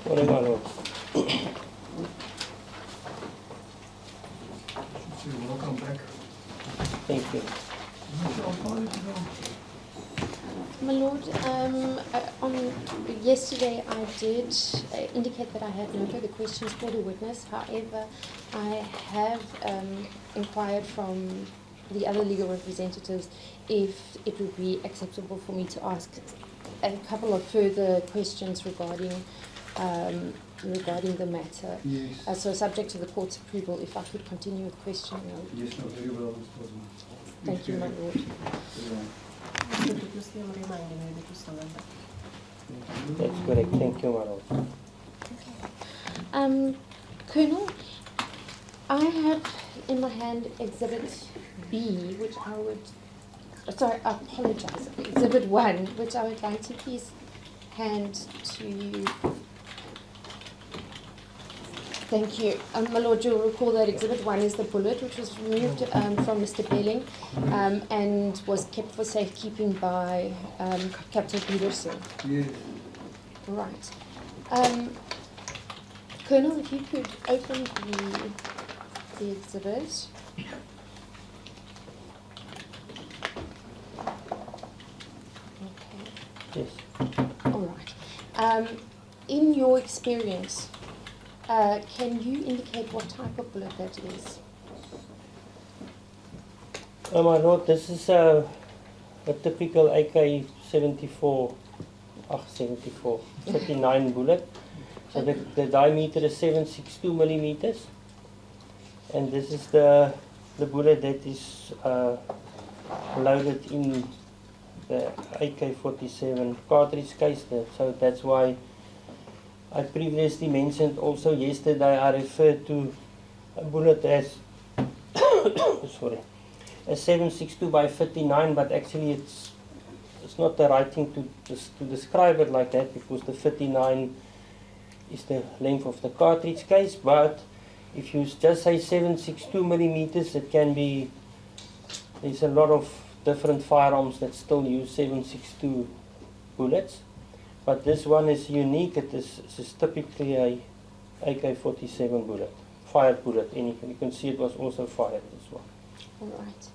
Morning, my lord. Welcome back. Thank you. My Lord, on yesterday I did indicate that I had no further questions for the witness. However, I have inquired from the other legal representatives if it would be acceptable for me to ask a couple of further questions regarding the matter. Yes. So subject to the court's approval, if I could continue with questioning. Yes, no, very well, Ms. President. Thank you, my Lord. Very well. That's correct. Thank you, my lord. Colonel, I have in my hand Exhibit B, which I would, sorry, I apologize, Exhibit 1, which I would like to please hand to you. Thank you. My Lord, you'll recall that Exhibit 1 is the bullet which was removed from Mr. Belling and was kept for safekeeping by Captain Peterson. Yes. Right. Colonel, if you could open the exhibit. Okay. Yes. All right. In your experience, can you indicate what type of bullet that is? My lord, this is a typical AK-74, 39 bullet. So the diameter is 762 millimeters, and this is the bullet that is loaded in the AK-47 cartridge case. So that's why I previously mentioned also yesterday I referred to a bullet as sorry, a 762 by 39, but actually it's not the right thing to describe it like that, because the 39 is the length of the cartridge case. But if you just say 762 millimeters, it can be, there's a lot of different firearms that still use 762 bullets. But this one is unique. It is typically a AK-47 bullet, fired bullet. And you can see it was also fired as well. All right.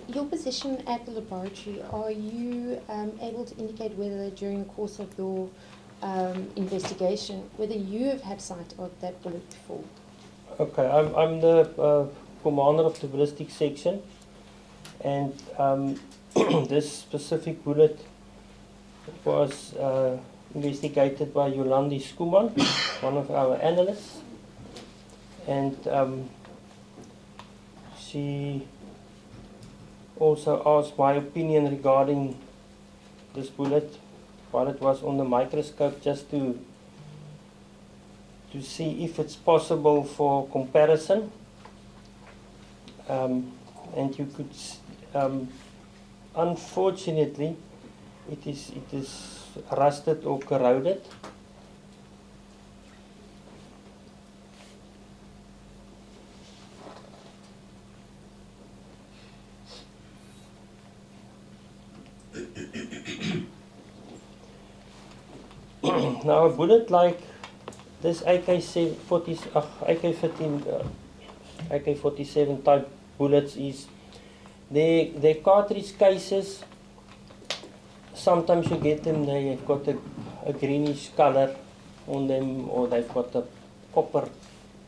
Your position at the laboratory, are you able to indicate whether during the course of your investigation, whether you have had sight of that bullet before? Okay, I'm the commander of the ballistic section, and this specific bullet was investigated by Yolandi Skuman, one of our analysts, and she also asked my opinion regarding this bullet while it was on the microscope, just to see if it's possible for comparison. And you could, unfortunately, it is rusted or corroded. Now a bullet like this AK-47 type bullets is, their cartridge cases, sometimes you get them, they've got a greenish color on them, or they've got a copper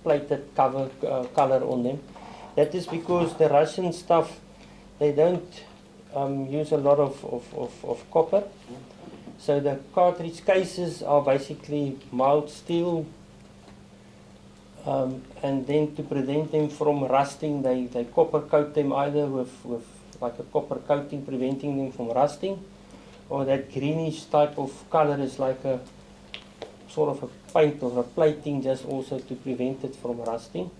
plated color on them. That is because the Russian stuff, they don't use a lot of copper. So the cartridge cases are basically mild steel, and then to prevent them from rusting, they copper coat them either with like a copper coating, preventing them from rusting, or that greenish type of color is like a sort of a paint or a plating, just also to prevent it from rusting.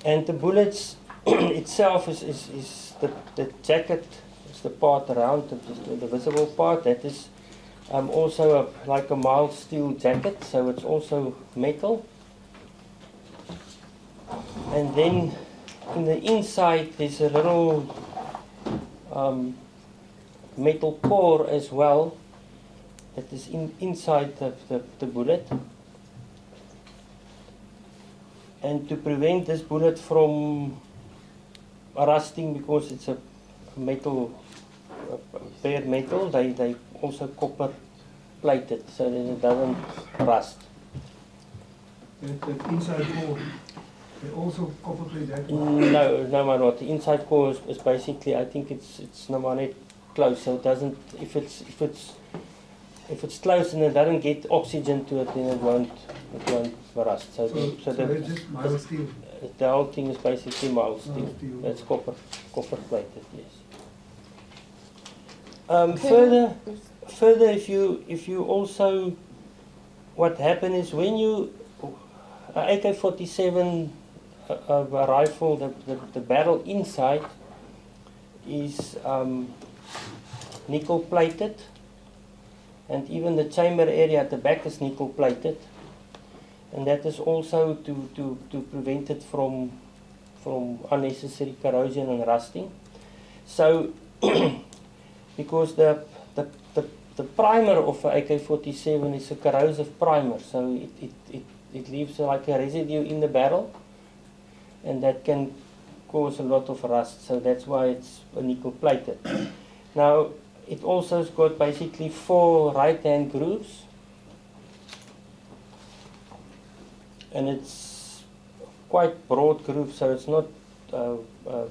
And the bullets itself is the jacket, is the part around, the visible part, that is also like a mild steel jacket, so it's also metal. And then in the inside there's a little metal core as well that is inside the bullet. And to prevent this bullet from rusting, because it's a metal, bare metal, they also copper plate it so that it doesn't rust. That inside core, they also copper plate that? No, my not. The inside core is basically, I think it's no net close, so it doesn't. If it's close and it doesn't get oxygen to it, then it won't rust. So it's just mild steel. The whole thing is basically mild steel. Mild steel. That's copper plated, yes. Further, if you also, what happens is when you AK-47 a rifle, the barrel inside is nickel plated, and even the chamber area at the back is nickel plated, and that is also to prevent it from unnecessary corrosion and rusting. So because the primer of a AK-47 is a corrosive primer, so it leaves like a residue in the barrel, and that can cause a lot of rust, so that's why it's nickel plated. Now it also has got basically 4 right-hand grooves, and it's quite broad grooves, so it's not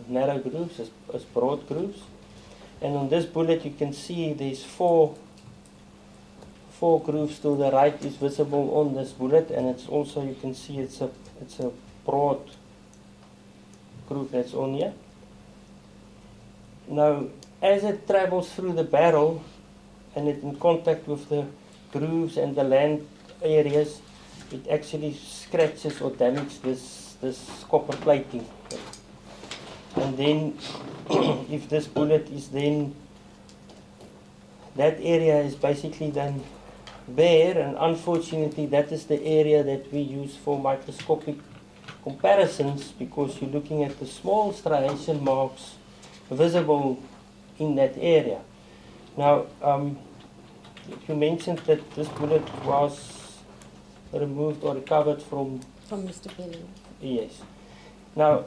narrow grooves, it's broad grooves. And on this bullet you can see there's 4 grooves to the right is visible on this bullet, and it's also, you can see it's a broad groove that's on here. Now as it travels through the barrel and it's in contact with the grooves and the land areas, it actually scratches or damages this copper plating. And then if this bullet is then, that area is basically then bare, and unfortunately that is the area that we use for microscopic comparisons, because you're looking at the small striation marks visible in that area. Now you mentioned that this bullet was removed or recovered from Mr. Belling. Yes. Now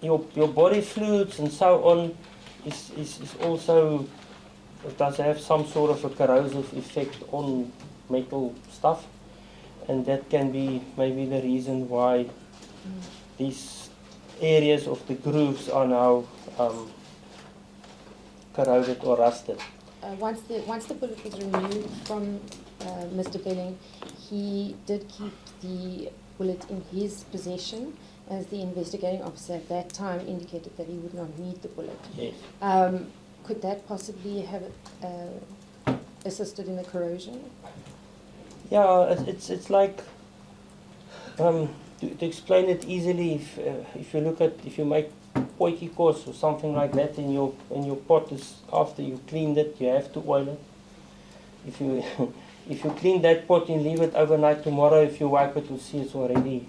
your body fluids and so on is also, it does have some sort of a corrosive effect on metal stuff, and that can be maybe the reason why these areas of the grooves are now corroded or rusted. Once the bullet was removed from Mr. Belling, he did keep the bullet in his possession, as the investigating officer at that time indicated that he would not need the bullet. Yes. Could that possibly have assisted in the corrosion? Yeah, it's like, to explain it easily, if you make potjie kos or something like that, and your pot is, after you cleaned it, you have to oil it. If you clean that pot and leave it overnight, tomorrow if you wipe it, you'll see it's already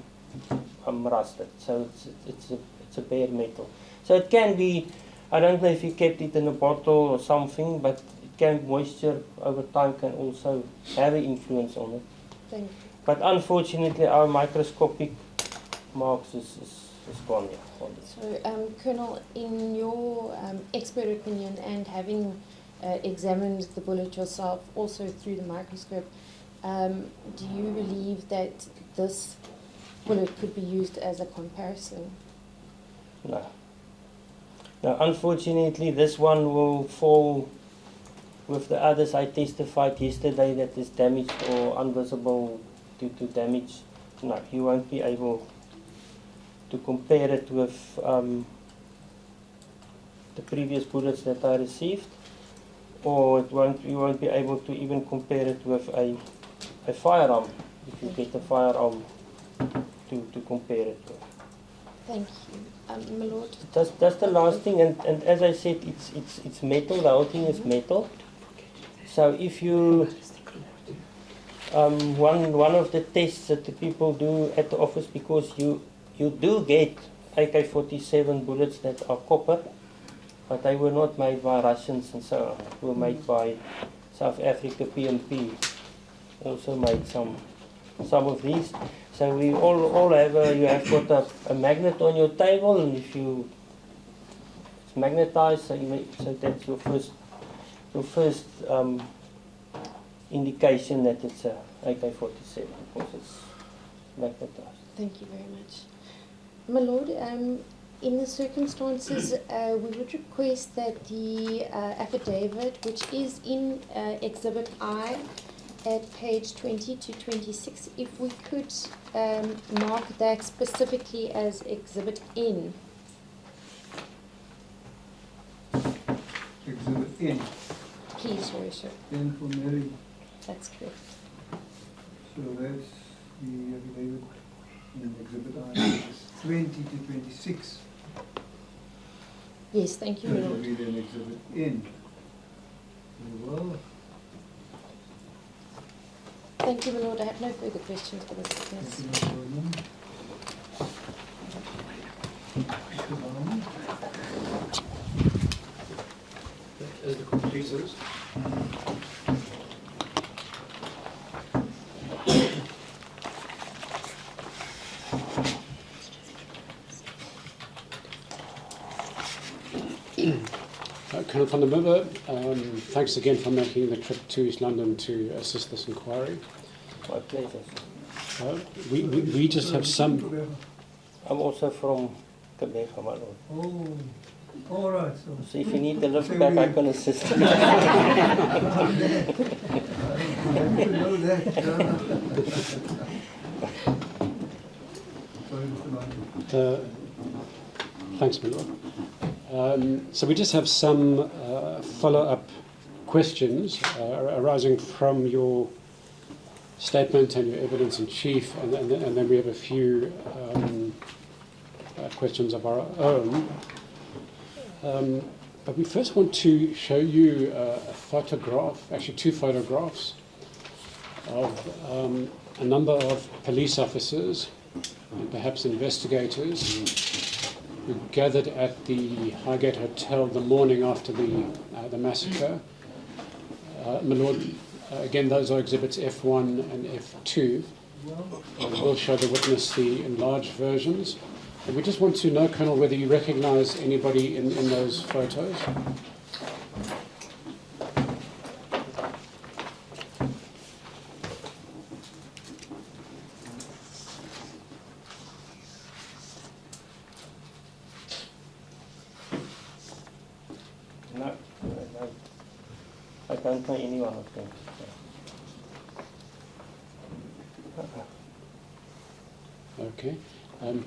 rusted. So it's a bare metal. So it can be, I don't know if you kept it in a bottle or something, but moisture over time can also have an influence on it. Thank you. But unfortunately our microscopic marks is gone here. So, Colonel, in your expert opinion, and having examined the bullet yourself also through the microscope, do you believe that this bullet could be used as a comparison? No. Now, unfortunately, this one will fall with the others I testified yesterday that is damaged or invisible due to damage. No, you won't be able to compare it with the previous bullets that I received, or you won't be able to even compare it with a firearm, if you get a firearm to compare it with. Thank you. My Lord, That's the last thing, and as I said, it's metal. The whole thing is metal. So if you one of the tests that the people do at the office, because you do get AK-47 bullets that are copper, but they were not made by Russians and so on. They were made by South Africa PMP. Also made some of these. So we all have you have got a magnet on your table, and if it's magnetized, so that's your first indication that it's a AK-47 because it's magnetized. thank you very much. My Lord, in the circumstances, we would request that the affidavit, which is in Exhibit I at page 20 to 26, if we could mark that specifically as Exhibit N. Exhibit N. Please, Your Worship. N for Mary. That's correct. So that's the affidavit in Exhibit I, 20 to 26. Yes, thank you, my That will Lord. be then Exhibit N. Very well. Thank you, my Lord. I have no further questions for this witness. Thank you, Ms. Roman. Mr. Barney? As the court pleases. Colonel van der Merwe, thanks again for making the trip to East London to assist this inquiry. My pleasure. We just have some. I'm also from Quebec, my Lord. Oh, all right. So if you need the lift back, I can assist. I didn't know that. Sorry, Mr. Barney. Thanks, my Lord. So we just have some follow-up questions arising from your statement and your evidence in chief, and then we have a few questions of our own. But we first want to show you a photograph, actually two photographs, of a number of police officers and perhaps investigators who gathered at the Highgate Hotel the morning after the massacre. My Lord, again, those are exhibits F1 and F2. We'll show the witness the enlarged versions. And we just want to know, Colonel, whether you recognize anybody in those photos. No, I don't know anyone of them. Okay.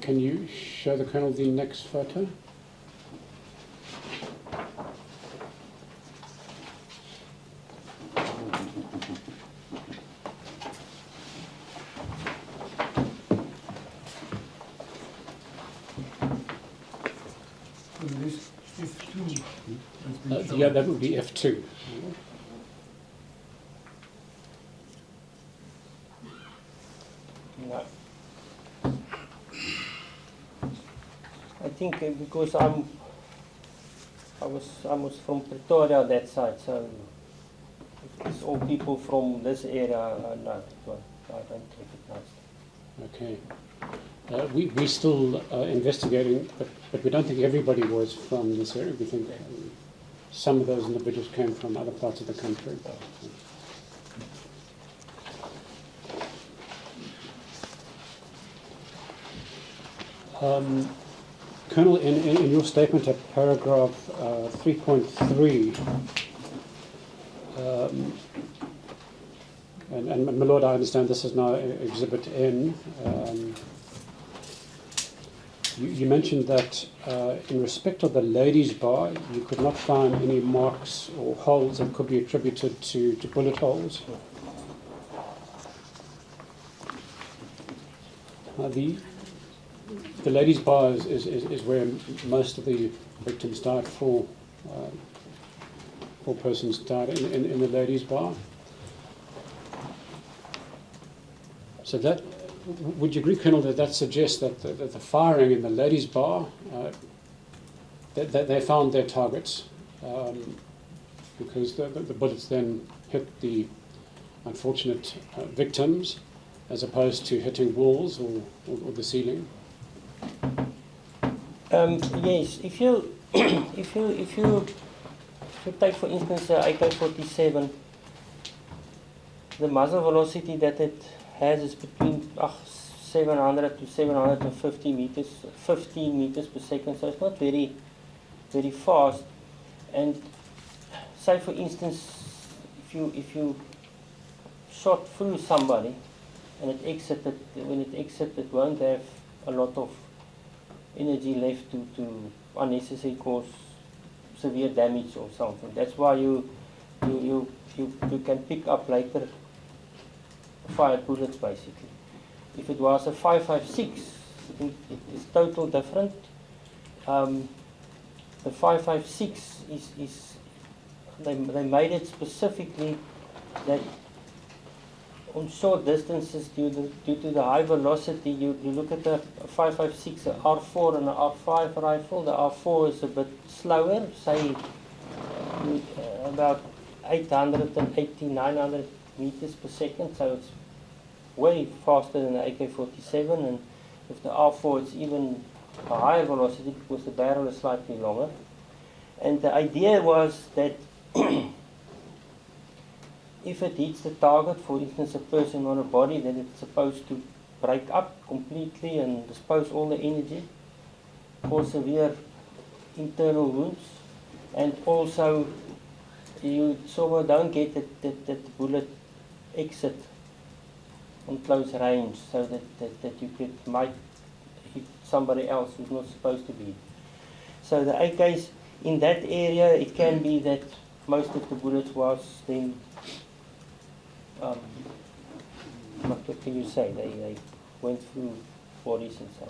Can you show the Colonel the next photo? So this F2 has been shown. Yeah, that would be F2. No. I think because I was from Pretoria that side, so it's all people from this area. No, I don't recognize. Okay. We're still investigating, but we don't think everybody was from this area. We think some of those individuals came from other parts of the country. Colonel, in your statement at paragraph 3.3, and my Lord, I understand this is now Exhibit N. You mentioned that in respect of the ladies' bar, you could not find any marks or holes that could be attributed to bullet holes. the ladies' bar is where most of the victims died. Four persons died in the ladies' bar. So that, would you agree, Colonel, that suggests that the firing in the ladies' bar, that they found their targets, because the bullets then hit the unfortunate victims, as opposed to hitting walls or the ceiling? Yes, if you if you take for instance the AK-47, the muzzle velocity that it has is between 700 to 750 meters, 15 meters per second. So it's not very fast. And say for instance, if you shot through somebody and it exited, when it exits, it won't have a lot of energy left to unnecessarily cause severe damage or something. That's why you can pick up later fired bullets basically. If it was a 5.56, it is total different. The 5.56 is they made it specifically that on short distances due to the high velocity, you look at the 5.56, a R4 and a R5 rifle. The R4 is a bit slower, say about 880, 900 meters per second, so it's way faster than the AK-47, and with the R4 it's even a higher velocity because the barrel is slightly longer. And the idea was that if it hits the target, for instance a person on a body, then it's supposed to break up completely and dispose all the energy, cause severe internal wounds, and also you sort of don't get that bullet exit on close range, so that you might hit somebody else who's not supposed to be. So the AKs in that area, it can be that most of the bullets was then, what can you say, they went through bodies and so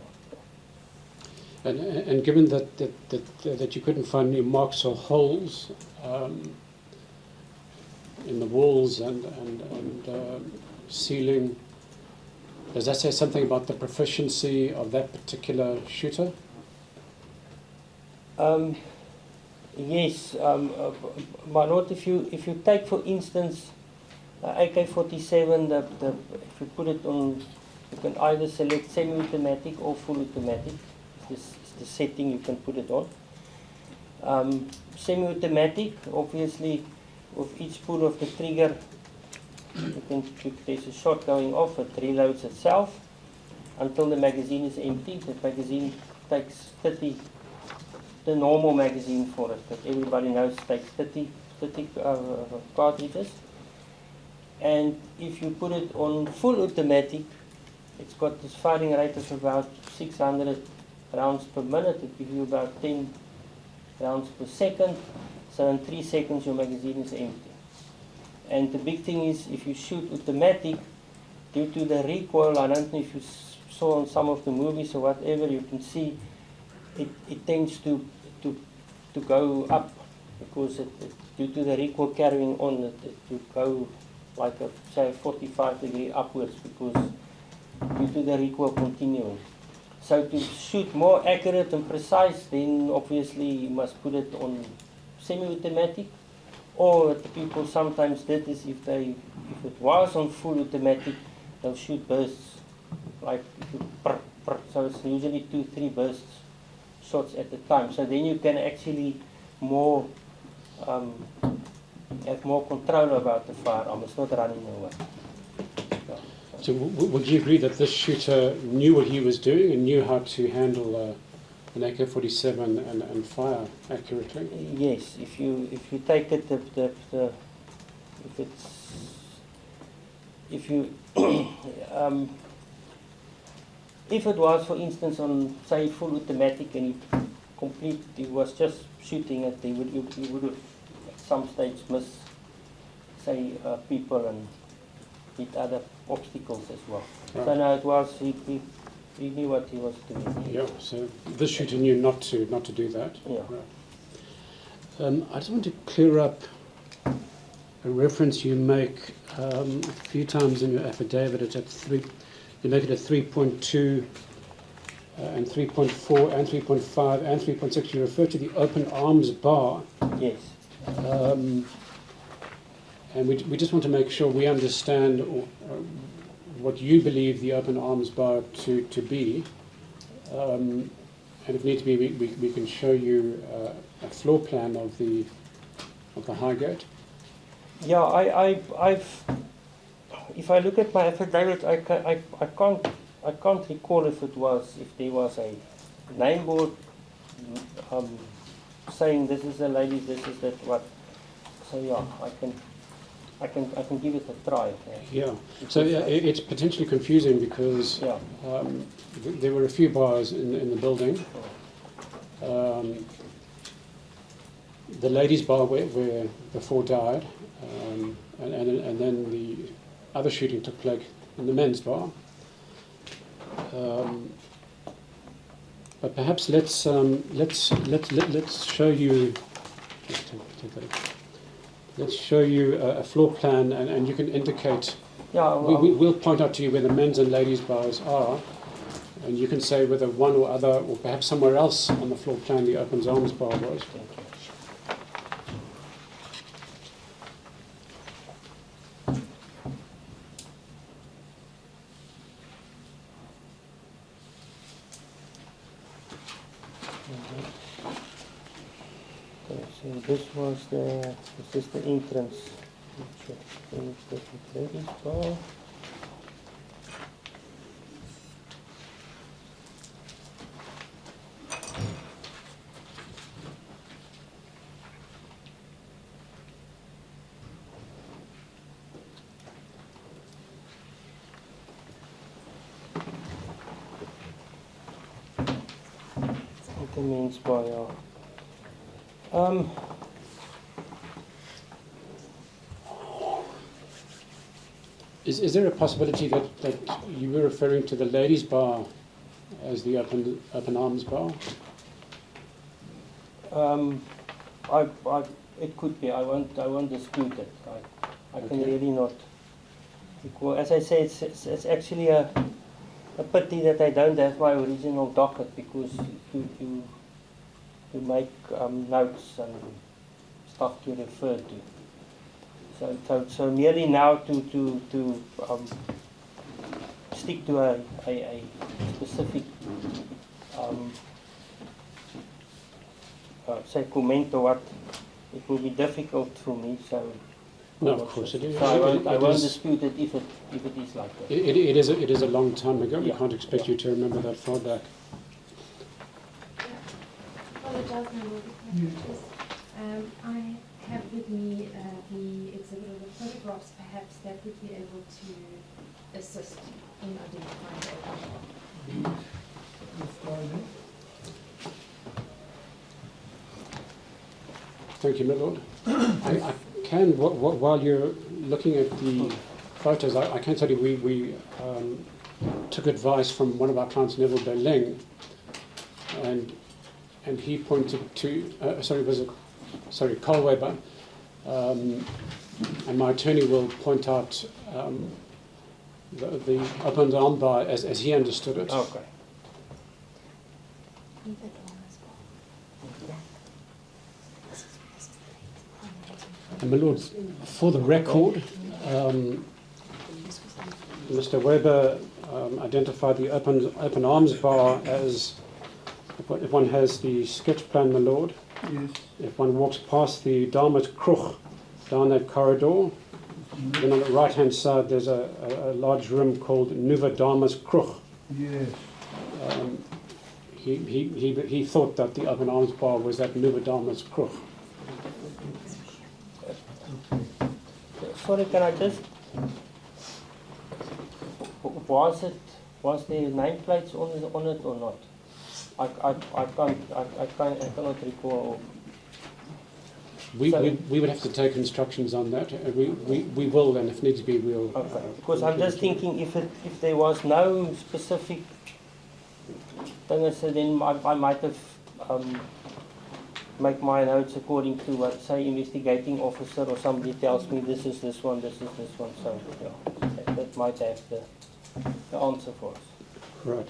on. And given that you couldn't find any marks or holes in the walls and ceiling, does that say something about the proficiency of that particular shooter? Yes, my lord, if you take for instance AK-47, if you put it on, you can either select semi-automatic or full automatic. This is the setting you can put it on. Semi-automatic, obviously, with each pull of the trigger, there's a shot going off, it reloads itself until the magazine is empty. The magazine takes 30, the normal magazine for it, that everybody knows takes 30 cartridges. And if you put it on full automatic, it's got this firing rate of about 600 rounds per minute. It gives you about 10 rounds per second. So in 3 seconds your magazine is empty. And the big thing is, if you shoot automatic, due to the recoil, I don't know if you saw on some of the movies or whatever, you can see it tends to go up, because due to the recoil carrying on, it would go like a, say, 45-degree upwards, because due to the recoil continuing. So to shoot more accurate and precise, then obviously you must put it on semi-automatic. Or what the people sometimes did is, if it was on full automatic, they'll shoot bursts, like so it's usually 2-3 bursts shots at a time. So then you can actually more have more control about the firearm. It's not running away. So would you agree that this shooter knew what he was doing and knew how to handle an AK-47 and fire accurately? Yes, if you take it, if it was, for instance, on, say, full automatic, and he was just shooting it, he would have at some stage missed, say, people and hit other obstacles as well. Right. So now it was, he he knew what he was doing. Yeah, so this shooter knew not to do that. Yeah. Right. I just want to clear up a reference you make a few times in your affidavit. It's at 3. You make it at 3.2 and 3.4 and 3.5 and 3.6. You refer to the open arms bar. Yes. And we just want to make sure we understand what you believe the open arms bar to be. And if need to be, we can show you a floor plan of the Highgate. Yeah, I've. If I look at my affidavit, I can't recall if there was a name board saying this is the ladies, this is that what. So yeah, I can give it a try. Yeah. So it's potentially confusing because Yeah. there were a few bars in the building. The ladies' bar where the 4 died, and then the other shooting took place in the men's bar. But perhaps let's show you. Let's show you a floor plan, and you can indicate. Yeah. We'll point out to you where the men's and ladies' bars are, and you can say whether one or other, or perhaps somewhere else on the floor plan, the open arms bar was. Thank you. Okay, so this is the entrance. Ladies bar. The men's bar, yeah. Is there a possibility that you were referring to the ladies' bar as the open arms bar? It could be. I won't dispute it. I can really not. Because, as I say, it's actually a pity that I don't have my original docket, because you make notes and stuff to refer to. So merely now to stick to a specific say comment or what, it will be difficult for me. So No, of course it is. So I won't dispute it if it is like that. It is a long time ago. We Yeah. can't expect you to remember that far back. Apologize, my lord. I have with me the exhibit of the photographs. Perhaps that would be able to assist in identifying the open bar. Thank you, my lord. I can, while you're looking at the photos, I can tell you we took advice from one of our clients, Neville Berling, and he pointed to, Carl Weber, and my attorney will point out the open arm bar as he understood it. Okay. And my lord, for the record, Mr. Weber identified the open arms bar as, if one has the sketch plan, my lord, Yes. if one walks past the Damet Kroeg down that corridor, then on the right hand side there's a large room called Nuwe Dames Kroeg. Yes. He thought that the open arms bar was at Nuwe Dames Kroeg. Sorry, can I just? Was there nameplates on it or not? I cannot recall. We would have to take instructions on that. We will, and if needs be, we'll. Okay, because I'm just thinking if there was no specific thing is, then I might have make my notes according to what, say, investigating officer or somebody tells me this is this one, this is this one. So yeah, that might have the answer for us. Right.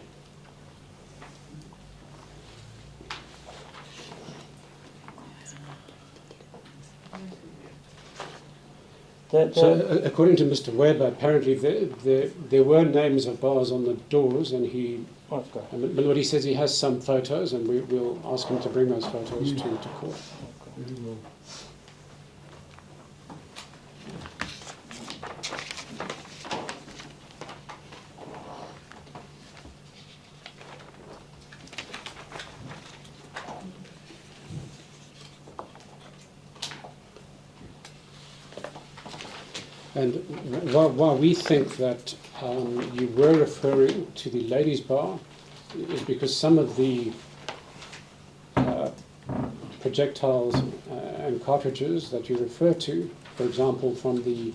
So, according to Mr. Weber, apparently there were names of bars on the doors, and okay. but what he says, he has some photos, and we'll ask him to bring those photos to court. Very well. And while we think that you were referring to the ladies' bar, is because some of the projectiles and cartridges that you refer to, for example, from the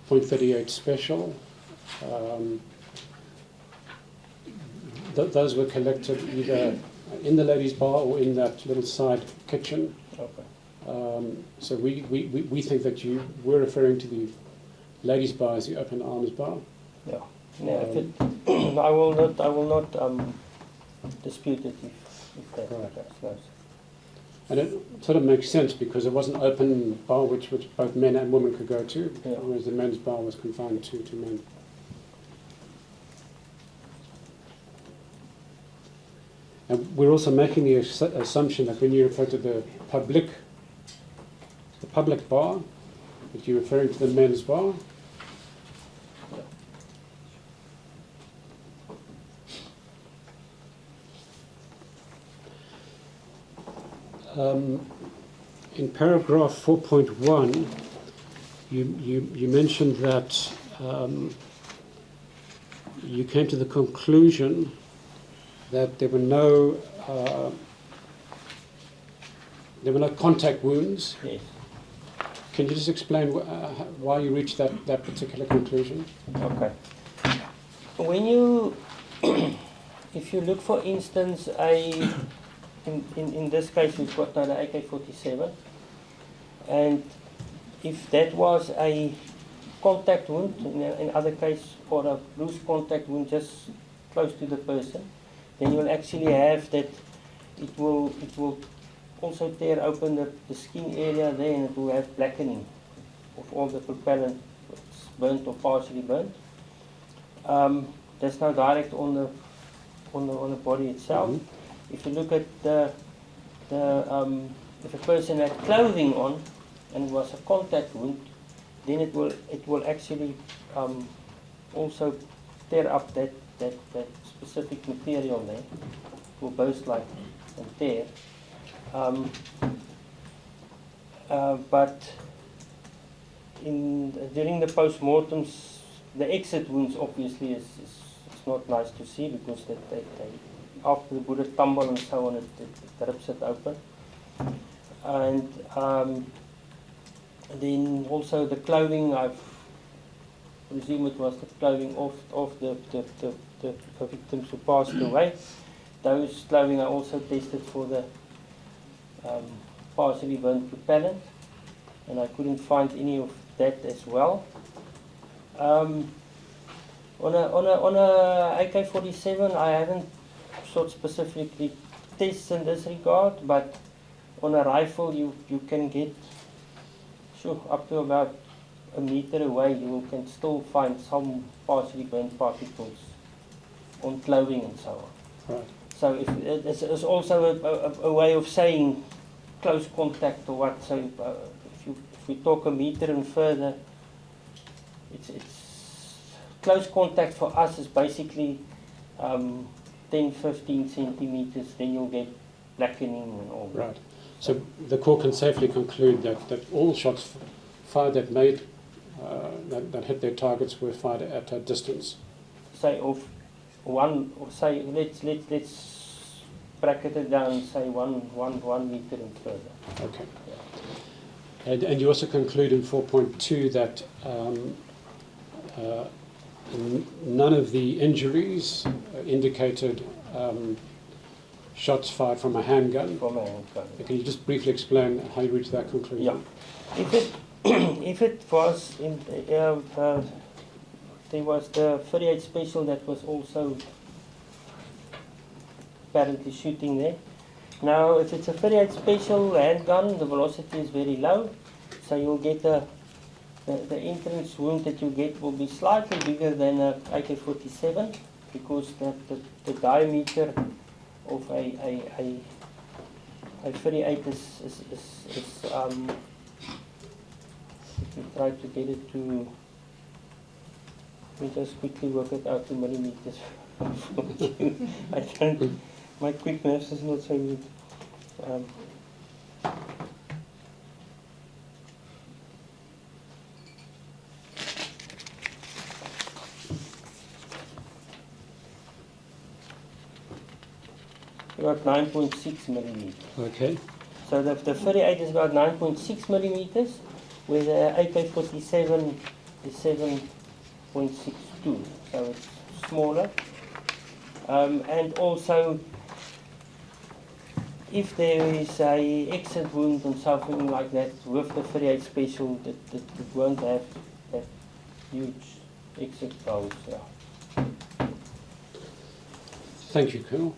.38 special, those were collected either in the ladies' bar or in that little side kitchen. Okay. So we think that you were referring to the ladies' bar as the open arms bar. Yeah. If it, I will not dispute it if that's Right. the case. No. And it sort of makes sense because it was an open bar which both men and women could go to, Yeah. whereas the men's bar was confined to men. And we're also making the assumption that when you refer to the public bar, that you're referring to the men's bar. In paragraph 4.1, you mentioned that you came to the conclusion that there were no contact wounds. Yes. Can you just explain why you reached that particular conclusion? Okay. When you, if you look, for instance, in this case we've got now the AK-47, and if that was a contact wound, in other case, or a loose contact wound just close to the person, then you'll actually have that it will also tear open the skin area there, and it will have blackening of all the propellant, it's burnt or partially burnt. There's no direct on the body itself. Mm-hmm. If you look at if a person had clothing on and it was a contact wound, then it will actually also tear up that specific material there. It will burst like and tear. But during the post-mortems, the exit wounds obviously is not nice to see, because they after the bullet tumble and so on, it rips it open. And then also the clothing, I presume it was the clothing of the victims who passed away. Those clothing I also tested for the partially burnt propellant, and I couldn't find any of that as well. On a AK-47, I haven't sort specifically tests in this regard, but on a rifle you can get up to about a meter away. You can still find some partially burnt particles on clothing and so on. Right. So if it's also a way of saying close contact or what. So if we talk a meter and further, it's close contact for us is basically 10-15 centimeters. Then you'll get blackening and all that. Right. So the court can safely conclude that all shots fired that made that hit their targets were fired at a distance. Say of one, or say let's bracket it down. Say one meter and further. Okay. Yeah. And you also conclude in 4.2 that none of the injuries indicated shots fired from a handgun. from a handgun. Can you just briefly explain how you reached that conclusion? Yeah. If it if it was in there was the 38 special that was also apparently shooting there. Now, if it's a 38 special handgun, the velocity is very low, so you'll get the entrance wound that you get will be slightly bigger than a AK-47 because the diameter of a 38 is if we try to get it to, we just quickly work it out to millimeters. I don't, my quick maths is not so good. About 9.6 millimeters. Okay. So the 38 is about 9.6 millimeters, where the AK-47 is 7.62. So it's smaller. And also, if there is a exit wound or something like that with the 38 special, it won't have that huge exit holes. Yeah. Thank you, Colonel.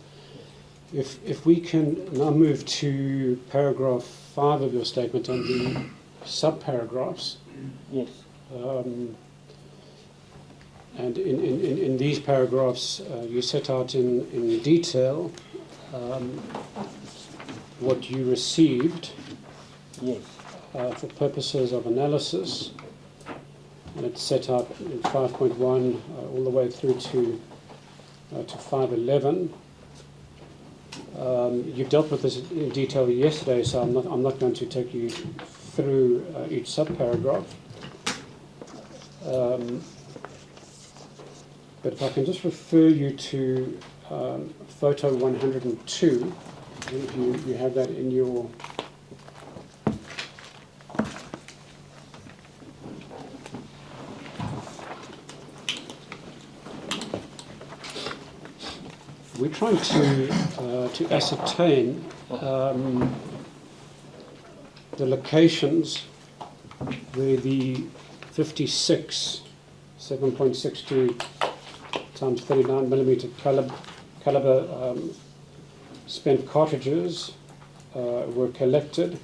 If we can now move to paragraph 5 of your statement and the sub-paragraphs. Yes. And in these paragraphs, you set out in detail what you received Yes. for purposes of analysis. And it's set out in 5.1 all the way through to 5.11. You dealt with this in detail yesterday, so I'm not going to take you through each sub-paragraph. But if I can just refer you to photo 102, if you have that in your... We're trying to ascertain the locations where the 56 7.62 times 39 millimeter caliber spent cartridges were collected,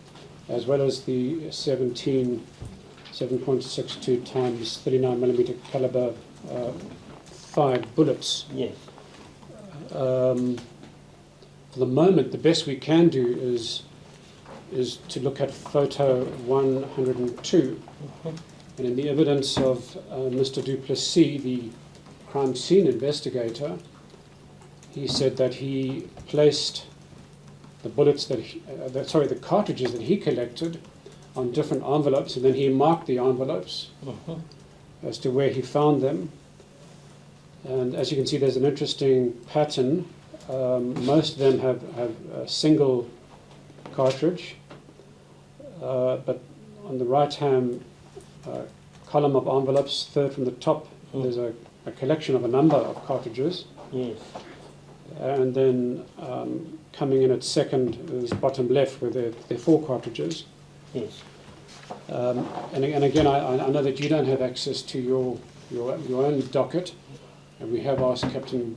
as well as the 7.62 times 39 millimeter caliber 5 bullets. Yes. For the moment, the best we can do is to look at photo 102. And in the evidence of Mr. Duplessis, the crime scene investigator, he said that he placed the bullets the cartridges that he collected on different envelopes, and then he marked the envelopes as to where he found them. And as you can see, there's an interesting pattern. Most of them have a single cartridge, but on the right-hand column of envelopes, third from the top, there's a collection of a number of cartridges. Yes. And then coming in at second is bottom left, where there are 4 cartridges. Yes. And again, I know that you don't have access to your own docket, and we have asked Captain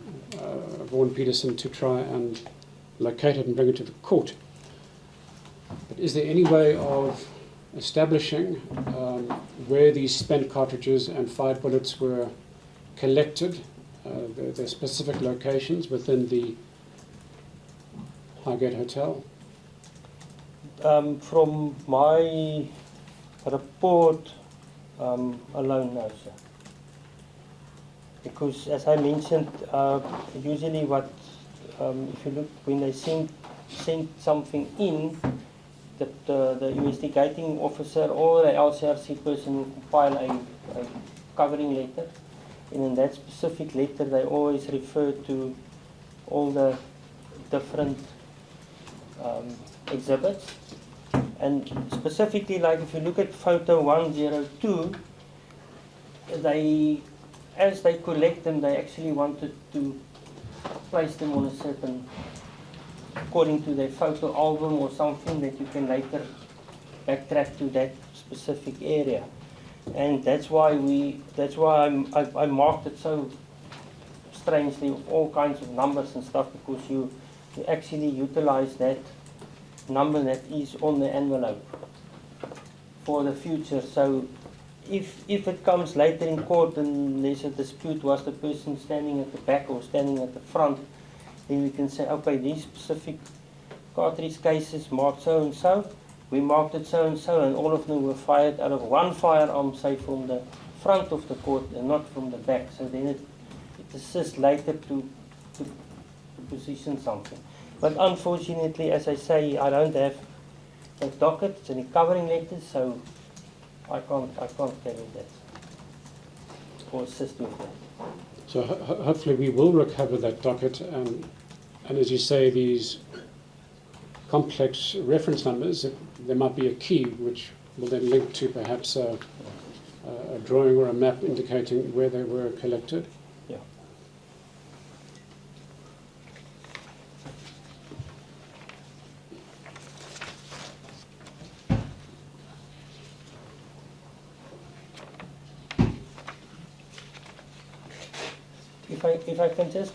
Vaughan Peterson to try and locate it and bring it to the court. But is there any way of establishing where these spent cartridges and 5 bullets were collected, their specific locations within the Highgate Hotel? From my report alone, no, sir. Because as I mentioned, usually what, if you look, when they send something in, the investigating officer or the LCRC person will compile a covering letter, and in that specific letter they always refer to all the different exhibits. And specifically, like if you look at photo 102, as they collect them, they actually wanted to place them on a certain, according to their photo album or something that you can later backtrack to that specific area. And that's why I marked it so strangely with all kinds of numbers and stuff, because you actually utilize that number that is on the envelope for the future. So if it comes later in court and there's a dispute, was the person standing at the back or standing at the front, then we can say, okay, these specific cartridge cases marked so and so, we marked it so and so, and all of them were fired out of one firearm, say from the front of the court and not from the back. So then it assists later to position something. But unfortunately, as I say, I don't have a docket, it's only covering letters, so I can't carry that or assist with that. So hopefully we will recover that docket, and as you say, these complex reference numbers, there might be a key which will then link to perhaps a drawing or a map indicating where they were collected. Yeah. If I can just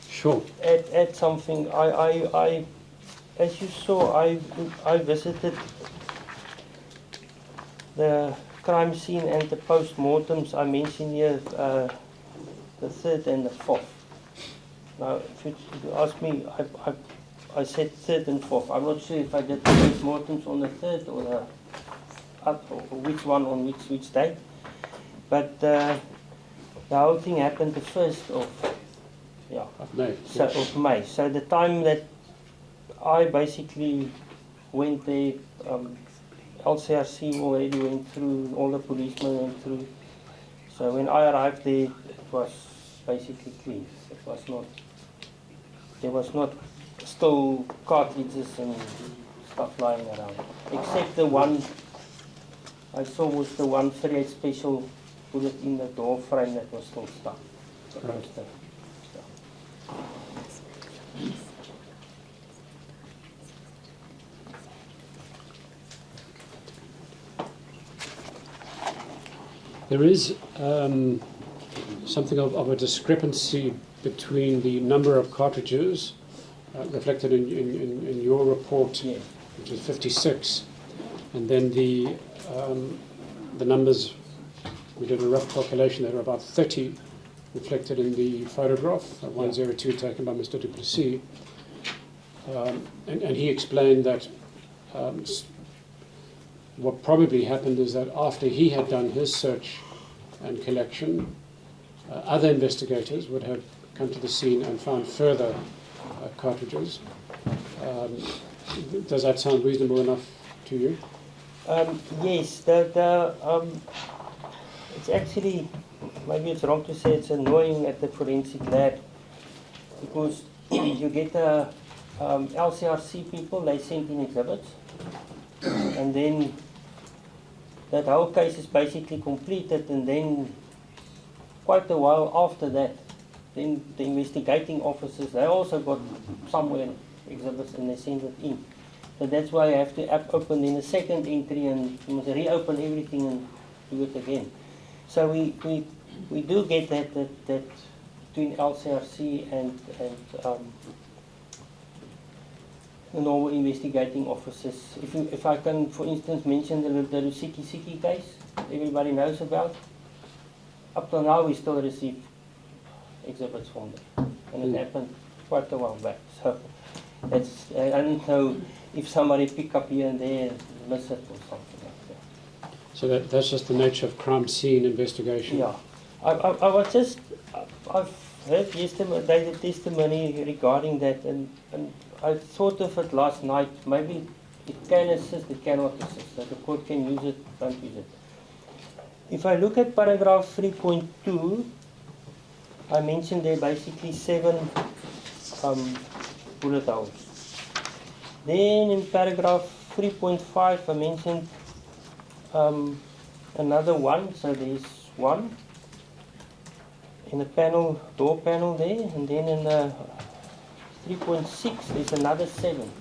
Sure. add something, I as you saw, I visited the crime scene and the post-mortems. I mentioned here the third and the fourth. Now, if you ask me, I said third and fourth. I'm not sure if I did the post-mortems on the third or or which one on which date. But the whole thing happened the 1st of May. of May. So the time that I basically went there, LCRC already went through, all the policemen went through. So when I arrived there, it was basically clean. There was not still cartridges and stuff lying around. Except the one I saw was the 138 special bullet in the door frame that was still stuck. Right. There is something of a discrepancy between the number of cartridges reflected in your report, Yeah. which is 56, and then the numbers. We did a rough calculation. There are about 30 reflected in the photograph, 102 taken by Mr. Duplessis, and he explained that what probably happened is that after he had done his search and collection, other investigators would have come to the scene and found further cartridges. Does that sound reasonable enough to you? Yes, it's actually, maybe it's wrong to say it's annoying at the forensic lab, because you get LCRC people, they send in exhibits, and then that whole case is basically completed, and then quite a while after that, then the investigating officers, they also got somewhere exhibits and they send it in. So that's why I have to open in a second entry and you must reopen everything and do it again. So we do get that between LCRC and the normal investigating officers. If I can, for instance, mention the Rusiki case, everybody knows about. Up till now, we still receive exhibits from them, and it happened quite a while back. So that's, I don't know if somebody pick up here and there and miss it or something like that. So that's just the nature of crime scene investigation. Yeah, I've heard yesterday the testimony regarding that, and I thought of it last night. Maybe it can assist, it cannot assist. So the court can use it, don't use it. If I look at paragraph 3.2, I mentioned there basically 7 bullet holes. Then in paragraph 3.5, I mentioned another one, so there's 1. in the panel, door panel there, and then in the 3.6 there's another 7.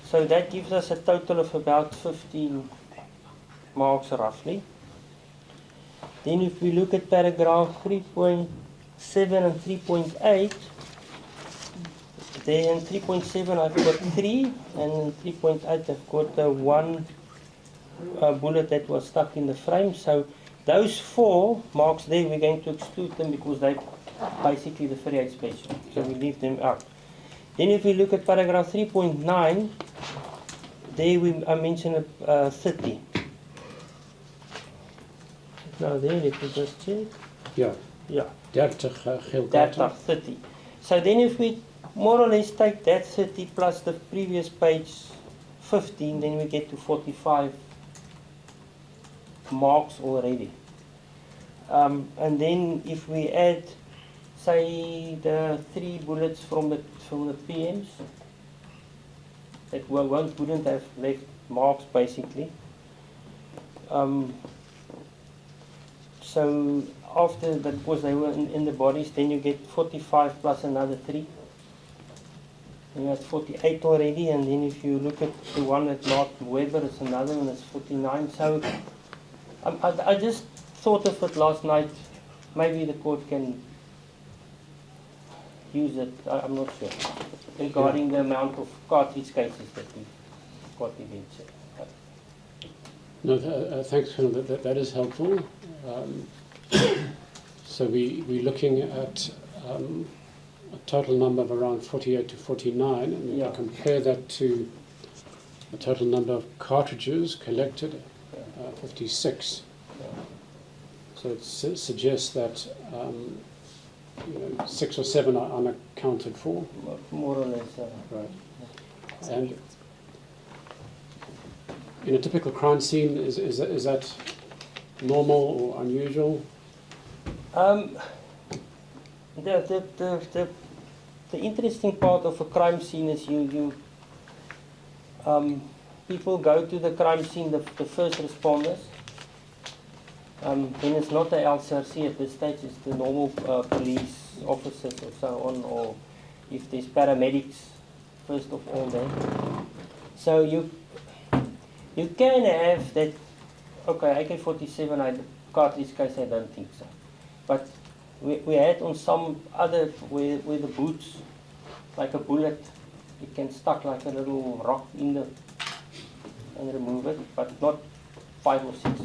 So that gives us a total of about 15 marks roughly. Then if we look at paragraph 3.7 and 3.8, there in 3.7 I've got 3, and in 3.8 I've got 1 bullet that was stuck in the frame. So those 4 marks there, we're going to exclude them because they basically the 38 special. So we leave them out. Then if we look at paragraph 3.9, there I mentioned 30. Now there, let me just check. Ja, Yeah, 30 geel that kaarten. are 30. So then if we more or less take that 30 plus the previous page 15, then we get to 45 marks already. And then if we add, say, the 3 bullets from the PMs, that wouldn't have left marks basically. So after that, because they were in the bodies, then you get 45 plus another 3. And you're at 48 already, and then if you look at the one that marked Weber, it's another one, it's 49. So I just thought of it last night. Maybe the court can use it, I'm not sure, regarding the amount of cartridge cases that we've got eventually. No, thanks, Colonel. That is helpful. So we're looking at a total number of around 48 to 49, and if Yeah. you compare that to the total number of cartridges collected, 56. Yeah. So it suggests that 6 or 7 are unaccounted for. More or less. Right. And in a typical crime scene, is that normal or unusual? The interesting part of a crime scene is people go to the crime scene, the first responders. Then it's not the LCRC at this stage, it's the normal police officers or so on, or if there's paramedics, first of all there. So you can have that, okay, AK-47, cartridge case, I don't think so. But we had on some other, where the boots, like a bullet, it can stuck like a little rock in the, and remove it, but not 5 or 6.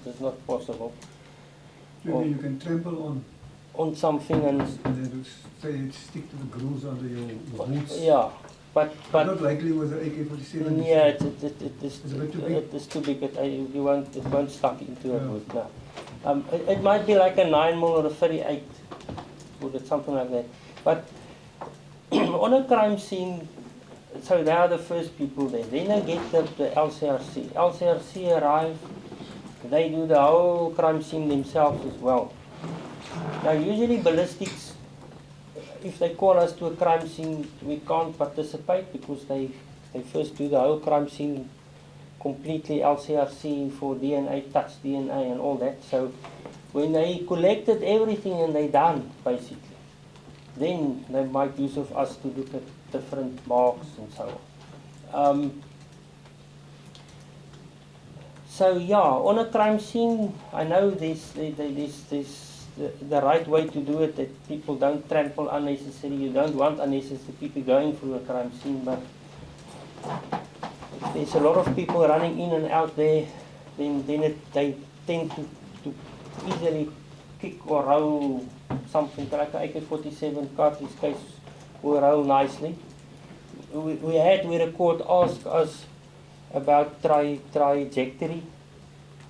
That's not possible. Maybe you can trample on something and then say stick to the grooves under your boots. yeah, but Not likely with the AK-47. yeah, it It's a bit too big. is too big. It won't stuck into a Yeah. boot now. It might be like a 9mm or a 38 bullet, something like that. But on a crime scene, so they are the first people there. Then I get the LCRC. LCRC arrive. They do the whole crime scene themselves as well. Now usually ballistics, if they call us to a crime scene, we can't participate because they first do the whole crime scene completely, LCRC for DNA, touch DNA and all that. So when they collected everything and they done basically, then they make use of us to look at different marks and so on. So yeah, on a crime scene, I know there's the right way to do it, that people don't trample unnecessarily. You don't want unnecessary people going through a crime scene, but if there's a lot of people running in and out there, then they tend to easily kick or roll something like an AK-47 cartridge case will roll nicely. We where the court asked us about trajectory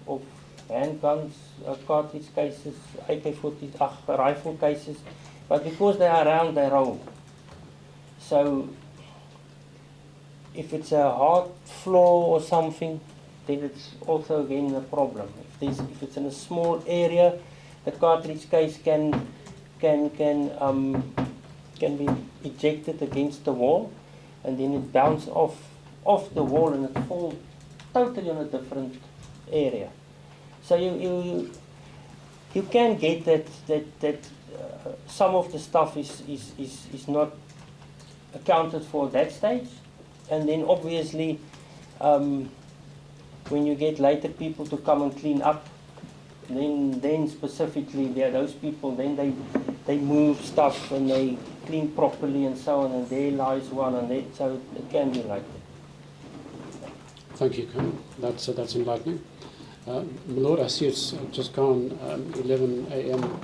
of handguns, cartridge cases, AK-40, rifle cases, but because they are round, they roll. So if it's a hard floor or something, then it's also again a problem. If it's in a small area, the cartridge case can be ejected against the wall, and then it bounces off the wall and it falls totally on a different area. So you can get that some of the stuff is not accounted for at that stage, and then obviously when you get later people to come and clean up, then specifically there are those people, then they move stuff and they clean properly and so on, and there lies one, and there, so it can be like that. Thank you, Colonel. That's enlightening. My Lord, I see it's just gone 11 a.m.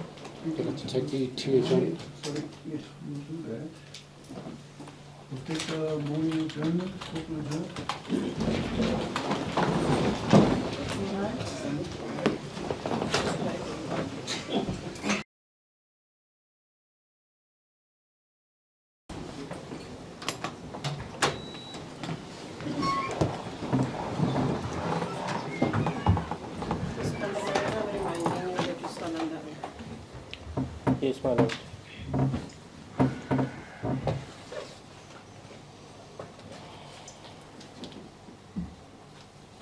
Get it to take the tea agenda. Sorry, yes, we'll do that. We'll take the morning agenda, local agenda. Yes, my lord.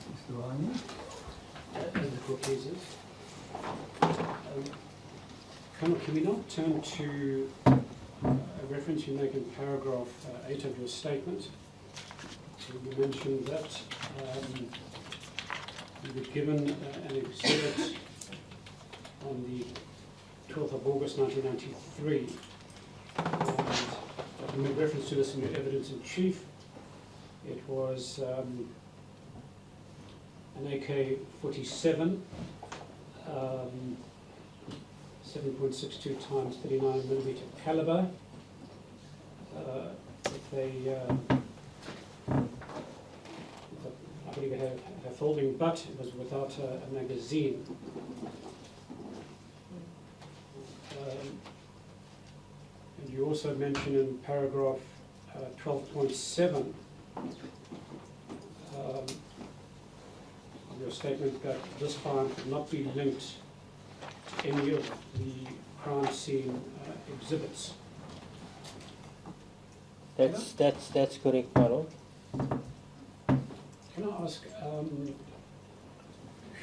Mr. Rani? As the court pleases. Colonel, can we not turn to a reference you make in paragraph 8 of your statement? You mentioned that you were given an exhibit on the 12th of August 1993. And you made reference to this in your evidence in chief. It was an AK-47, 7.62 times 39 millimeter caliber, I believe it had a folding butt. It was without a magazine. And you also mention in paragraph 12.7 of your statement that this firearm could not be linked to any of the crime scene exhibits. That's correct, my lord. Can I ask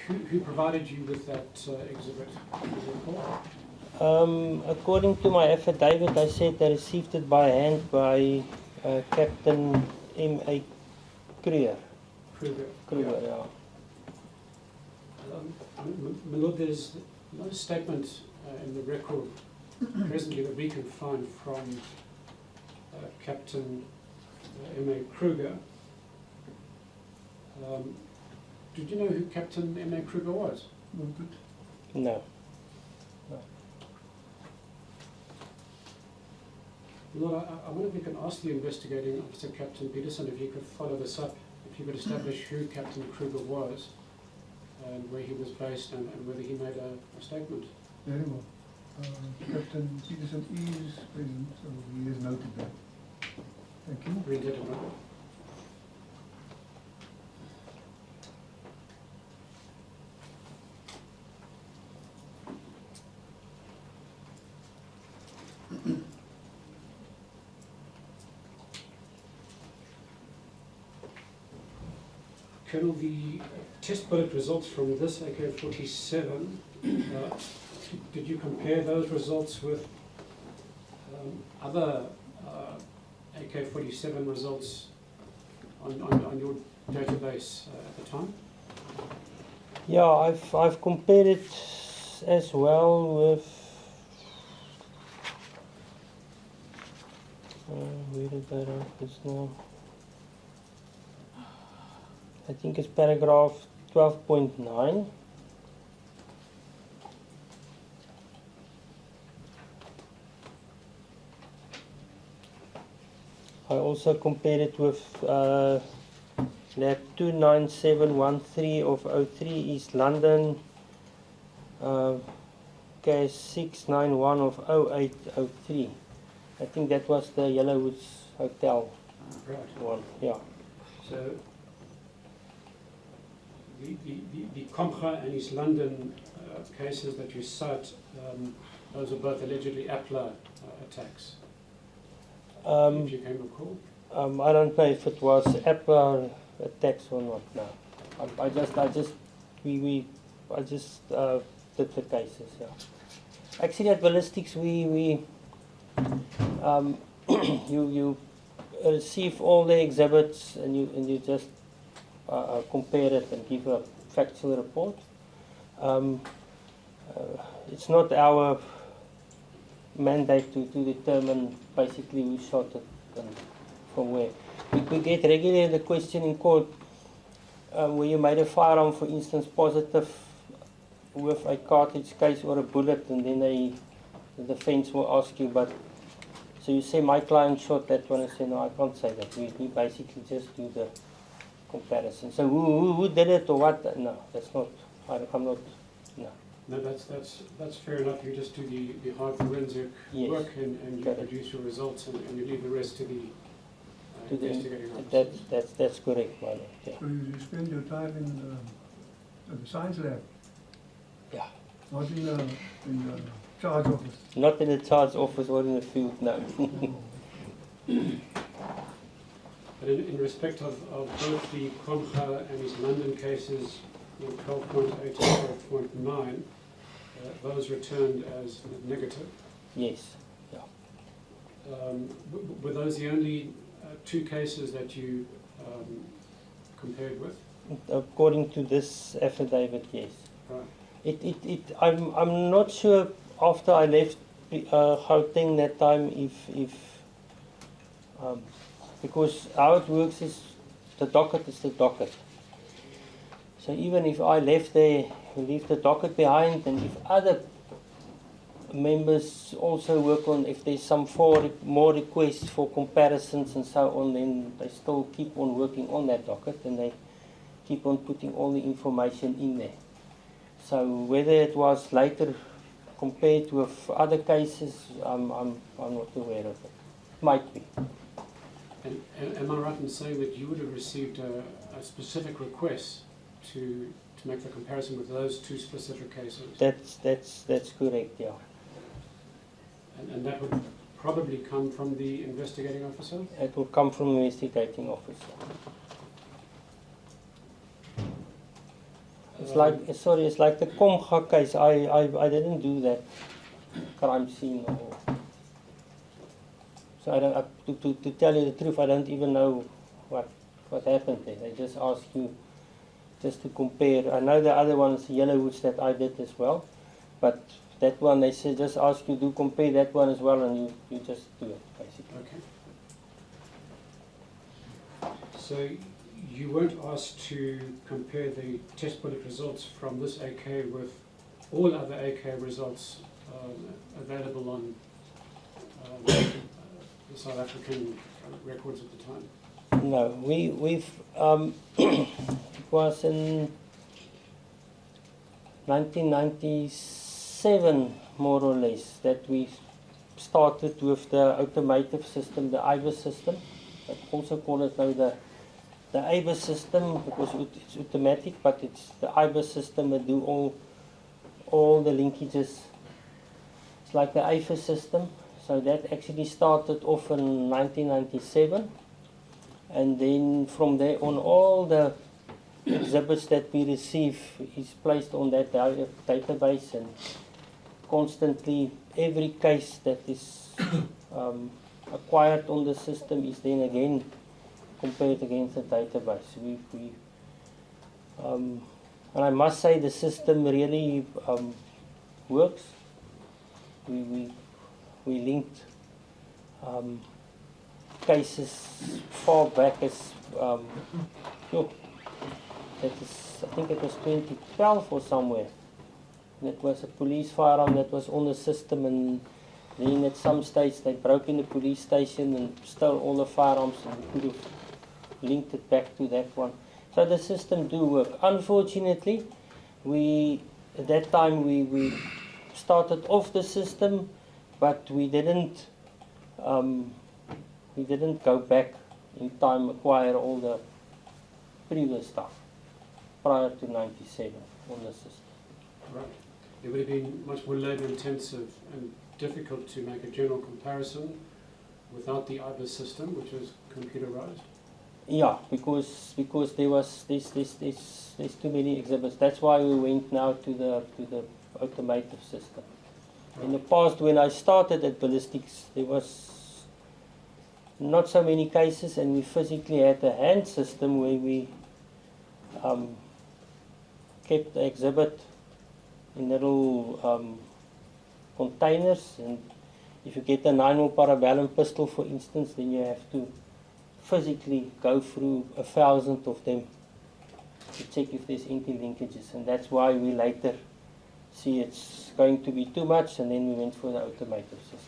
who provided you with that exhibit? Do you recall? According to my affidavit, I said I received it by hand by Captain M.A. Kruger. Kruger. Yeah. My Lord, there's no statement in the record presently that we can find from Captain M.A. Kruger. Did you know who Captain M.A. Kruger was? No. Lord, I wonder if we can ask the investigating officer, Captain Peterson, if he could follow this up, if he could establish who Captain Kruger was, and where he was based, and whether he made a statement. Very well. Captain Peterson is present, so he has noted that. Thank you. Read that, right? Colonel, the test bullet results from this AK-47, did you compare those results with other AK-47 results on your database at the time? Yeah, I've compared it as well with. Where did I write this now? I think it's paragraph 12.9. I also compared it with lab 29713 of 03 East London, case 691 of 0803. I think that was the Yellowwoods Hotel Right. one, yeah. So the Comcha and East London cases that you cite, those are both allegedly APLA attacks, if you can recall? I don't know if it was APLA attacks or not. No, I just the cases. Yeah. Actually, at ballistics, we you receive all the exhibits and you just compare it and give a factual report. It's not our mandate to determine basically who shot it and from where. We get regularly the question in court where you made a firearm, for instance, positive with a cartridge case or a bullet, and then the defense will ask you, but so you say my client shot that one. I say no, I can't say that. We basically just do the comparison. So who did it or what? No, that's not. I'm not. No. No, that's fair enough. You just do the hard forensic Yes. work and you Correct. produce your results and you leave the rest to the To the, investigating officer. that's correct, my lord. Yeah. So you spend your time in the science lab, Yeah. not in the charge office. Not in the charge office or in the field, no. But in respect of both the Kromcha and his London cases, 12.8 and 12.9, those returned as negative. Yes. Yeah. Were those the only two cases that you compared with? According to this affidavit, yes. Right. I'm not sure after I left Gauteng that time if because how it works is the docket is the docket. So even if I left there, we leave the docket behind, and if other members also work on, if there's some more requests for comparisons and so on, then they still keep on working on that docket and they keep on putting all the information in there. So whether it was later compared with other cases, I'm not aware of it. Might be. And am I right in saying that you would have received a specific request to make the comparison with those two specific cases? That's correct, yeah. And that would probably come from the investigating officer? It will come from the investigating officer. It's like the Komga case. I didn't do that crime scene. So I don't, to tell you the truth, I don't even know what happened there. They just ask you just to compare. I know the other ones, Yellowwoods, that I did as well, but that one they say just ask you to compare that one as well, and you just do it basically. Okay. So you weren't asked to compare the test bullet results from this AK with all other AK results available on the South African records at the time? No, we've it was in 1997 more or less that we started with the automotive system, the IBIS system. I also call it now the IBIS system because it's automatic, but it's the IBIS system that do all the linkages. It's like the IFA system. So that actually started off in 1997, and then from there on all the exhibits that we receive is placed on that database, and constantly every case that is acquired on the system is then again compared against the database. And I must say the system really works. We linked cases far back as that is, I think it was 2012 or somewhere. That was a police firearm that was on the system, and then at some stage they broke in the police station and stole all the firearms, and we could have linked it back to that one. So the system do work. Unfortunately, at that time we started off the system, but we didn't go back in time, acquire all the previous stuff prior to 97 on the system. Right. It would have been much more labor intensive and difficult to make a general comparison without the IBIS system, which is computerized. Yeah, because there's too many exhibits. That's why we went now to the automotive system. In the past, when I started at ballistics, there was not so many cases, and we physically had a hand system where we kept the exhibit in little containers, and if you get a 9mm parabellum pistol, for instance, then you have to physically go through 1,000 of them to check if there's empty linkages, and that's why we later see it's going to be too much, and then we went for the automotive system.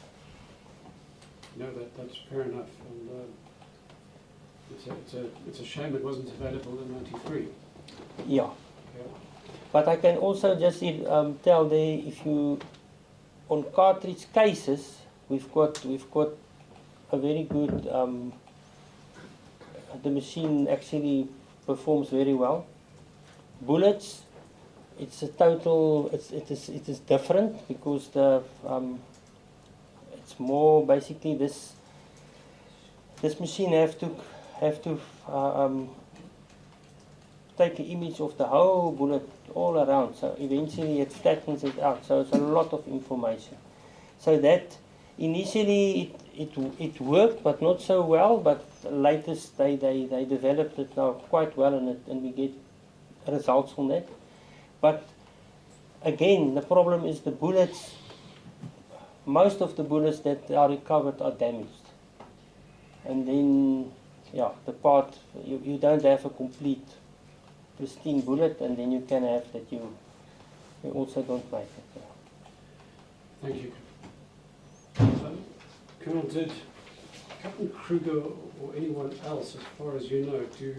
No, that's fair enough. And it's a shame it wasn't available in '93. Yeah. Yeah. But I can also just tell there, if you on cartridge cases, we've got a very good. The machine actually performs very well. Bullets, it's a total. It is different because the it's more basically this machine have to take an image of the whole bullet all around, so eventually it flattens it out, so it's a lot of information. So that initially it worked, but not so well, but latest they developed it now quite well, and we get results on that. But again, the problem is the bullets. Most of the bullets that are recovered are damaged, and then the part you don't have a complete pristine bullet, and then you can have that you also don't make it. Thank you. Colonel, did Captain Kruger or anyone else, as far as you know, do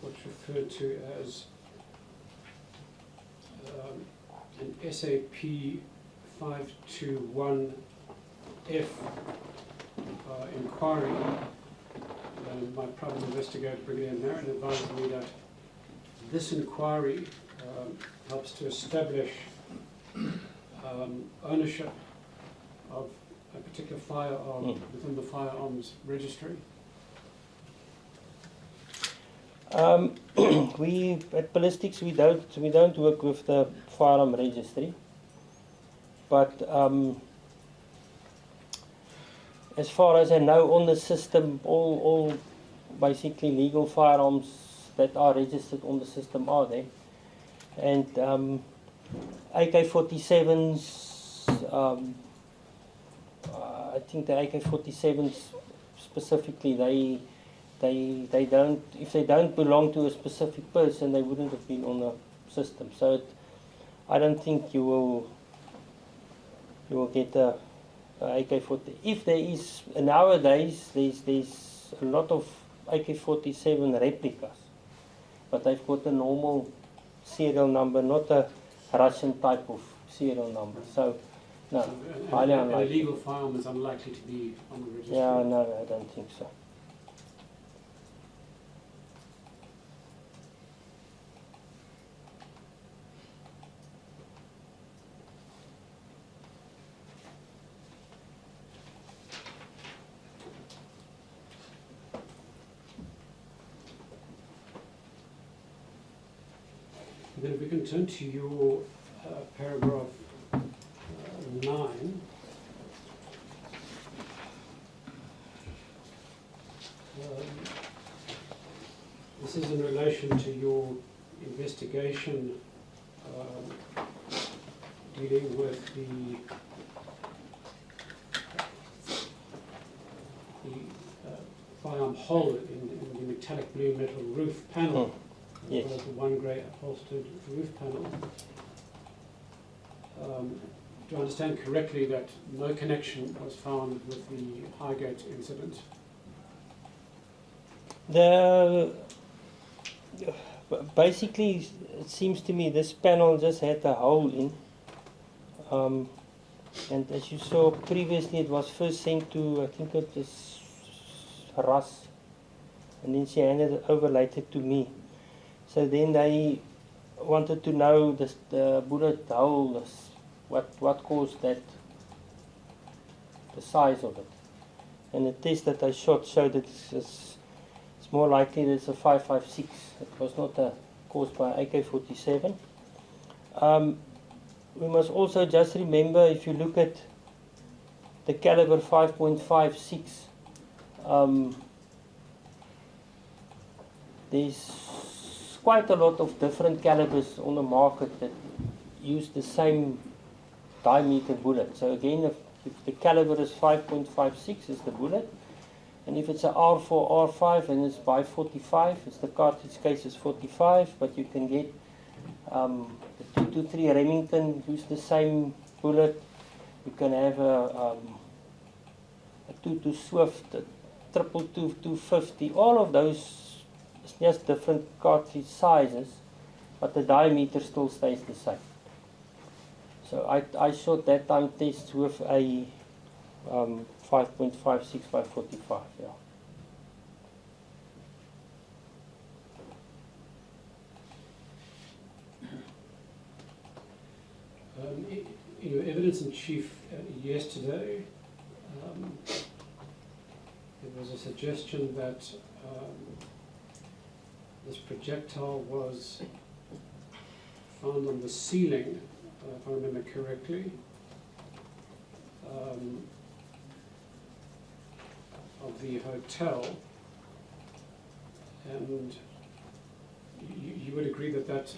what's referred to as an SAP 521F inquiry? My private investigator, Brigadier Marin, advised me that this inquiry helps to establish ownership of a particular firearm within the firearms registry. We at ballistics we don't work with the firearm registry, but as far as I know, on the system, all basically legal firearms that are registered on the system are there, and AK-47s. I think the AK-47s specifically, they don't, if they don't belong to a specific person, they wouldn't have been on the system. So I don't think you will get a AK-40. If there is nowadays, there's a lot of AK-47 replicas, but they've got a normal serial number, not a Russian type of serial number. So. No, highly unlikely. A legal firearm is unlikely to be on the registry. Yeah, no, I don't think so. Then if we can turn to your paragraph 9. This is in relation to your investigation dealing with the firearm hole in the metallic blue metal roof panel, Yes. as well as the one grey upholstered roof panel. Do I understand correctly that no connection was found with the Highgate incident? Basically, it seems to me this panel just had a hole in, and as you saw previously, it was first sent to, I think it was Russ, and then she handed it over later to me. So then they wanted to know the bullet hole, what caused that, the size of it. And the test that I shot showed that it's more likely that it's a 5.56. It was not caused by AK-47. we must also just remember, if you look at the caliber 5.56, there's quite a lot of different calibers on the market that use the same diameter bullet. So again, if the caliber is 5.56 is the bullet, and if it's a R4, R5 and it's by 45, it's the cartridge case is 45, but you can get the 223 Remington use the same bullet. You can have a 22 Swift, a 222 250, all of those, it's just different cartridge sizes, but the diameter still stays the same. So I shot that time test with a 5.56 by 45, yeah. In your evidence in chief yesterday, there was a suggestion that this projectile was found on the ceiling, if I remember correctly, of the hotel, and you would agree that that's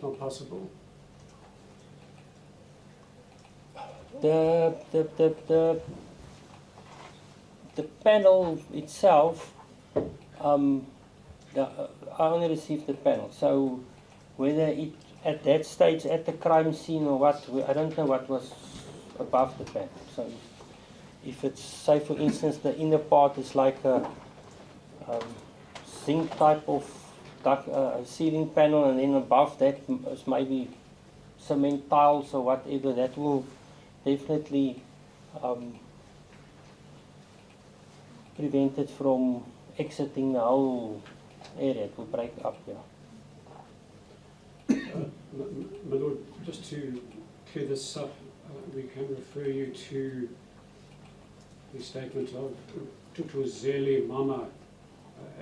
not possible? The panel itself, I only received the panel, so whether it at that stage at the crime scene or what, I don't know what was above the panel. So if it's, say for instance, the inner part is like a zinc type of ceiling panel, and then above that is maybe cement tiles or whatever, that will definitely prevent it from exiting the whole area. It will break up, yeah. My Lord, just to clear this up, we can refer you to the statement of Tutuzeli Mama,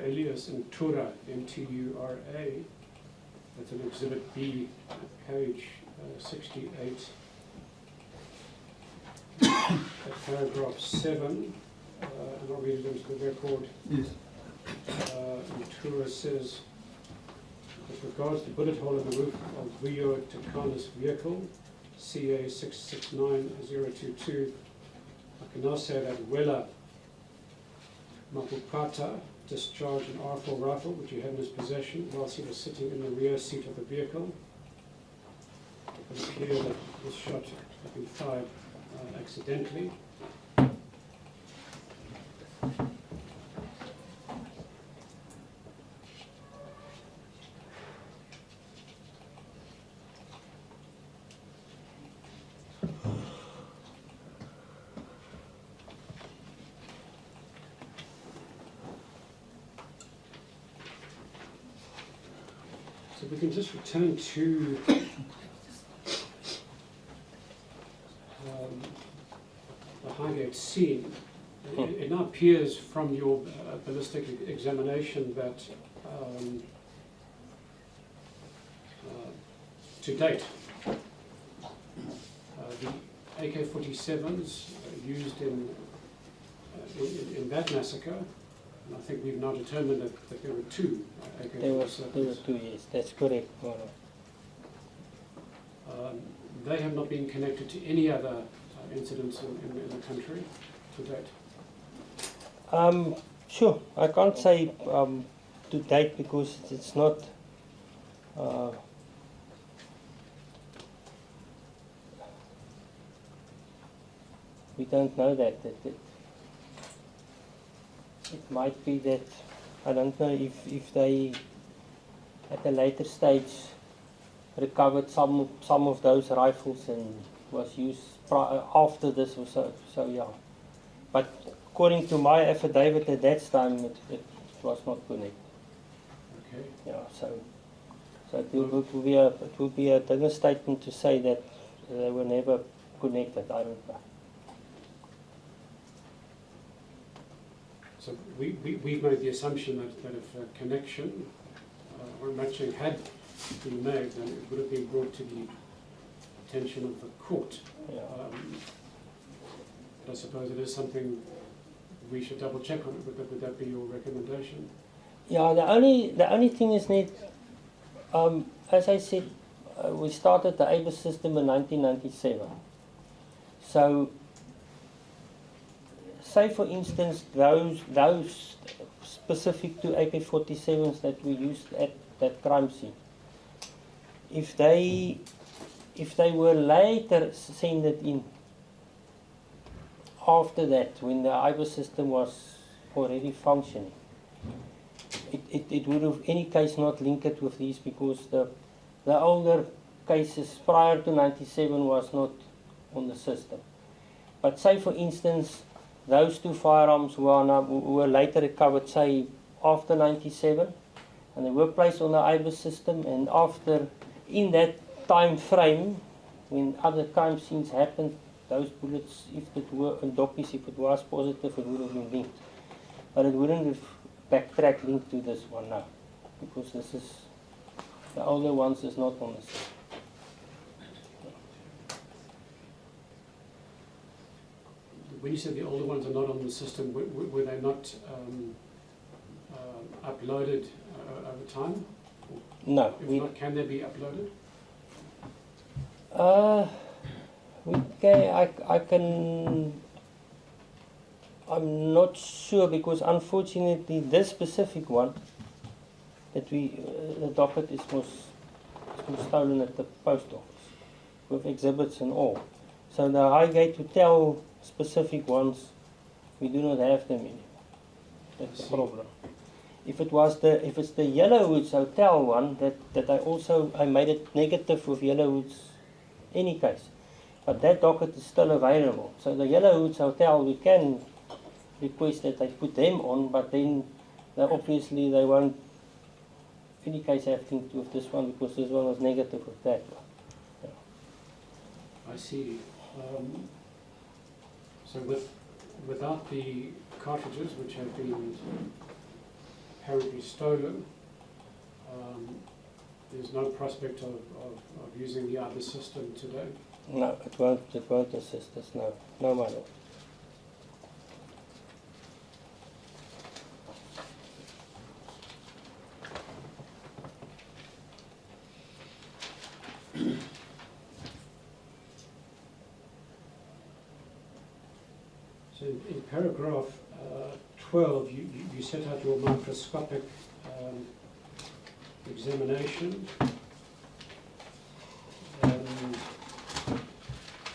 alias Ntura, N-T-U-R-A. That's an Exhibit B, page 68. At paragraph 7, and I'll read it into the record. Yes. Ntura says, with regards to bullet hole in the roof of Rio Takana's vehicle, CA 669022, I can now say that Wela Mapupata discharged an R4 rifle which he had in his possession whilst he was sitting in the rear seat of the vehicle. It would appear that this shot had been fired accidentally. So we can just return to the Highgate scene. It now appears from your ballistic examination that to date, the AK-47s used in that massacre, and I think we've now determined that there were two AK-47s. There were two, yes, that's correct. They have not been connected to any other incidents in the country to date? Sure, I can't say to date because it's not we don't know that. It might be that, I don't know if they at a later stage recovered some of those rifles and was used after this or so yeah. But according to my affidavit at that time, it was not connected. Okay. Yeah, so it will be a different statement to say that they were never connected. I don't know. So we've made the assumption that if a connection or matching had been made, then it would have been brought to the attention of the court. Yeah. But I suppose it is something we should double check on. Would that be your recommendation? Yeah, the only thing is net, as I said, we started the ABIS system in 1997. So, say for instance, those specific to AK-47s that we used at that crime scene, if they were later sent in after that, when the IBIS system was already functioning, it would have any case not linked it with these, because the older cases prior to 97 was not on the system. But say for instance, those two firearms were later recovered, say after 97, and they were placed on the IBIS system, and after, in that time frame, when other crime scenes happened, those bullets, if it were in dockies, if it was positive, it would have been linked. But it wouldn't have backtracked linked to this one now, because this is, the older ones is not on the system. When you said the older ones are not on the system, were they not uploaded over time? No. If not, can they be uploaded? I'm not sure, because unfortunately this specific one that the docket was stolen at the post office with exhibits and all. So the Highgate Hotel specific ones, we do not have them anymore. That's the problem. If it's the Yellowwoods Hotel one, that I made it negative with Yellowwoods any case. But that docket is still available. So the Yellowwoods Hotel, we can request that they put them on, but then obviously they won't, in any case, have linked with this one, because this one was negative with that one. I see. So without the cartridges, which have been apparently stolen, there's no prospect of using the other system today? No, it won't assist us, no. No, my lord. So in paragraph 12, you set out your microscopic examination. And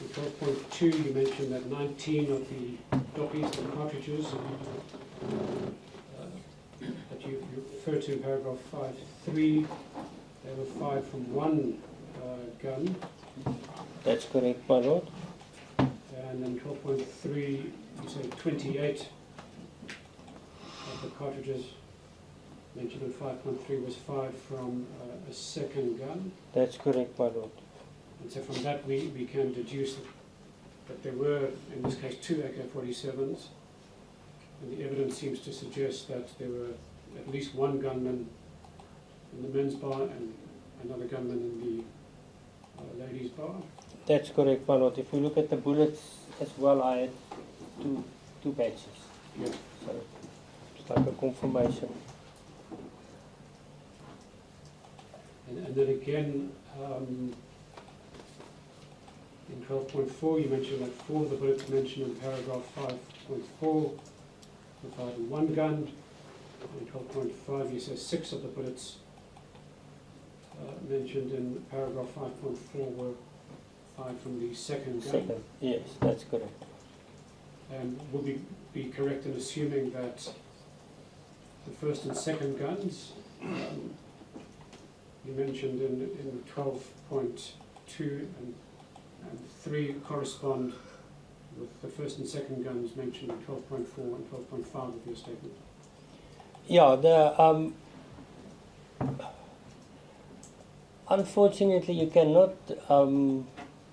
in 12.2, you mentioned that 19 of the dockies, the cartridges, that you refer to in paragraph 5.3, they were fired from one gun. That's correct, my lord. And then 12.3, you say 28 of the cartridges mentioned in 5.3 was fired from a second gun. That's correct, my lord. And so from that we can deduce that there were, in this case, 2 AK-47s. And the evidence seems to suggest that there were at least one gunman in the men's bar and another gunman in the ladies' bar. That's correct, my lord. If we look at the bullets as well, I had two batches. Yeah. So it's like a confirmation. And then again, in 12.4, you mentioned that 4 of the bullets mentioned in paragraph 5.4 were fired in one gun. In 12.5, you say 6 of the bullets mentioned in paragraph 5.4 were fired from the second gun. Second, yes, that's correct. And would we be correct in assuming that the first and second guns, you mentioned in 12.2 and 3 correspond with the first and second guns mentioned in 12.4 and 12.5 of your statement? Yeah, unfortunately you cannot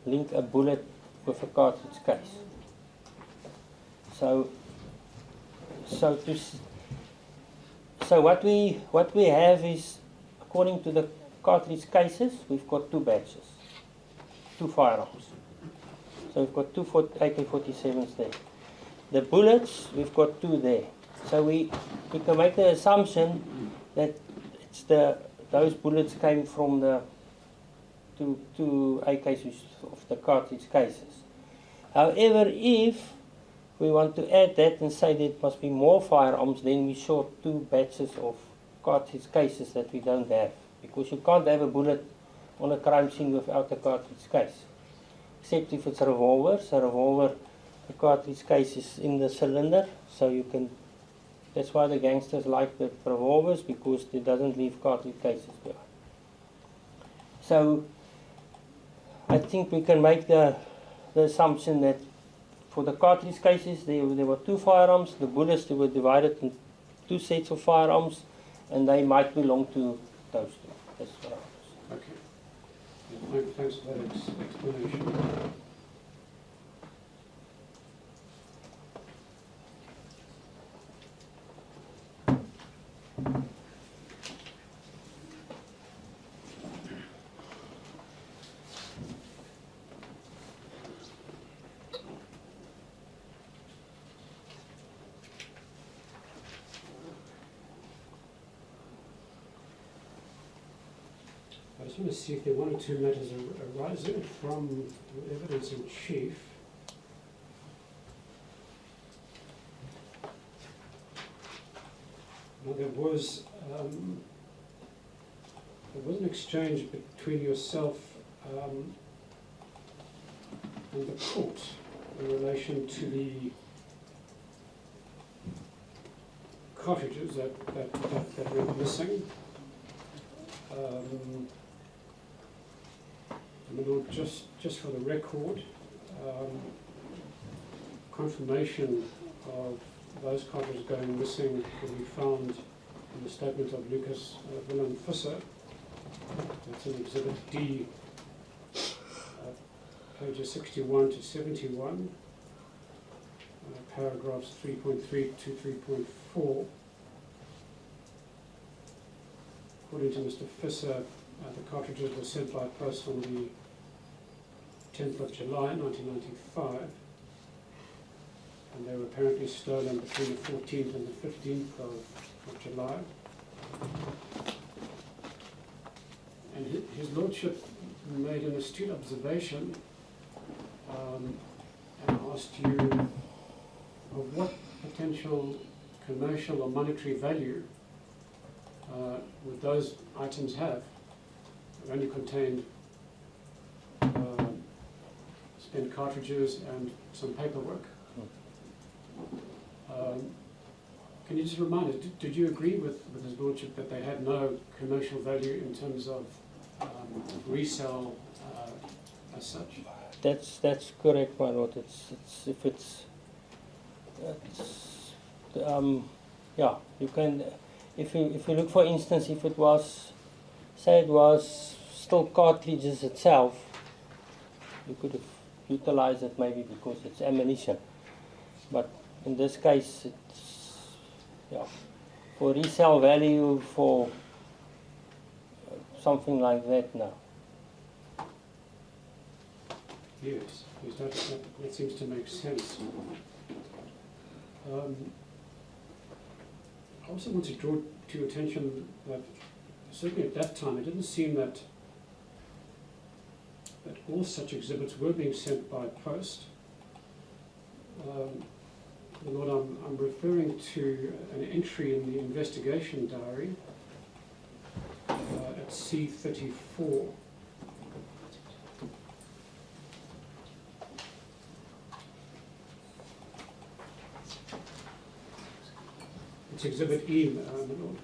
link a bullet with a cartridge case. So what we have is, according to the cartridge cases, we've got 2 batches, 2 firearms. So we've got 2 AK-47s there. The bullets, we've got 2 there. So we can make the assumption that it's those bullets came from the 2 AKs of the cartridge cases. However, if we want to add that and say there must be more firearms, then we short 2 batches of cartridge cases that we don't have. Because you can't have a bullet on a crime scene without a cartridge case. Except if it's revolvers. A revolver, the cartridge case is in the cylinder, so you can. That's why the gangsters like the revolvers, because it doesn't leave cartridge cases behind. So I think we can make the assumption that for the cartridge cases there were 2 firearms. The bullets, they were divided in 2 sets of firearms, and they might belong to those 2. That's what I was. Okay. Thanks for that explanation. I just want to see if there are 1 or 2 matters arising from the evidence in chief. Now there was an exchange between yourself and the court in relation to the cartridges that went missing. Just for the record, confirmation of those cartridges going missing will be found in the statement of Lucas Willem Visser. That's in Exhibit D, pages 61 to 71, paragraphs 3.3 to 3.4. According to Mr. Visser, the cartridges were sent by post on the 10th of July 1995, and they were apparently stolen between the 14th and the 15th of July. And his lordship made an astute observation and asked you of what potential commercial or monetary value would those items have. They only contained spent cartridges and some paperwork. Can you just remind us, did you agree with his lordship that they had no commercial value in terms of resale as such? That's correct, my lord. Yeah, you can. If you look, for instance, if it was, say it was still cartridges itself, you could have utilized it maybe because it's ammunition. But in this case, it's, yeah, for resale value, for something like that, no. Yes, that seems to make sense. I also want to draw to your attention that certainly at that time it didn't seem that all such exhibits were being sent by post. Lord, I'm referring to an entry in the investigation diary at C34. It's Exhibit E, my lord.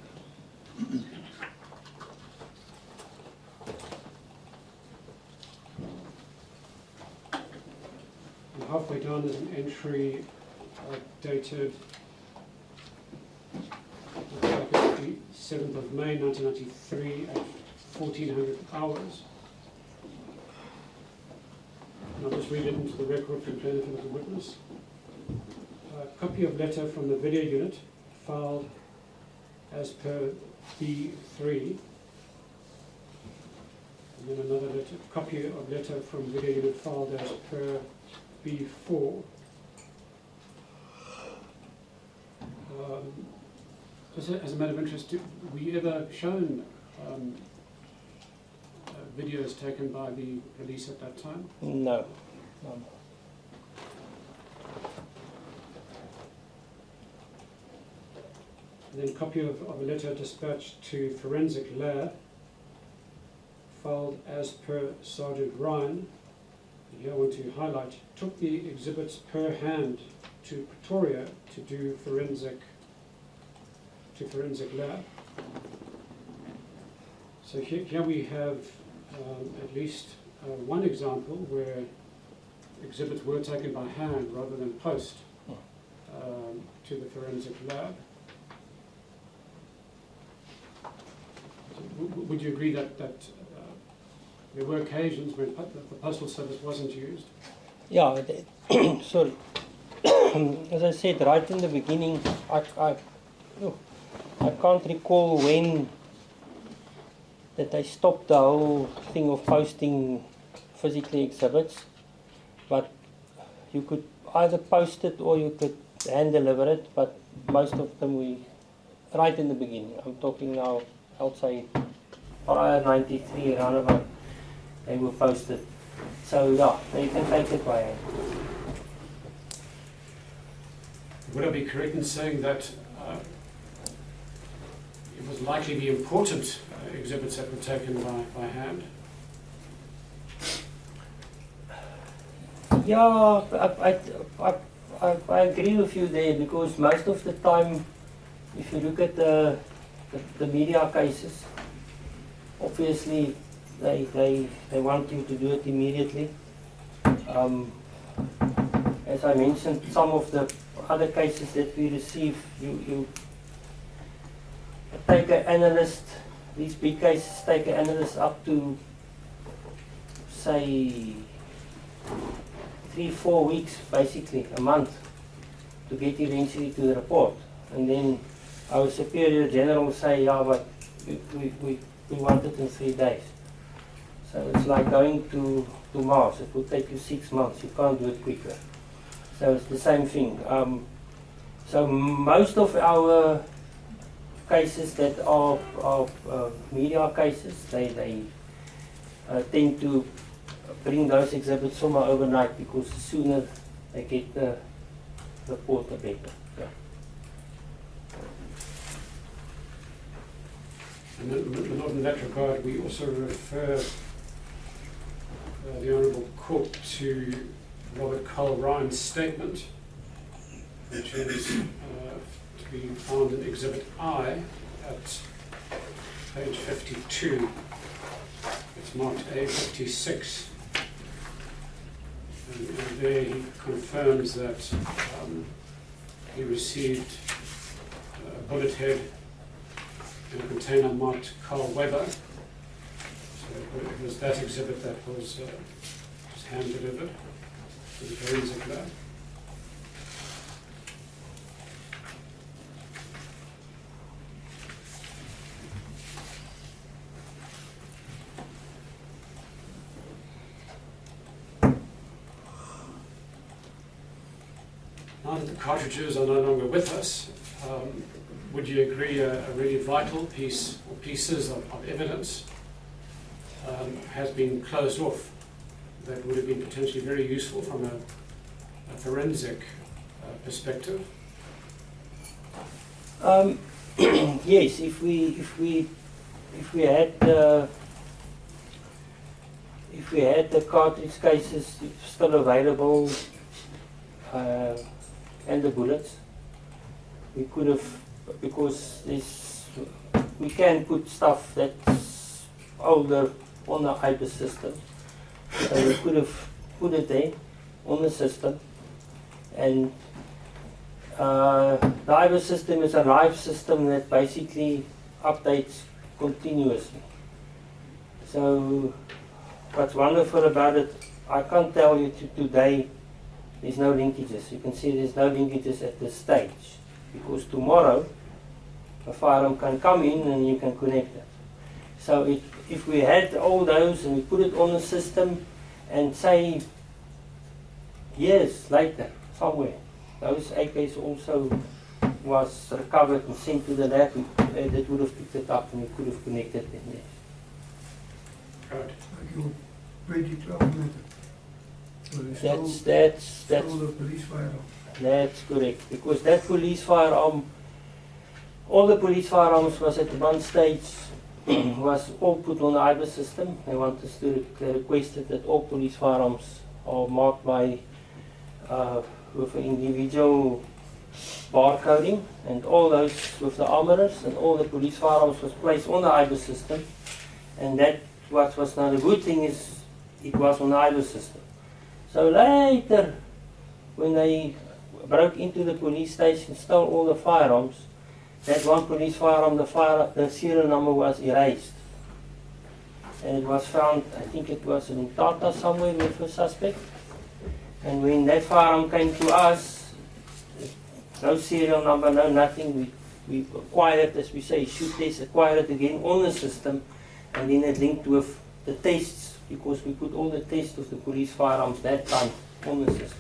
And halfway down there's an entry dated the 7th of May 1993 at 1400 hours. And I'll just read it into the record for the benefit of the witness. A copy of letter from the video unit filed as per B3 And then another letter, copy of letter from video unit filed as per B4. Just as a matter of interest, were you ever shown videos taken by the police at that time? No. No. And then copy of a letter dispatched to forensic lab, filed as per Sergeant Ryan. And here I want to highlight, took the exhibits per hand to Pretoria to do forensic lab. So here we have at least one example where exhibits were taken by hand rather than post to the forensic lab. So would you agree that there were occasions when the postal service wasn't used? Yeah, sorry. As I said right in the beginning, I can't recall when that they stopped the whole thing of posting physically exhibits, but you could either post it or you could hand deliver it, but most of them right in the beginning, I'm talking now, I'll say prior 93 around about, they were posted. So yeah, you can take it by hand. Would I be correct in saying that it was likely the important exhibits that were taken by hand? Yeah, I agree with you there, because most of the time, if you look at the media cases, obviously they want you to do it immediately. As I mentioned, some of the other cases that we receive, you take an analyst, these big cases take an analyst up to, say, 3-4 weeks, basically, a month, to get eventually to the report. And then our superior general will say, yeah, but we want it in 3 days. So it's like going to Mars. It will take you 6 months. You can't do it quicker. So it's the same thing. So most of our cases that are media cases, they tend to bring those exhibits somewhere overnight, because the sooner they get the report, the better. Yeah. And not in that regard, we also refer the Honourable Court to Robert Carl Ryan's statement, which is to be found in Exhibit I at page 52. It's marked A56. And there he confirms that he received a bullet head in a container marked Carl Weber. So it was that exhibit that was hand delivered to the forensic lab. Now that the cartridges are no longer with us, would you agree a really vital piece or pieces of evidence has been closed off that would have been potentially very useful from a forensic perspective? Yes, if we had the cartridge cases still available and the bullets, we could have, because we can put stuff that's older on the IBIS system, so we could have put it there on the system. And the IBIS system is a live system that basically updates continuously. So what's wonderful about it, I can't tell you today there's no linkages. You can see there's no linkages at this stage, because tomorrow a firearm can come in and you can connect it. So if we had all those and we put it on the system and say years later, somewhere, those AKs also was recovered and sent to the lab, that would have picked it up and we could have connected them there. Right. Like your 2012 matter. Where they That's stole the police firearm. That's correct, because that police firearm, all the police firearms was at one stage was all put on the IBIS system. They requested that all police firearms are marked by with an individual barcoding, and all those with the armorers and all the police firearms was placed on the IBIS system. And that what was now the good thing is it was on the IBIS system. So later, when they broke into the police station, stole all the firearms, that one police firearm, the serial number was erased. And it was found, I think it was in Tata somewhere with a suspect. And when that firearm came to us, no serial number, no nothing, we acquired, as we say, shoot test, acquired it again on the system, and then it linked with the tests, because we put all the tests of the police firearms that time on the system.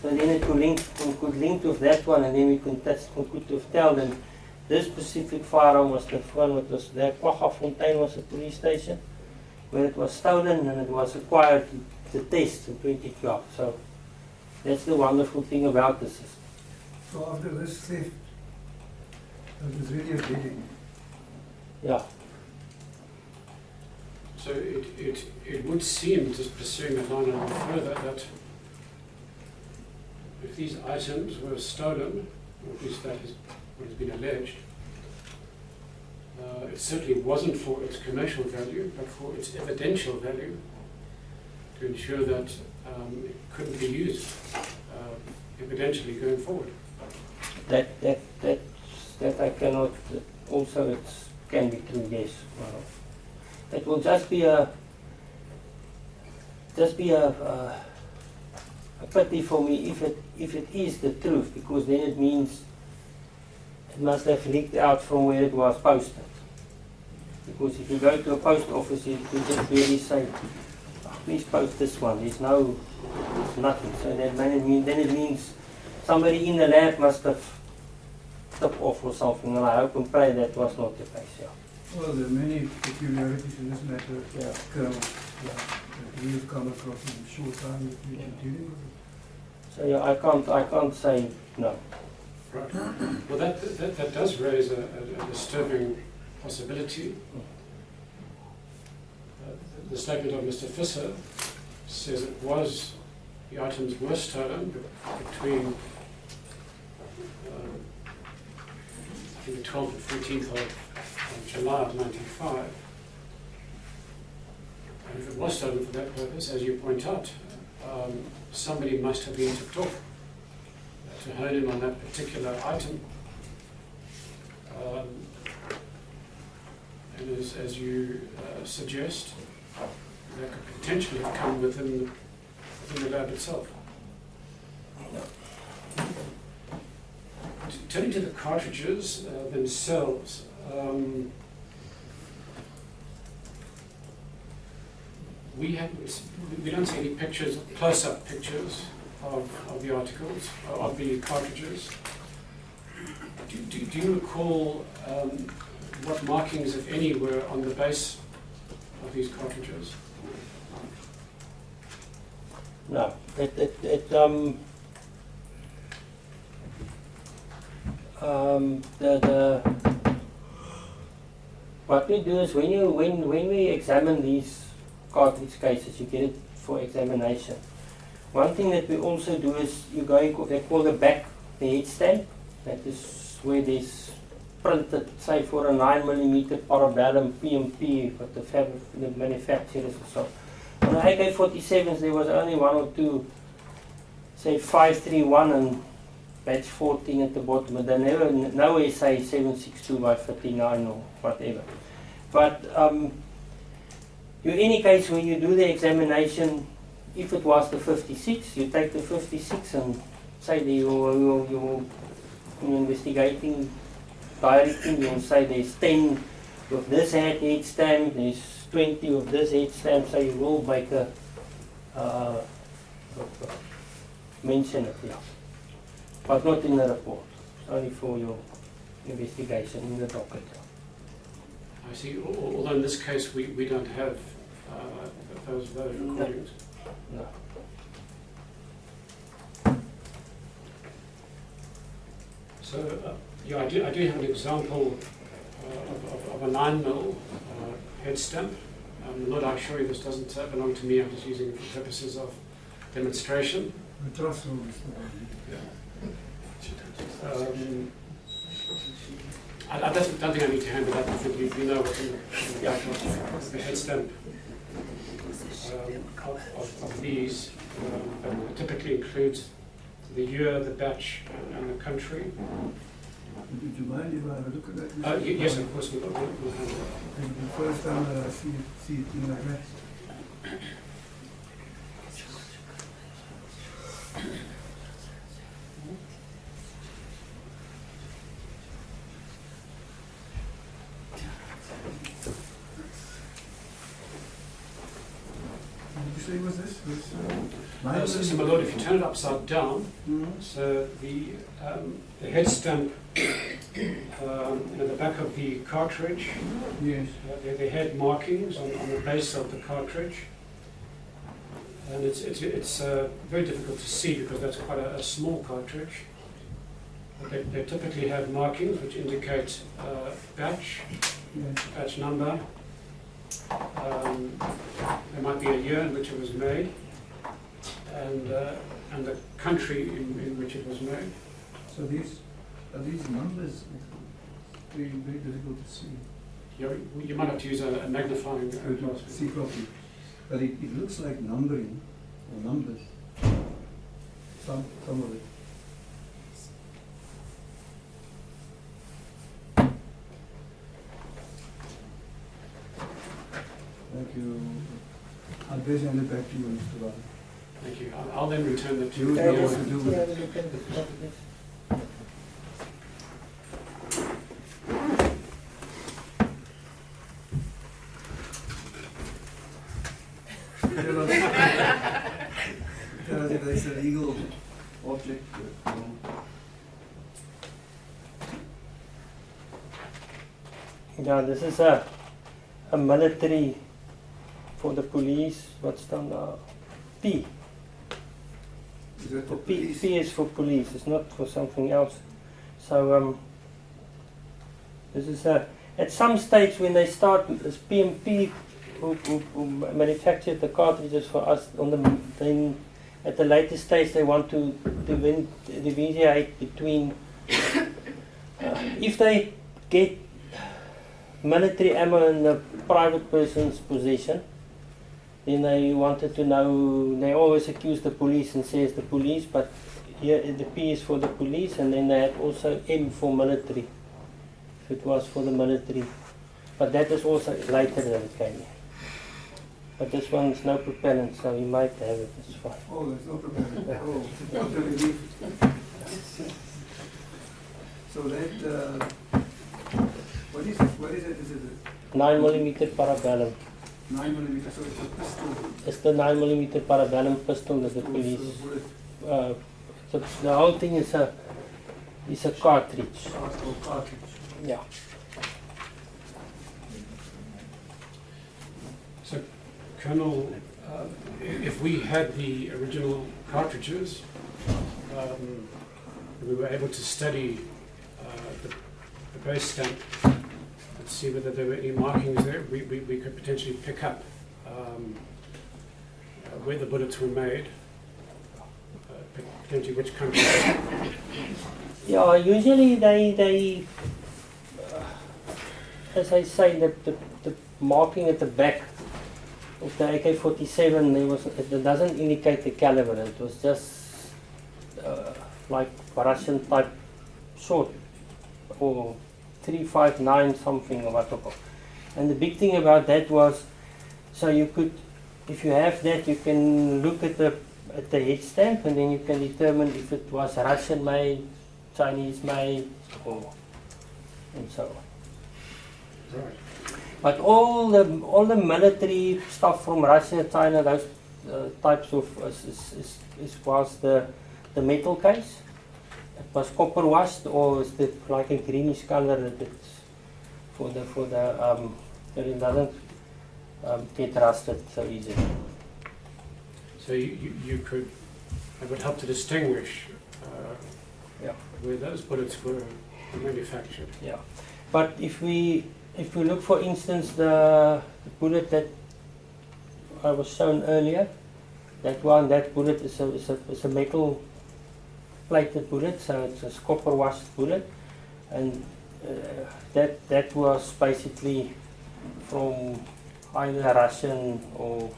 So then it could link with that one, and then we could tell them this specific firearm was the one that was there. Kwaggafontein was a police station where it was stolen, and it was acquired the test in 2012. So that's the wonderful thing about the system. So after this theft, it was really a dead end. Yeah. So it would seem, just pursuing that line a little further, that if these items were stolen, or at least that is what has been alleged, it certainly wasn't for its commercial value, but for its evidential value, to ensure that it couldn't be used evidentially going forward. That I cannot. Also, it can be true. Yes. It will just be a pity for me if it is the truth, because then it means it must have leaked out from where it was posted. Because if you go to a post office, you just really say, oh, please post this one. There's nothing. So then it means somebody in the lab must have tipped off or something, and I hope and pray that was not the case. Yeah. Well, there are many peculiarities in this matter, Yeah. Colonel, that we have come across in the short time that we've been dealing with it. So yeah, I can't say no. Right. Well, that does raise a disturbing possibility. The statement of Mr. Visser says the items were stolen between I think the 12th and 14th of July of '95. And if it was stolen for that purpose, as you point out, somebody must have been tipped off to hone in on that particular item. And as you suggest, that could potentially have come within the lab itself. Turning to the cartridges themselves, we don't see any pictures, close-up pictures of the articles, of the cartridges. Do you recall what markings, if any, were on the base of these cartridges? No. What we do is when we examine these cartridge cases, you get it for examination. One thing that we also do is they call the back, the head stamp. That is where there's printed, say, for a 9mm parabellum PMP, but the manufacturers and so on. On the AK-47s, there was only one or two, say 531 and batch 14 at the bottom, but they never nowhere say 762 by 59 or whatever. But in any case, when you do the examination, if it was the 56, you take the 56 and say that you're investigating directly, you'll say there's 10 with this head stamp, there's 20 of this head stamp, so you will make a mention it, yeah. But not in the report, only for your investigation in the docket. I see. Although in this case we don't have those recordings. No. So yeah, I do have an example of a 9mm head stamp. Lord, I assure you this doesn't belong to me. I'm just using it for purposes of demonstration. The trust room is I don't think I need to hand it up. I think you know what's in the back of the head stamp of these. It typically includes the year, the batch, and the country. Would you mind if I have a look at that? Yes, of course, we'll hand it up. The first time that I see it in like that. Did you say was this? So, my lord, if you turn it upside down, so the head stamp at the back of the cartridge, Yes. they had markings on the base of the cartridge, and it's very difficult to see because that's quite a small cartridge. But they typically have markings which indicate batch, Yes. batch number. There might be a year in which it was made, and the country in which it was made. So are these numbers very, very difficult to see? You might have to use a magnifying glass. See properly. But it looks like numbering or numbers. Some of it. Thank you. I'll best hand it back to you, Mr. Bala. Thank you. I'll then return it to You you. know what to do with it. Tell us if it's a legal object. Yeah, this is a military for the police. What's done now? P. Is that For the P. police? P is for police. It's not for something else. So this is at some stage when they start as PMP who manufactured the cartridges for us then at the later stage they want to differentiate between if they get military ammo in the private person's possession, then they wanted to know, they always accuse the police and says the police, but here the P is for the police, and then they had also M for military, if it was for the military. But that is also later that it came in. But this one is no propellant, so you might have it, it's fine. Oh, there's no problem. Oh, what a relief. So that, what is it? Is it 9mm parabellum. a 9mm? So it's a pistol. It's the 9mm parabellum pistol that the So police. it's a bullet. The whole thing is a cartridge. Cartridge. Yeah. So, Colonel, if we had the original cartridges, we were able to study the base stamp and see whether there were any markings there, we could potentially pick up where the bullets were made, potentially which country. Yeah, usually they as I say, the marking at the back of the AK-47, it doesn't indicate the caliber. It was just like Russian type short or 359 something or whatever. And the big thing about that was, so you could, if you have that, you can look at the head stamp and then you can determine if it was Russian made, Chinese made, or and so on. Right. But all the military stuff from Russia, China, those types of was the metal case. It was copper washed, or is it like a greenish color that it's that it doesn't get rusted so easily. So you could, it would help to distinguish Yeah. where those bullets were manufactured. Yeah. But if we look, for instance, the bullet that I was shown earlier, that bullet is a metal plated bullet, so it's a copper washed bullet, and that was basically from either Russian or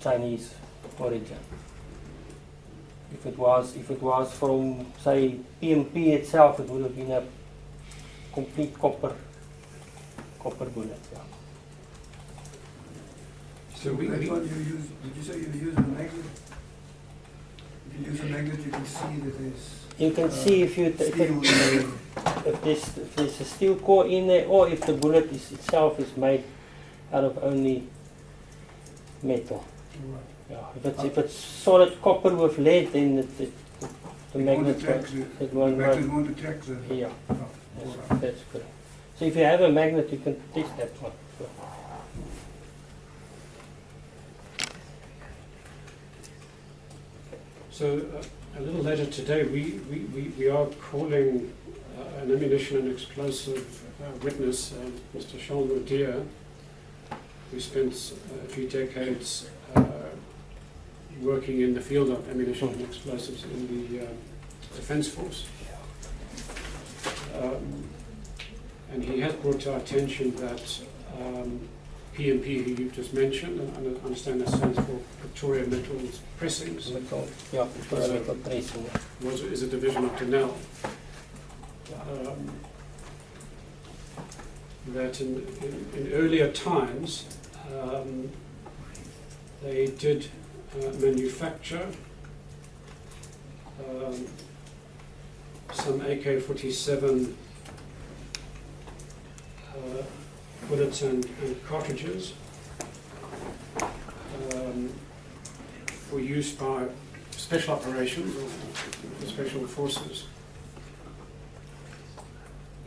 Chinese origin. If it was from, say, PMP itself, it would have been a complete copper bullet. Yeah. So That one you use, did you say you use a magnet? If you use a magnet, you can see that there's... You can see if there's a steel core in there, or if the bullet itself is made out of only metal. Yeah. If it's solid copper with lead, then the magnet won't attract the... Yeah, Oh, that's good. So if you have a magnet, you can test that one. So a little later today, we are calling an ammunition and explosive witness, Mr. Sean O'Dear, who spent a few decades working in the field of ammunition and explosives in the Defence Force. And he has brought to our attention that PMP, who you just mentioned, and I understand that stands for Pretoria Metals Pressings, Yeah, metal pressing. is a division of Denel. That in earlier times, they did manufacture some AK-47 bullets and cartridges for use by special operations or special forces.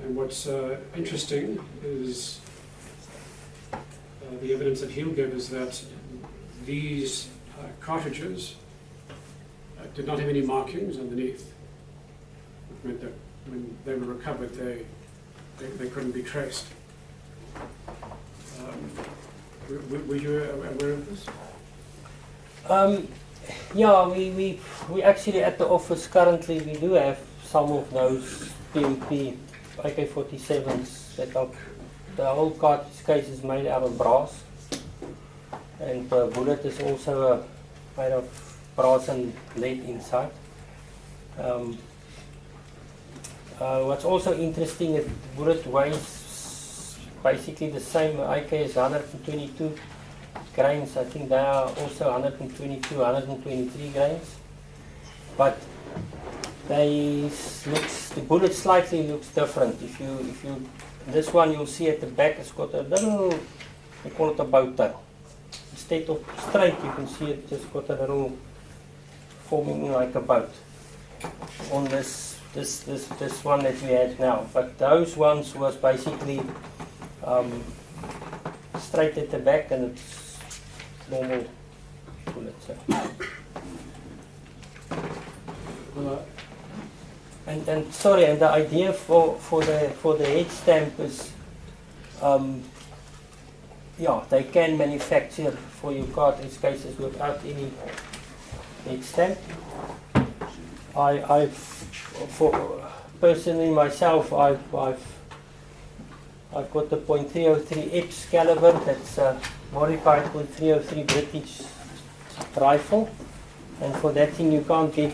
And what's interesting is the evidence that he'll give is that these cartridges did not have any markings underneath. It meant that when they were recovered, they couldn't be traced. Were you aware of this? Yeah, we actually at the office currently we do have some of those PMP AK-47s that are, the whole cartridge case is made out of brass, and the bullet is also made of brass and lead inside. What's also interesting is the bullet weighs basically the same. AK is 122 grains. I think they are also 122, 123 grains. But the bullet slightly looks different. If you this one you'll see at the back it's got a little, they call it a bow tie. Instead of straight, you can see it just got a little forming like a boat on this one that we had now. But those ones was basically straight at the back, and it's normal bullets. And the idea for the head stamp is, they can manufacture for your cartridge cases without any head stamp. Personally myself, I've got the .303 Epps caliber. That's a modified .303 British rifle, and for that thing you can't get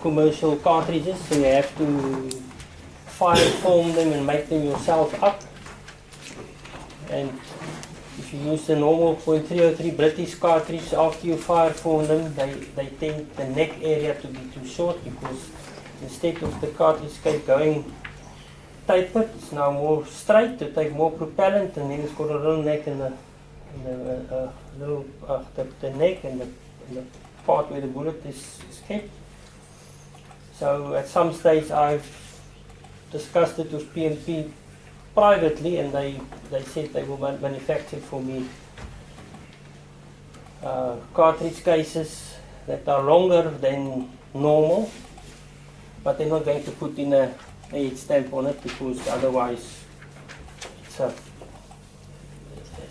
commercial cartridges, so you have to fire form them and make them yourself up. And if you use the normal .303 British cartridge, after you fire form them, they tend the neck area to be too short, because instead of the cartridge case going tapered. It's now more straight to take more propellant, and then it's got a little neck and a little the neck and the part where the bullet is kept. So at some stage I've discussed it with PMP privately, and they said they will manufacture for me cartridge cases that are longer than normal, but they're not going to put in a head stamp on it, because otherwise it's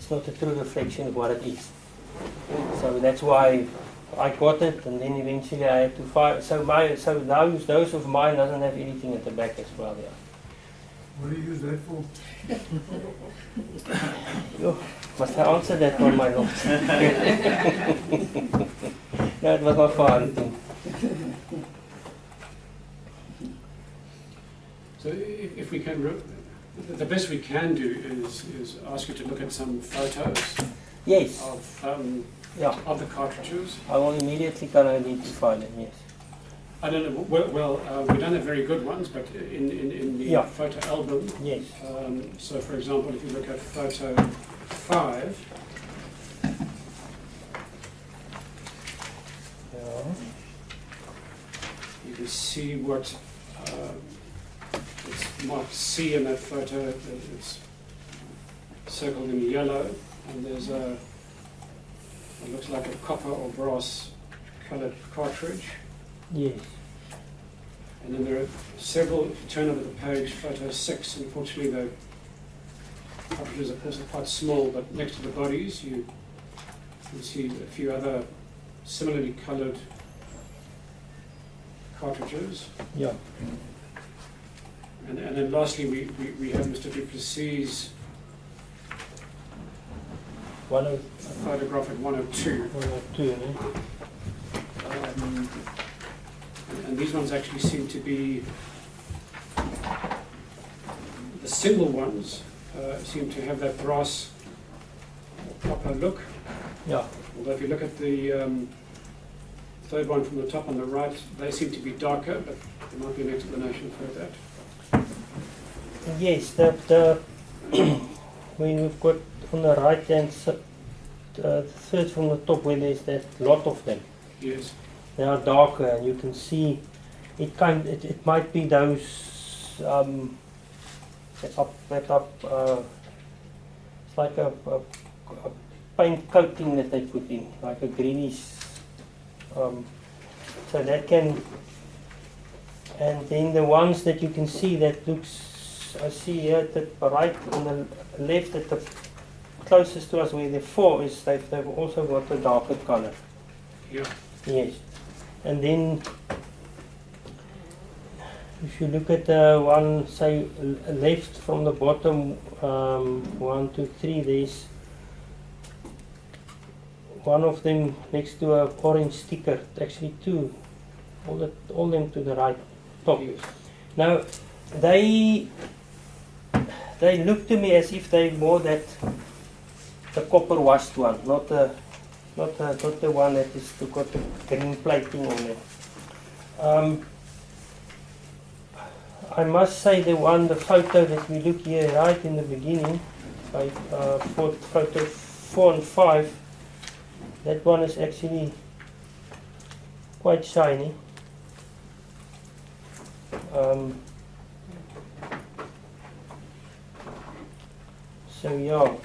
not a true reflection of what it is. So that's why I got it, and then eventually I had to fire. So those of mine doesn't have anything at the back as well. Yeah. What do you use that for? Oh, must I answer that one, my lord? No, it was my father thing. So if we can, the best we can do is ask you to look at some photos Yes. of the cartridges. I will immediately can identify them. Yes. I don't know. Well, we don't have very good ones, but in the photo album. Yes. So, for example, if you look at photo 5. Yeah. You can see what it's marked C in that photo. It's circled in yellow, and there's it looks like a copper or brass colored cartridge. Yes. And then there are several. If you turn over the page, photo 6. Unfortunately, the cartridges are also quite small, but next to the bodies, you can see a few other similarly colored cartridges. Yeah. And then lastly, we have Mr. Duplessis' photograph at 102. 102. And these ones actually seem to be, the single ones seem to have that brass copper look. Yeah. Although if you look at the third one from the top on the right, they seem to be darker, but there might be an explanation for that. Yes, the we've got on the right hand side, third from the top, where there's that lot of them. Yes. They are darker, and you can see it might be those it's like a paint coating that they put in, like a greenish. So that can, and then the ones that you can see that looks. I see here at the right, on the left, at the closest to us where the 4 is, they've also got a darker color. Yeah. Yes. And then if you look at the one, say, left from the bottom, 1, 2, 3, there's one of them next to an orange sticker, actually 2, all them to the right top. Yes. Now, they look to me as if they wore the copper washed one, not the one that is got the green plating on it. I must say the photo that we look here right in the beginning, like photo 4 and 5, that one is actually quite shiny. So yeah,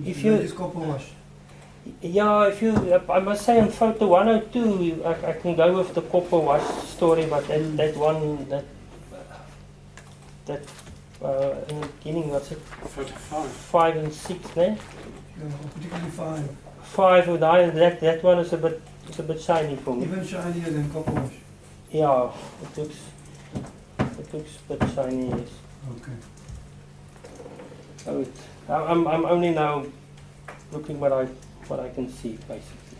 if you Is copper wash? Yeah, I must say on photo 102, I can go with the copper wash story, but that one, in the beginning, what's it? Photo 5. 5 and 6, ne? Yeah, particularly 5. 5 with that one is a bit shiny for me. Even shinier than copper wash. Yeah, it looks a bit shiny, yes. Okay. So I'm only now looking what I can see, basically.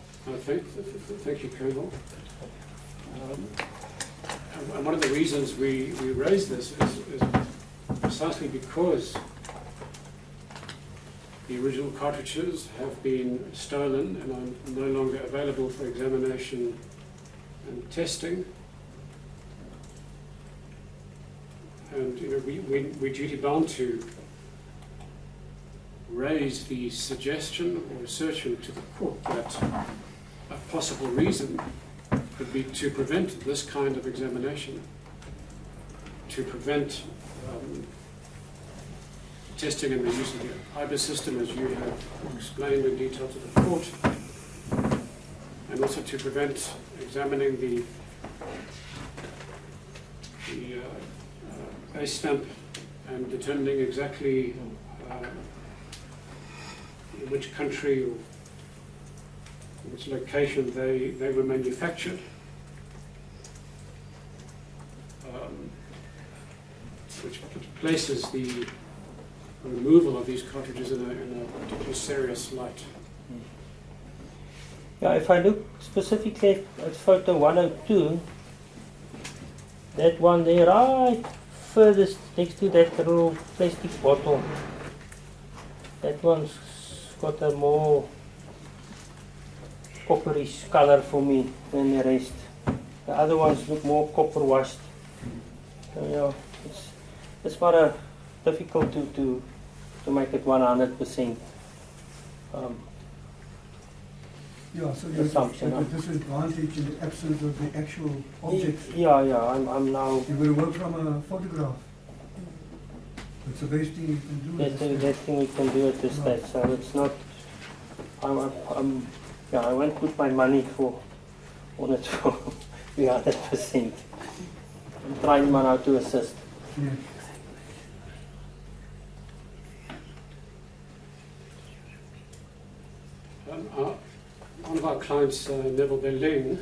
Thank you, Colonel. And one of the reasons we raise this is precisely because the original cartridges have been stolen and are no longer available for examination and testing. And we're duty bound to raise the suggestion or assertion to the court that a possible reason could be to prevent this kind of examination, to prevent testing and the use of the IBIS system, as you have explained in detail to the court, and also to prevent examining the base stamp and determining exactly in which country or which location they were manufactured. Which places the removal of these cartridges in a particularly serious light. Yeah, if I look specifically at photo 102, that one there, right furthest next to that little plastic bottle, that one's got a more copperish color for me than the rest. The other ones look more copper washed. So yeah, it's rather difficult to make it 100%. Yeah, so you're Assumption, at a disadvantage in the absence of the actual objects. Yeah, I'm now. You will work from a photograph. It's the best thing you can do. That's the best thing we can do at this stage. So it's not. I won't put my money on it for 100%. I'm trying now to assist. Yeah. One of our clients, Neville Berling,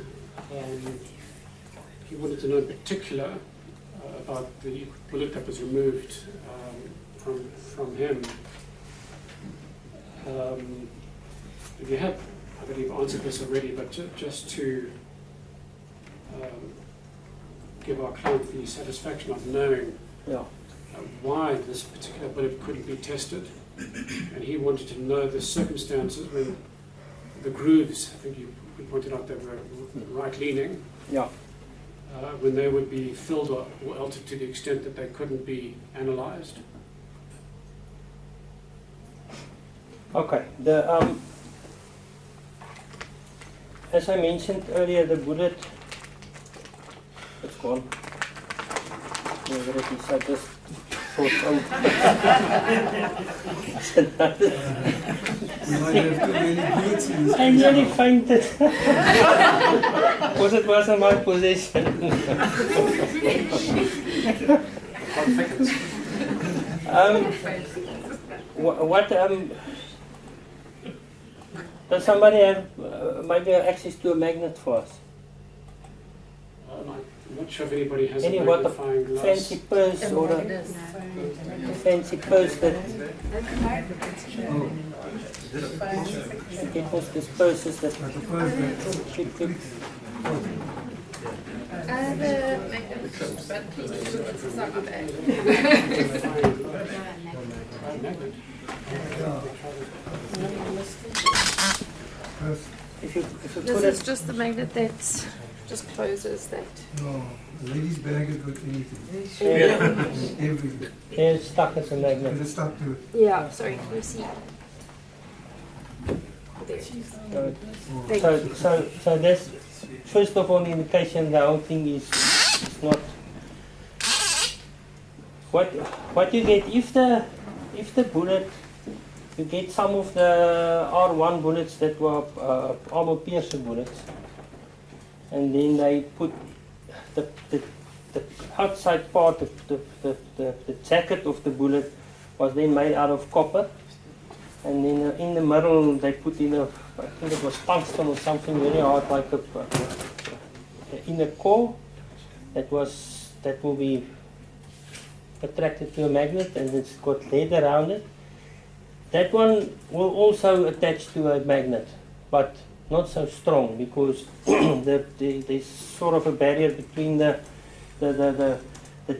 he wanted to know in particular about the bullet that was removed from him. You have, I believe, answered this already, but just to give our client the satisfaction of knowing why this particular bullet couldn't be tested, and he wanted to know the circumstances when the grooves, I think you pointed out they were right-leaning, when they would be filled or altered to the extent that they couldn't be analysed. Okay. As I mentioned earlier, the bullet, it's gone. Wherever it is, I just thought, You might have too many bullets in this I nearly fainted. Because it was in my possession. Does somebody have maybe access to a magnet for us? I'm not sure if anybody has Any a what magnifying glass. fancy purse or a fancy purse that it was this purses that click. I have a magnet, but please do it's not my bag. If you put This it, is just the magnet that just closes that. No, the lady's bag is with anything. Everything. it's stuck as a magnet. It's stuck to it. Yeah, sorry, can you see? There. So that's first of all indication the whole thing is not what you get if the bullet, you get some of the R1 bullets that were armor piercer bullets, and then they put the outside part of the jacket of the bullet was then made out of copper, and then in the middle they put in a, I think it was tungsten or something very hard, like a inner core that will be attracted to a magnet, and it's got lead around it. That one will also attach to a magnet, but not so strong, because there's sort of a barrier between the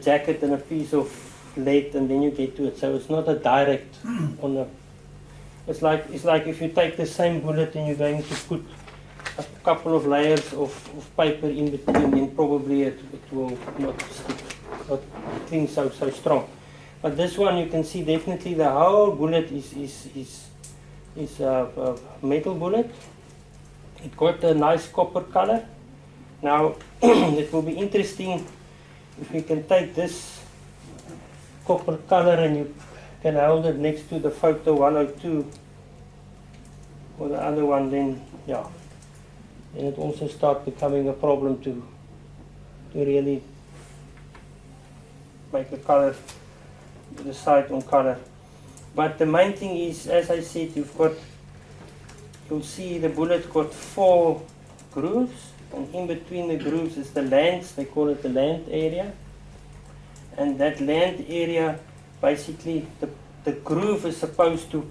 jacket and a piece of lead, and then you get to it. So it's not a direct on It's like if you take the same bullet and you're going to put a couple of layers of paper in between, then probably it will not stick, not cling so strong. But this one you can see definitely the whole bullet is a metal bullet. It got a nice copper color. Now it will be interesting if we can take this copper color and you can hold it next to the photo 102 or the other one, then yeah, then it also starts becoming a problem to really make a color, decide on color. But the main thing is, as I said, you'll see the bullet got 4 grooves, and in between the grooves is the lands, they call it the land area. And that land area, basically, the groove is supposed to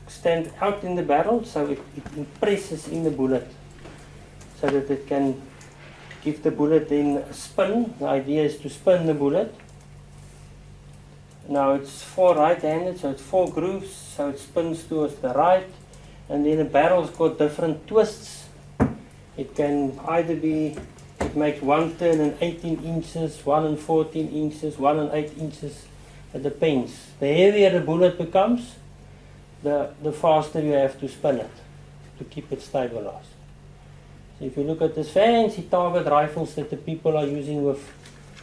stand out in the barrel, so it impresses in the bullet, so that it can give the bullet then a spin. The idea is to spin the bullet. Now it's 4 right-handed, so it's 4 grooves, so it spins towards the right, and then the barrel's got different twists. It can either be, it makes one turn in 18 inches, one in 14 inches, one in 8 inches. It depends. The heavier the bullet becomes, the faster you have to spin it to keep it stabilized. So if you look at this fancy target rifles that the people are using with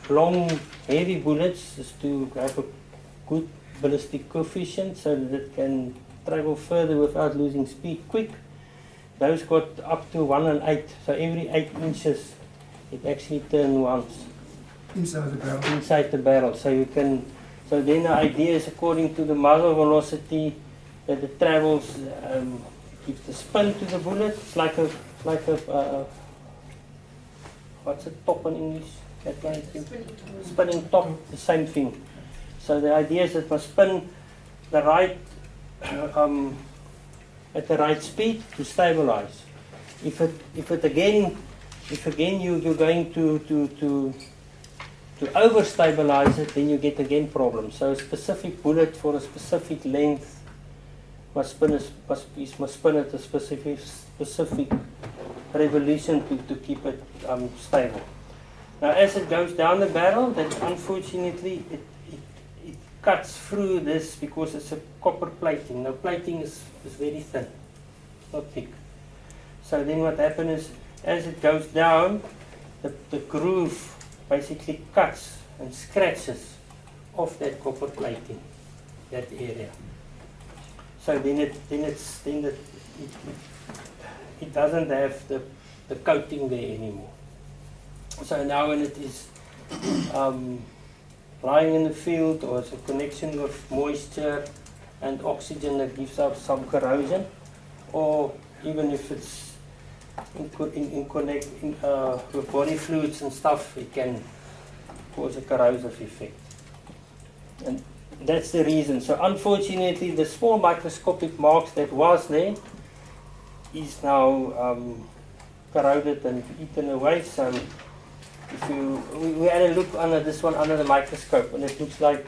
long, heavy bullets, is to have a good ballistic coefficient so that it can travel further without losing speed quick. Those got up to 1 in 8, so every 8 inches it actually turns once. Inside the barrel. Inside the barrel, so you can. So then the idea is, according to the muzzle velocity, that it travels, gives the spin to the bullet. It's like a what's a top in English? That kind of thing. Spinning top, the same thing. So the idea is it must spin the right at the right speed to stabilize. If again you're going to over stabilize it, then you get again problems. So a specific bullet for a specific length must spin at a specific revolution to keep it stable. Now as it goes down the barrel, that unfortunately it cuts through this because it's a copper plating. Now plating is very thin, it's not thick. So then what happens is, as it goes down, the groove basically cuts and scratches off that copper plating, that area. So then it doesn't have the coating there anymore. So now when it is lying in the field, or it's a connection with moisture and oxygen that gives out some corrosion, or even if it's with body fluids and stuff, it can cause a corrosive effect. And that's the reason. So unfortunately, the small microscopic marks that was there is now corroded and eaten away. So we had a look under this one under the microscope, and it looks like,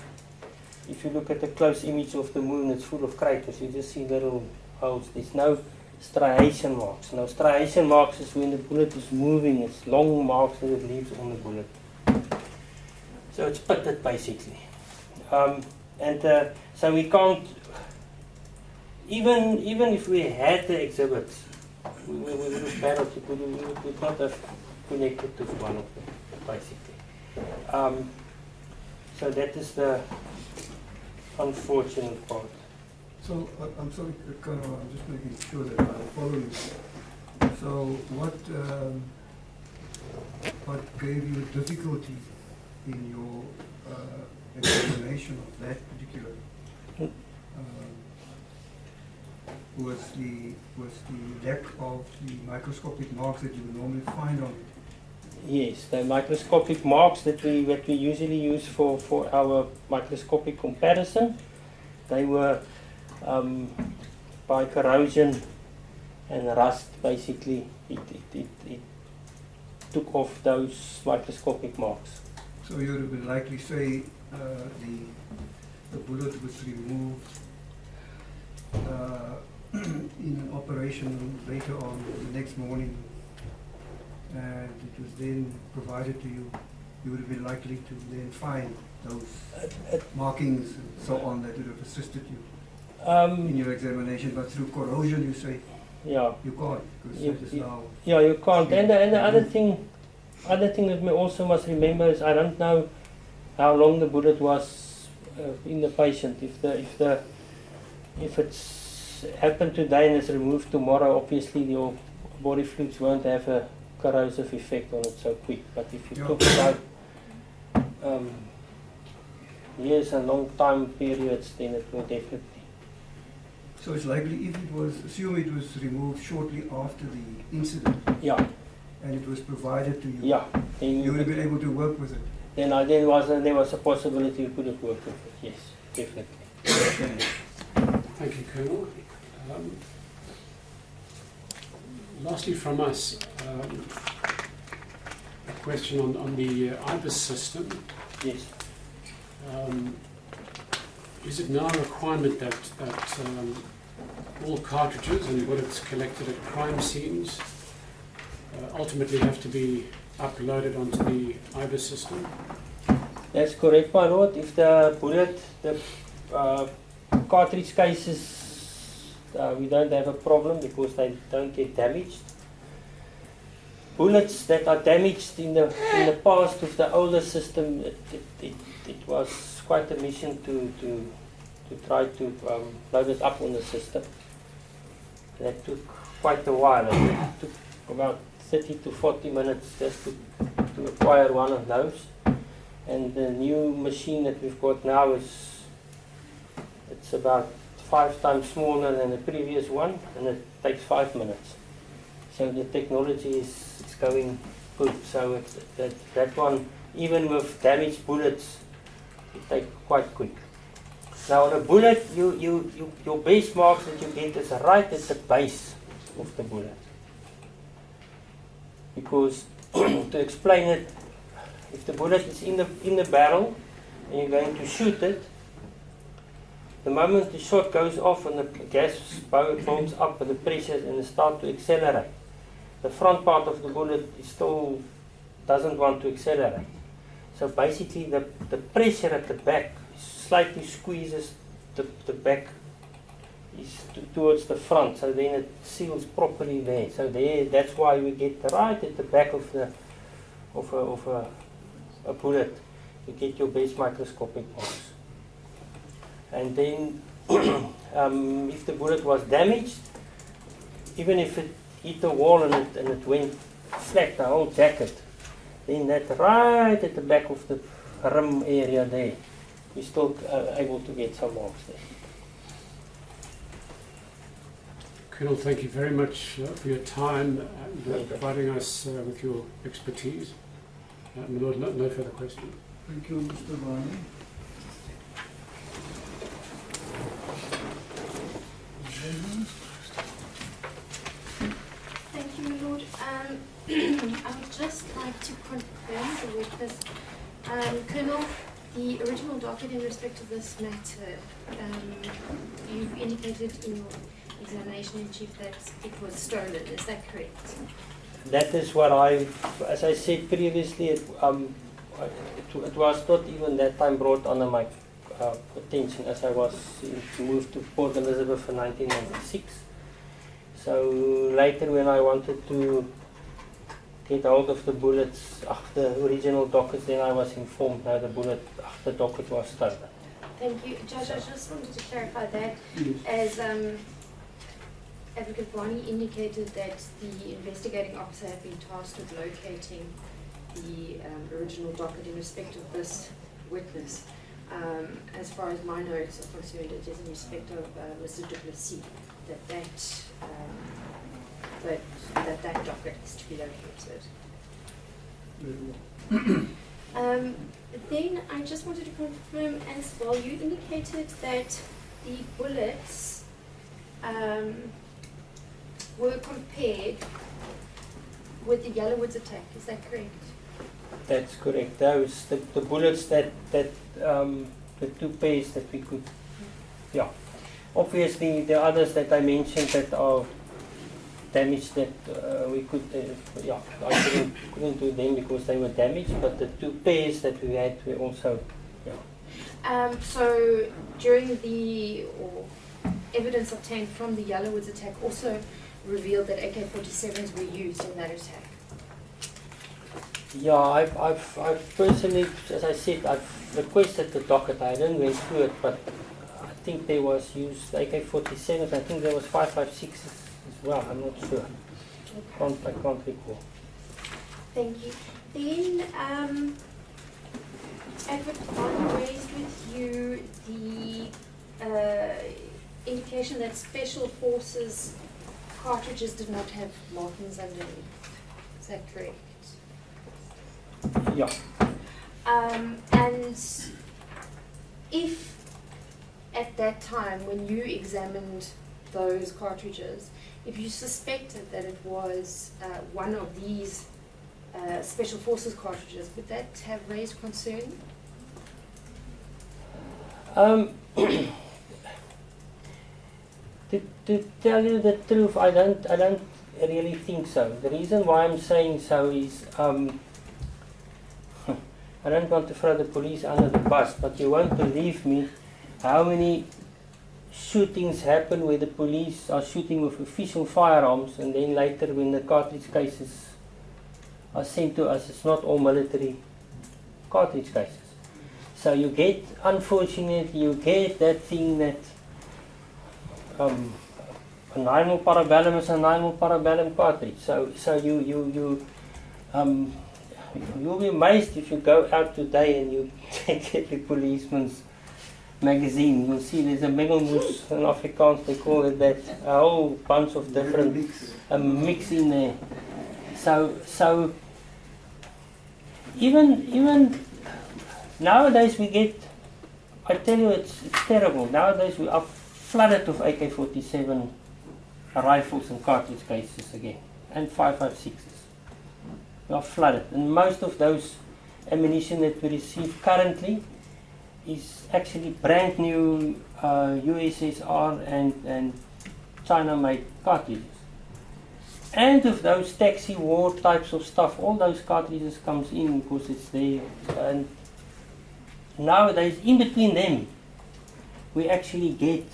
if you look at the close image of the moon, it's full of craters. You just see little holes. There's no striation marks. Now striation marks is when the bullet is moving. It's long marks that it leaves on the bullet. So it's pitted basically. So we can't, even if we had the exhibits, we would have battled it. We would not have connected to one of them, basically. So that is the unfortunate part. So, I'm sorry, Colonel, I'm just making sure that I follow you. So, what gave you difficulty in your explanation of that particular was the lack of the microscopic marks that you would normally find on it? Yes, the microscopic marks that we usually use for our microscopic comparison, they were by corrosion and rust. Basically, it took off those microscopic marks. So you would likely say the bullet was removed operation later on the next morning, and it was then provided to you, you would have been likely to then find those markings and so on that would have assisted you in your examination. But through corrosion, you say Yeah. you can't, because You- that is you- now. Yeah, you can't. And the other thing that we also must remember is I don't know how long the bullet was in the patient. If it's happened today and is removed tomorrow, obviously your body fluids won't have a corrosive effect on it so quick. But if you Yeah. talk about years and long time periods, then it will definitely. So it's likely if it was, assume it was removed shortly after the incident Yeah, and it was provided to you, yeah. you would have Then, been able to work with it. then there was a possibility you could have worked with it. Yes, definitely. Thank you, Colonel. Lastly from us, a question on the IBIS system. Yes. Is it now a requirement that all cartridges and bullets collected at crime scenes ultimately have to be uploaded onto the IBIS system? That's correct, my lord. If the bullet, the cartridge cases, we don't have a problem because they don't get damaged. Bullets that are damaged in the past with the older system, it was quite a mission to try to load it up on the system. That took quite a while. It took about 30 to 40 minutes just to acquire one of those. And the new machine that we've got now it's about 5 times smaller than the previous one, and it takes 5 minutes. So the technology is going good. So that one, even with damaged bullets, it takes quite quick. Now on a bullet, your base marks that you get is right at the base of the bullet. Because to explain it, if the bullet is in the barrel and you're going to shoot it, the moment the shot goes off and the gas builds up and the pressure and it starts to accelerate, the front part of the bullet still doesn't want to accelerate. So basically the pressure at the back slightly squeezes the back towards the front, so then it seals properly there. So that's why we get right at the back of a bullet, you get your base microscopic marks. And then if the bullet was damaged, even if it hit the wall and it went flat, the whole jacket, then that right at the back of the rim area there, we're still able to get some marks there. Colonel, thank you very much for your time and providing us with your expertise. My Lord, no further questions. Thank you, Mr. Vani. Thank you, my Lord. I would just like to confirm the witness. Colonel, the original docket in respect to this matter, you've indicated in your examination in chief that it was stolen. Is that correct? That is what as I said previously, it was not even that time brought under my attention as I was moved to Port Elizabeth in 1996. So later when I wanted to get hold of the bullets, the original dockets, then I was informed that the docket was stolen. Thank you. Judge, I just wanted to clarify that. Yes. As Advocate Barney indicated that the investigating officer had been tasked with locating the original docket in respect of this witness. As far as my notes are concerned, it is in respect of Mr. Du Plessis that docket is to be located. Then I just wanted to confirm as well, you indicated that the bullets were compared with the Yellowwoods attack, is that correct? That's correct. Those the bullets that the 2 pairs that we could, yeah. Obviously the others that I mentioned that are damage that we could, I couldn't do them because they were damaged, but the 2 pairs that we had were also, So during or evidence obtained from the Yellowwoods attack also revealed that AK-47s were used in that attack. Yeah, I've personally, as I said, I've requested the docket. I didn't went through it, but I think there was used AK-47s. I think there was 5.56s as well. I'm not sure. I can't recall. Thank you. Then, Edward, I raised with you the indication that Special Forces cartridges did not have markings underneath. Is that correct? Yeah. And if at that time when you examined those cartridges, if you suspected that it was one of these Special Forces cartridges, would that have raised concern? To tell you the truth, I don't really think so. The reason why I'm saying so is I don't want to throw the police under the bus, but you won't believe me how many shootings happen where the police are shooting with official firearms, and then later when the cartridge cases are sent to us, it's not all military cartridge cases. So you get, unfortunately, you get that thing that a 9mm parabellum is a 9mm parabellum cartridge. So you'll be amazed if you go out today and you take every policeman's magazine. You'll see there's a mengelmoes in Afrikaans, they call it that, a whole bunch of different mix in there. So even nowadays we get, I tell you it's terrible. Nowadays we are flooded with AK-47 rifles and cartridge cases again, and 5.56s. We are flooded, and most of those ammunition that we receive currently is actually brand new USSR and China-made cartridges. And of those taxi war types of stuff, all those cartridges comes in because it's there. And nowadays, in between them, we actually get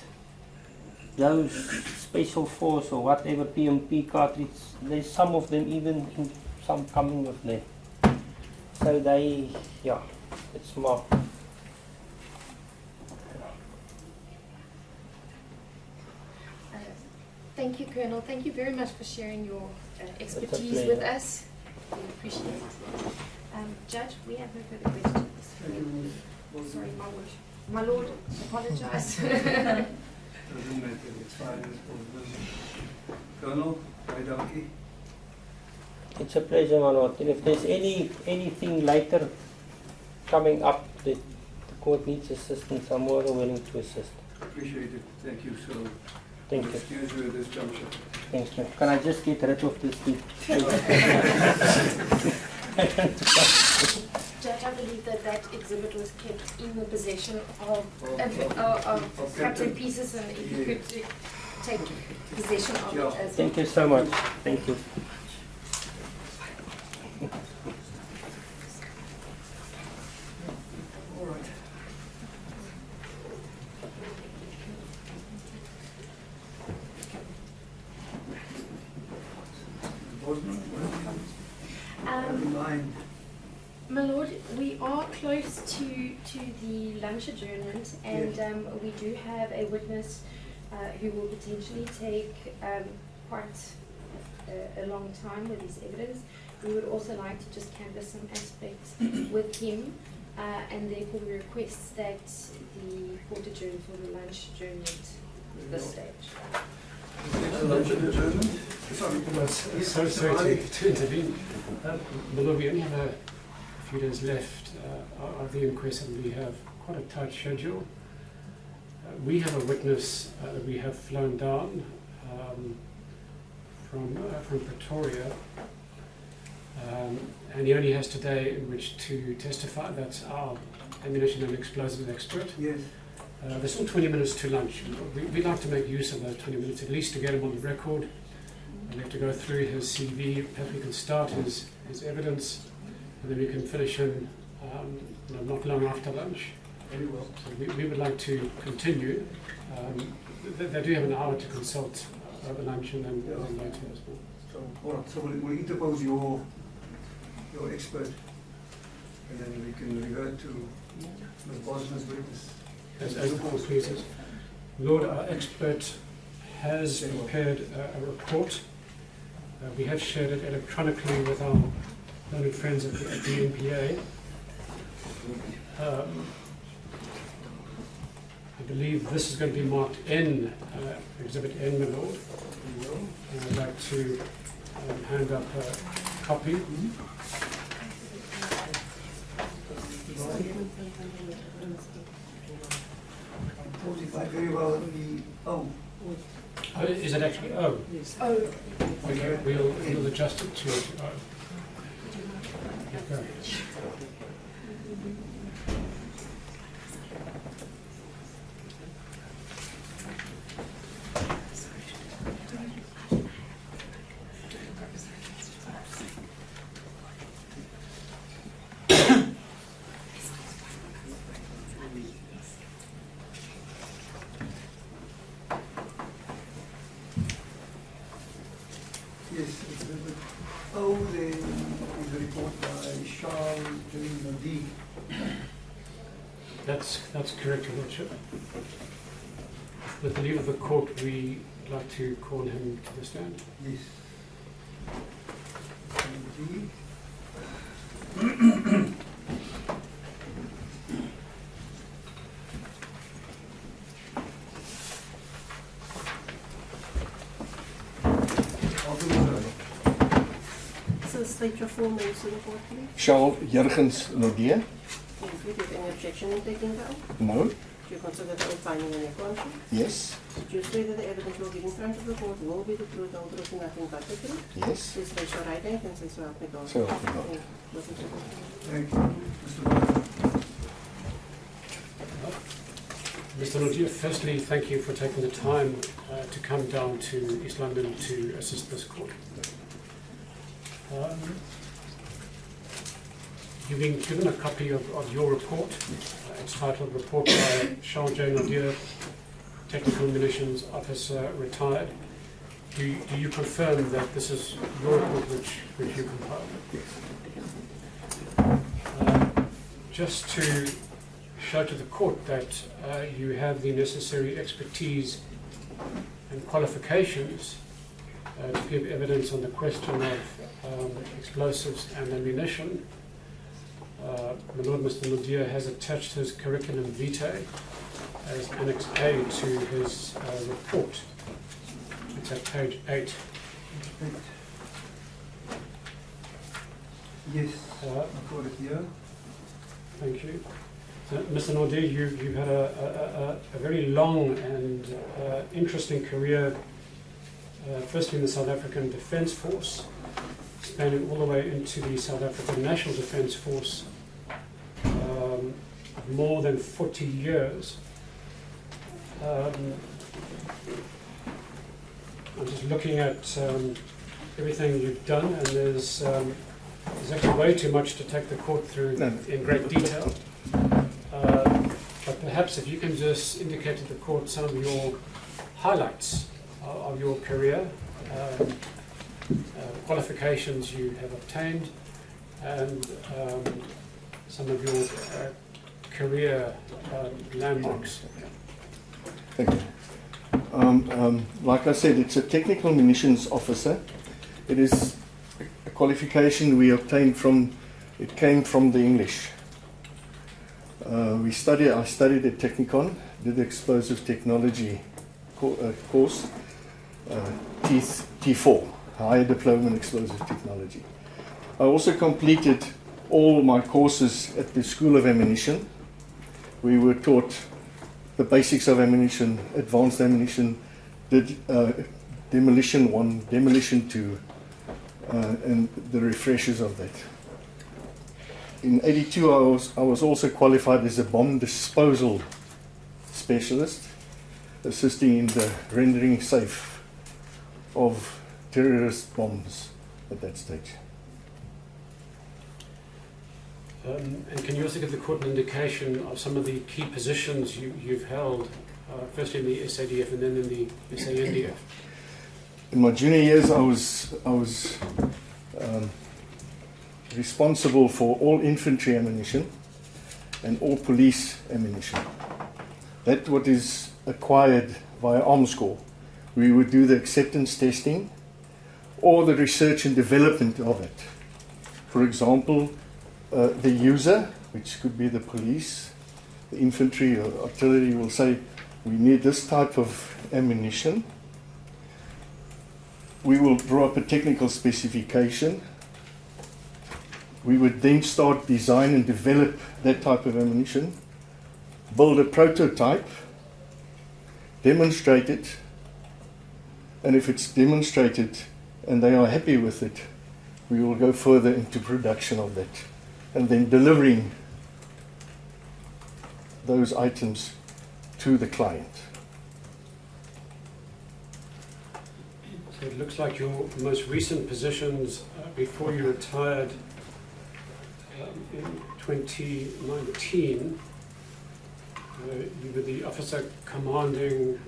those special force or whatever PMP cartridges. There's some of them even in some coming with them. So they, it's more. Thank you, Colonel. Thank you very much for sharing your expertise with us. We appreciate it. Judge, we have no further questions. Sorry, my lord, apologize. Doesn't matter, it's fine. Colonel, Donkey. It's a pleasure, my lord. And if there's anything later coming up that the court needs assistance, I'm more than willing to assist. Appreciate it. Thank you. So, Thank you. excuse you at this juncture. Thank you. Can I just get rid of this thing? Judge, I believe that exhibit was kept in the possession of Captain Pieces, and if you could take possession of it as well. Thank you so much. Thank you. All right. My lord, we are close to the lunch adjournment, and we do have a witness who will potentially take quite a long time with his evidence. We would also like to just canvass some aspects with him, and therefore we request that the court adjourn for the lunch adjournment at this stage. Sorry to intervene. Below, we only have a few days left of the inquest, and we have quite a tight schedule. We have a witness that we have flown down from Pretoria, and he only has today in which to testify. That's our ammunition and explosives expert. Yes. There's still 20 minutes to lunch. We'd like to make use of those 20 minutes, at least to get him on the record. We'll have to go through his CV. Perhaps we can start his evidence, and then we can finish him not long after lunch. Very well. So we would like to continue. They do have an hour to consult over lunch and then later as well. So, all right, so we'll interpose your expert, and then we can revert to Ms. Bosman's witness. As the court pleases. Lord, our expert has prepared a report. We have shared it electronically with our learned friends at the NPA. I believe this is going to be marked N, Exhibit N, my Lord. And I'd like to hand up a copy. Very well, oh, Oh, is it actually O? Oh, Okay, we'll adjust it to O. Okay. yes, exhibit O then is a report by Charles J. That's correct, Your Lordship. With the leave of the court, we would like to call him to the stand. Yes. Indeed. So state your full name to the court, please. Charles Jurgens Lodie? If you have any objection in taking the oath, No. do you consider the oath binding on your conscience? Yes. Do you swear that the evidence will give in front of the court will be the truth, the whole truth, and nothing but the truth? Yes. Please raise your right hand and say so help me God. So help me God. Listen to the court. Thank you, Mr. Bosman. Mr. Lodie, firstly, thank you for taking the time to come down to East London to assist this court. You've been given a copy of your report. It's titled Report by Charles J. Nadir, Technical Munitions Officer, Retired. Do you confirm that this is your report which you compiled? Just to show to the court that you have the necessary expertise and qualifications to give evidence on the question of explosives and ammunition. My Lord, Mr. Nadir has attached his curriculum vitae as Annex A to his report. It's at page 8. Yes, I've got it here. Thank you. So, Mr. Nadir, you've had a very long and interesting career, firstly in the South African Defence Force, spanning all the way into the South African National Defence Force, more than 40 years. I'm just looking at everything you've done, and there's actually way too much to take the court through in great detail. But perhaps if you can just indicate to the court some of your highlights of your career, qualifications you have obtained, and some of your career landmarks. Thank you. Like I said, it's a technical munitions officer. It is a qualification we obtained it came from the English. I studied at Technikon, did the explosive technology course, T4, Higher Diploma in Explosive Technology. I also completed all my courses at the School of Ammunition. We were taught the basics of ammunition, advanced ammunition, did Demolition 1, Demolition 2, and the refreshers of that. In '82, I was also qualified as a bomb disposal specialist, assisting in the rendering safe of terrorist bombs at that stage. And can you also give the court an indication of some of the key positions you've held, firstly in the SADF and then in the SANDF? In my junior years, I was responsible for all infantry ammunition and all police ammunition. That what is acquired via Arms Corps. We would do the acceptance testing or the research and development of it. For example, the user, which could be the police, the infantry or artillery, will say, we need this type of ammunition. We will draw up a technical specification. We would then start design and develop that type of ammunition, build a prototype, demonstrate it, and if it's demonstrated and they are happy with it, we will go further into production of that and then delivering those items to the client. So it looks like your most recent positions before you retired in 2019, you were the officer commanding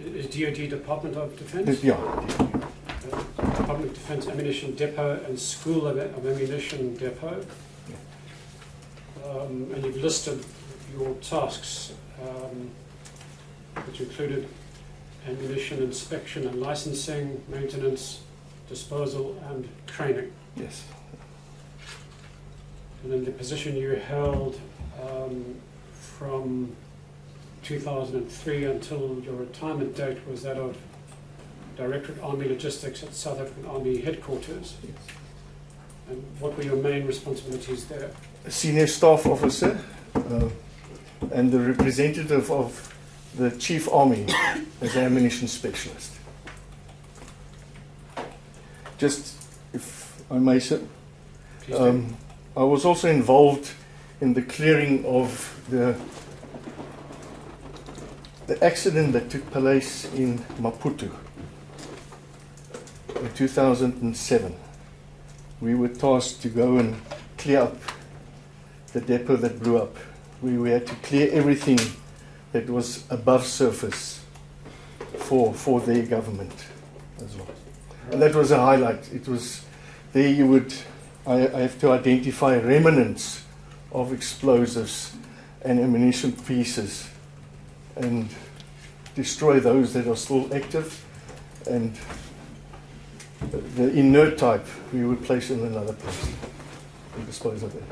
is DoD Department of Defense? Yeah. Department of Defense Ammunition Depot and School of Ammunition Depot. And you've listed your tasks, which included ammunition inspection and licensing, maintenance, disposal and training. Yes. And then the position you held from 2003 until your retirement date was that of Directorate Army Logistics at South African Army Headquarters. Yes. And what were your main responsibilities there? A senior staff officer and the representative of the Chief Army as an ammunition specialist. Just, if I may, sir, Please do. I was also involved in the clearing of the accident that took place in Maputo in 2007. We were tasked to go and clear up the depot that blew up. We had to clear everything that was above surface for their government as well. And that was a highlight. It was there you would, I have to identify remnants of explosives and ammunition pieces and destroy those that are still active, and the inert type we would place in another place and dispose of that.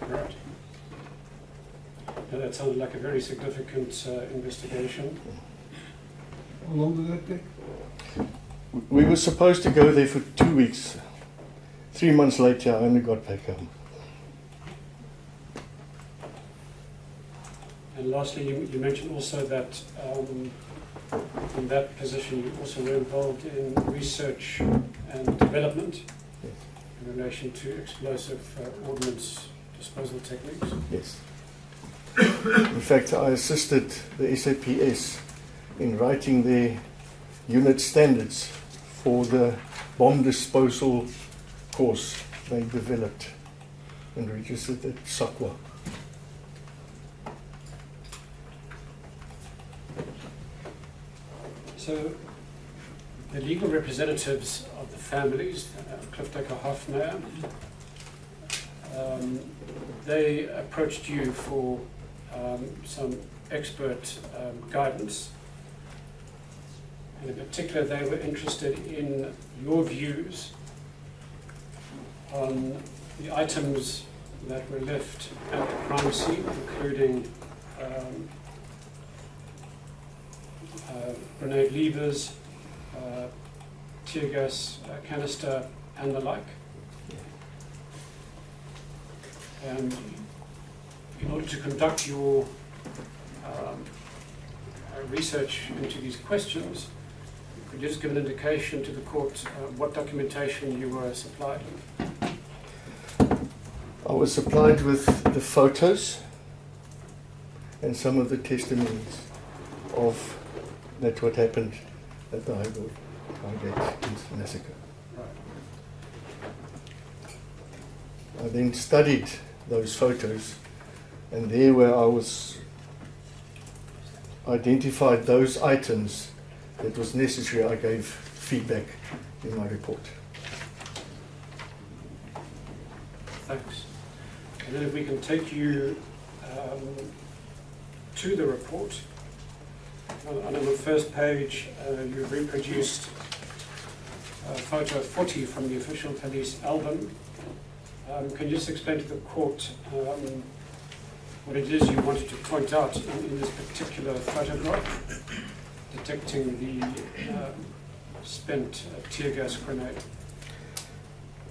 Right. Now that sounded like a very significant investigation. How long did that take? We were supposed to go there for 2 weeks. 3 months later, I only got back home. And lastly, you mentioned also that in that position you also were involved in research and development in relation to explosive ordnance disposal techniques. Yes. In fact, I assisted the SAPS in writing their unit standards for the bomb disposal course they developed and registered at Sakwa. So the legal representatives of the families, Cliff Decker Hoffner, they approached you for some expert guidance. And in particular, they were interested in your views on the items that were left at the crime scene, including grenade levers, tear gas canister, and the like. And in order to conduct your research into these questions, could you just give an indication to the court what documentation you were supplied with? I was supplied with the photos and some of the testimonies of That's what happened at the Highgate massacre. I then studied those photos, and there where I was identified those items that was necessary, I gave feedback in my report. Thanks. And then if we can take you to the report. On the first page, you've reproduced photo 40 from the official police album. Can you just explain to the court what it is you wanted to point out in this particular photograph depicting the spent tear gas grenade?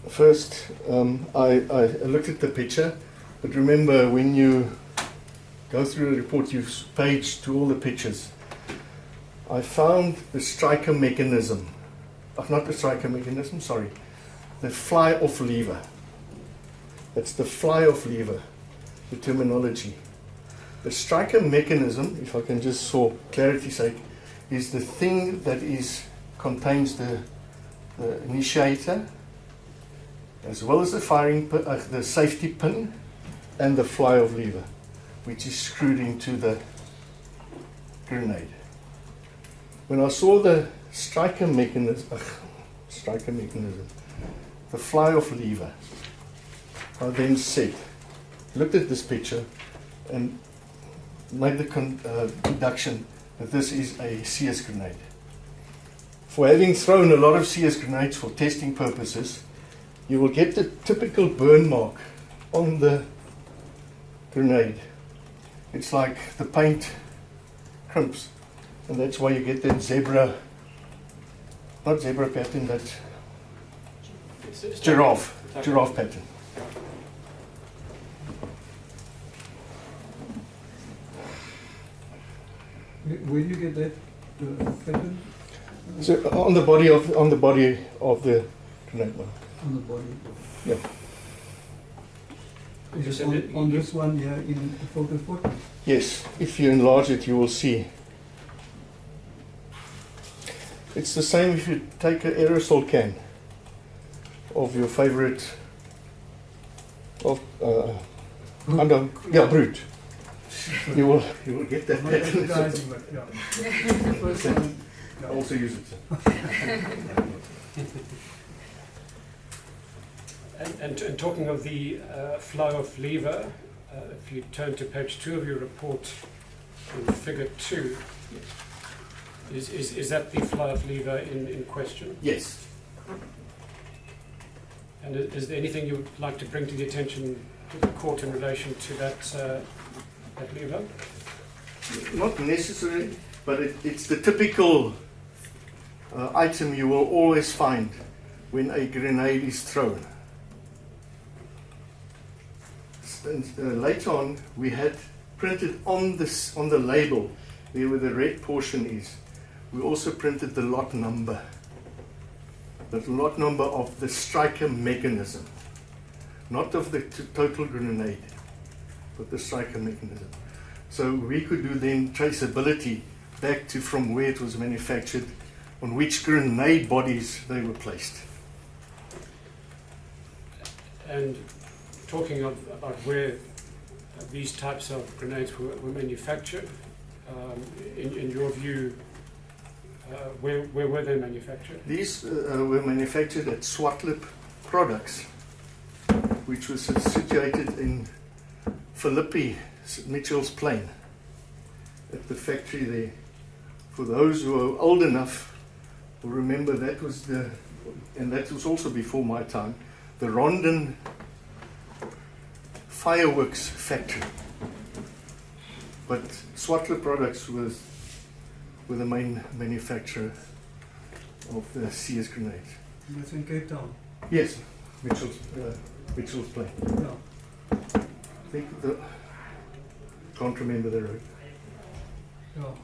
First, I looked at the picture, but remember when you go through the report, you page to all the pictures. I found the striker mechanism, not the striker mechanism, sorry, the fly-off lever. That's the fly-off lever, the terminology. The striker mechanism, if I can just for clarity's sake, is the thing that contains the initiator, as well as the firing, the safety pin, and the fly-off lever, which is screwed into the grenade. When I saw the striker mechanism, the fly-off lever, I then looked at this picture and made the deduction that this is a CS grenade. For having thrown a lot of CS grenades for testing purposes, you will get the typical burn mark on the grenade. It's like the paint crimps, and that's why you get that not zebra pattern, but giraffe pattern. Where do you get that pattern? So on the body of the grenade one. On the body? Yeah. Is it on this one here in the photo photo? Yes, if you enlarge it, you will see. It's the same if you take an aerosol can of your favorite Brute. You will get that. Not advertising, but yeah. The first one, yeah. Also use it. And talking of the fly-off lever, if you turn to page 2 of your report, in figure 2, is that the fly-off lever in question? Yes. And is there anything you would like to bring to the attention to the court in relation to that lever? Not necessarily, but it's the typical item you will always find when a grenade is thrown. And later on, we had printed on the label, there where the red portion is, we also printed the lot number. The lot number of the striker mechanism. Not of the total grenade, but the striker mechanism. So we could do then traceability back to from where it was manufactured, on which grenade bodies they were placed. And talking about where these types of grenades were manufactured, in your view, where were they manufactured? These were manufactured at Swartlip Products, which was situated in Philippi, Mitchell's Plain, at the factory there. For those who are old enough will remember that was and that was also before my time, the Rondon fireworks factory. But Swartlip Products were the main manufacturer of the CS grenades. That's in Cape Town? Yes, Mitchell's Plain. No. I think can't remember the road. No.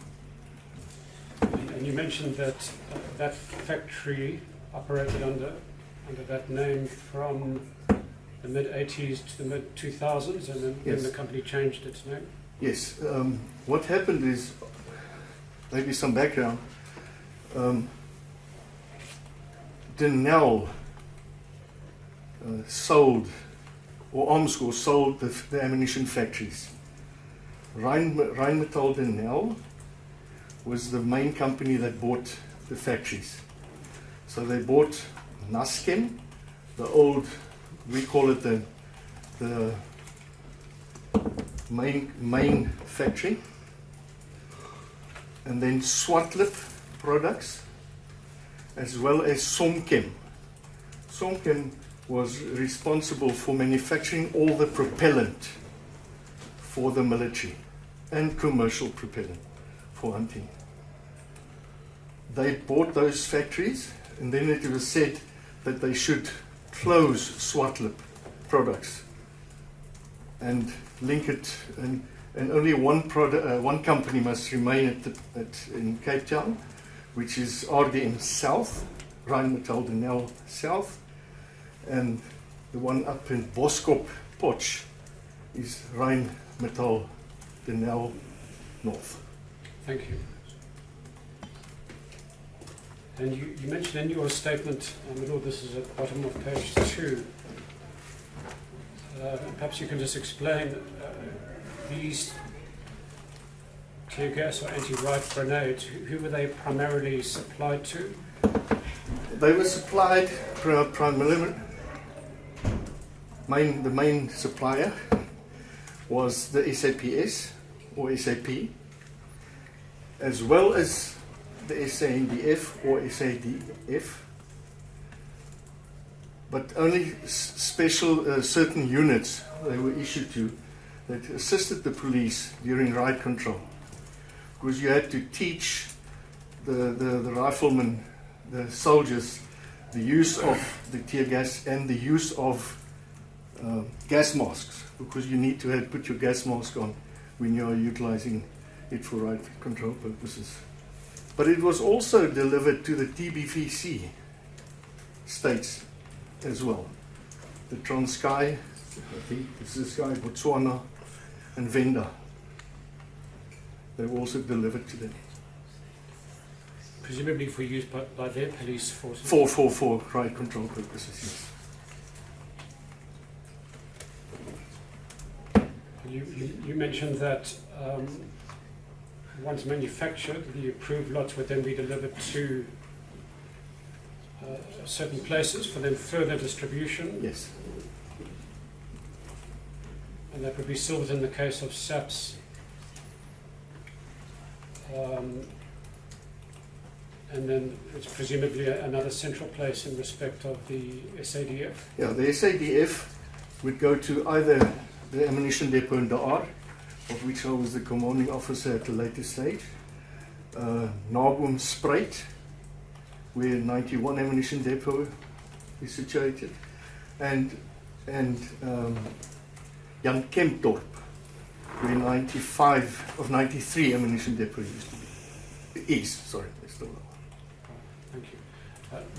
And you mentioned that that factory operated under that name from the mid-80s to the mid-2000s, and then Yes. the company changed its name? Yes. What happened is maybe some background. Denel sold, or Armscor sold the ammunition factories. Rheinmetall Denel was the main company that bought the factories. So they bought Naschem, the old, we call it the main factory, and then Swartlip products, as well as Somchem. Somchem was responsible for manufacturing all the propellant for the military and commercial propellant for hunting. They bought those factories, and then it was said that they should close Swartlip products and link it, and only one company must remain in Cape Town, which is RDM South, Rheinmetall Denel South, and the one up in Boskop, Potch, is Rheinmetall Denel North. Thank you. And you mentioned in your statement, Lord, this is at the bottom of page 2, perhaps you can just explain these tear gas or anti-riot grenades, who were they primarily supplied to? They were supplied primarily, the main supplier was the SAPS or SAP, as well as the SANDF or SADF, but only special certain units they were issued to that assisted the police during riot control, because you had to teach the riflemen, the soldiers, the use of the tear gas and the use of gas masks, because you need to put your gas mask on when you are utilizing it for riot control purposes. But it was also delivered to the TBVC states as well. The Transkei, I think this is Sky, Botswana, and Venda. They were also delivered to them. Presumably for use by their police forces? For riot control purposes, yes. You mentioned that once manufactured, the approved lots would then be delivered to certain places for then further distribution. Yes. And that would be still within the case of SAPS. And then it's presumably another central place in respect of the SADF. Yeah, the SADF would go to either the ammunition depot in Daar, of which I was the commanding officer at a later stage, Naboom Spruit, where 91 ammunition depot is situated, and Jan Kempdorp, where 95 of 93 ammunition depot used to be. Sorry, it's still there. Thank you.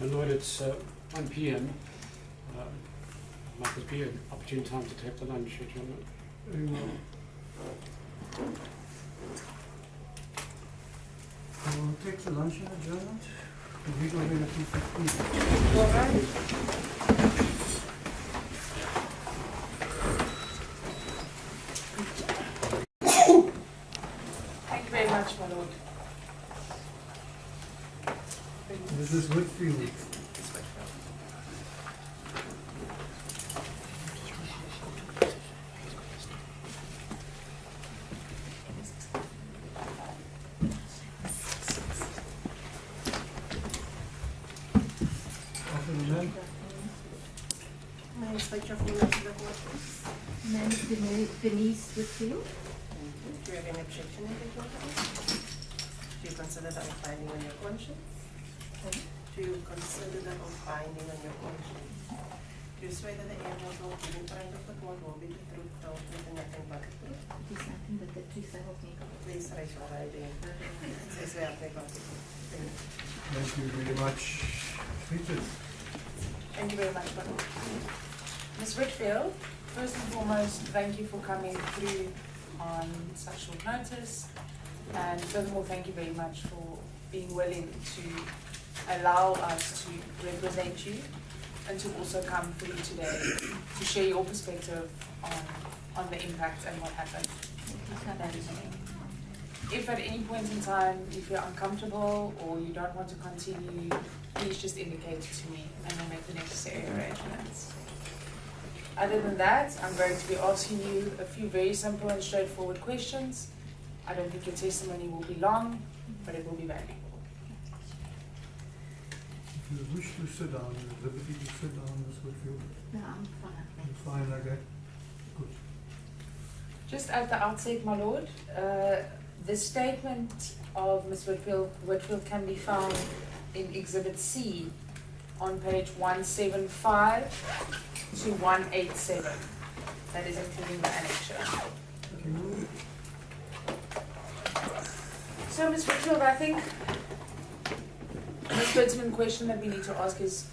My Lord, it's 1 p.m. Might be an opportune time to take the lunch, should you not? Very well. We'll take the lunch and adjournment. We go in at 2:15. All right. Thank you very much, my lord. This is Whitfield. My name is Denise Whitfield. Do you have any objection in this matter? Do you consider that a finding on your conscience? Do you consider that a finding on your conscience? Do you swear that the evidence will be in front of the court will be the truth, the whole truth, and nothing but the truth? It is nothing but the truth, I hope me. Please raise your right hand. Say swear to God. Thank you very much. Richard. Thank you very much, my lord. Ms. Whitfield, first and foremost, thank you for coming through on such short notice. And furthermore, thank you very much for being willing to allow us to represent you and to also come through today to share your perspective on the impact and what happened that evening. If at any point in time you feel uncomfortable or you don't want to continue, please just indicate it to me and we'll make the necessary arrangements. Other than that, I'm going to be asking you a few very simple and straightforward questions. I don't think your testimony will be long, but it will be valuable. If you wish to sit down, you're at liberty to sit down, Ms. Whitfield. No, I'm fine. You're fine like that? Good. Just at the outset, my lord, the statement of Ms. Whitfield can be found in Exhibit C on page 175 to 187. That is including the annexure. Thank you. So, Ms. Whitfield, I think the pertinent question that we need to ask is,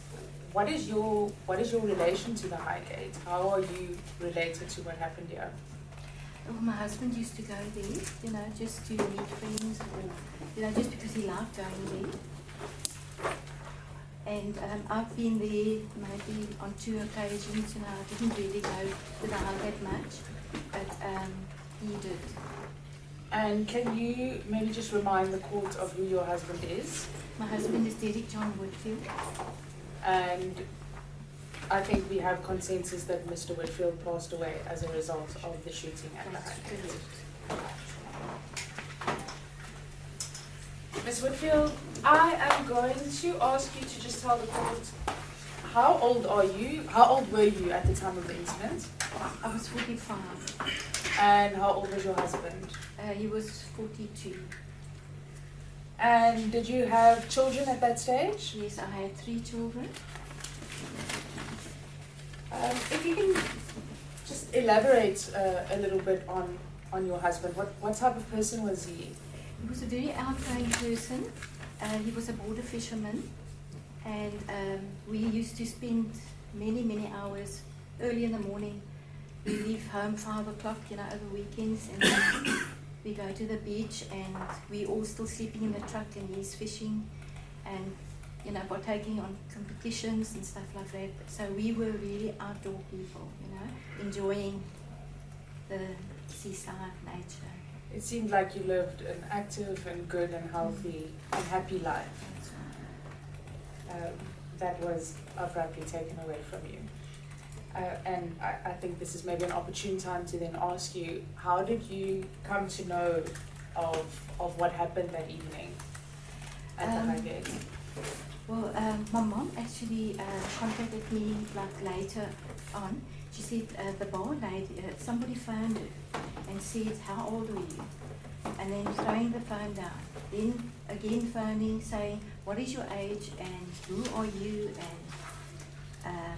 what is your relation to the Highgate? How are you related to what happened here? Well, my husband used to go there, you know, just to meet friends or, you know, just because he liked going there. And I've been there maybe on 2 occasions, you know, I didn't really go to the Highgate much, but he did. And can you maybe just remind the court of who your husband is? My husband is Derek John Whitfield. And I think we have consensus that Mr. Whitfield passed away as a result of the shooting at the That's Highgate. correct. Ms. Whitfield, I am going to ask you to just tell the court, how old are you? How old were you at the time of the incident? I was 45. And how old was your husband? He was 42. And did you have children at that stage? Yes, I had 3 children. If you can just elaborate a little bit on your husband. What type of person was he? He was a very outgoing person. He was a border fisherman. And we used to spend many, many hours early in the morning. We leave home 5 o'clock, you know, over weekends. And then we go to the beach and we all still sleeping in the truck and he's fishing and, you know, partaking on competitions and stuff like that. So we were really outdoor people, you know, enjoying the seaside nature. It seemed like you lived an active and good and healthy and happy life. That was abruptly taken away from you. And I think this is maybe an opportune time to then ask you, how did you come to know of what happened that evening at the Highgate? Well, my mom actually contacted me like later on. She said the bar lady, somebody phoned her and said, how old are you? And then throwing the phone down. Then again phoning, saying, what is your age and who are you? And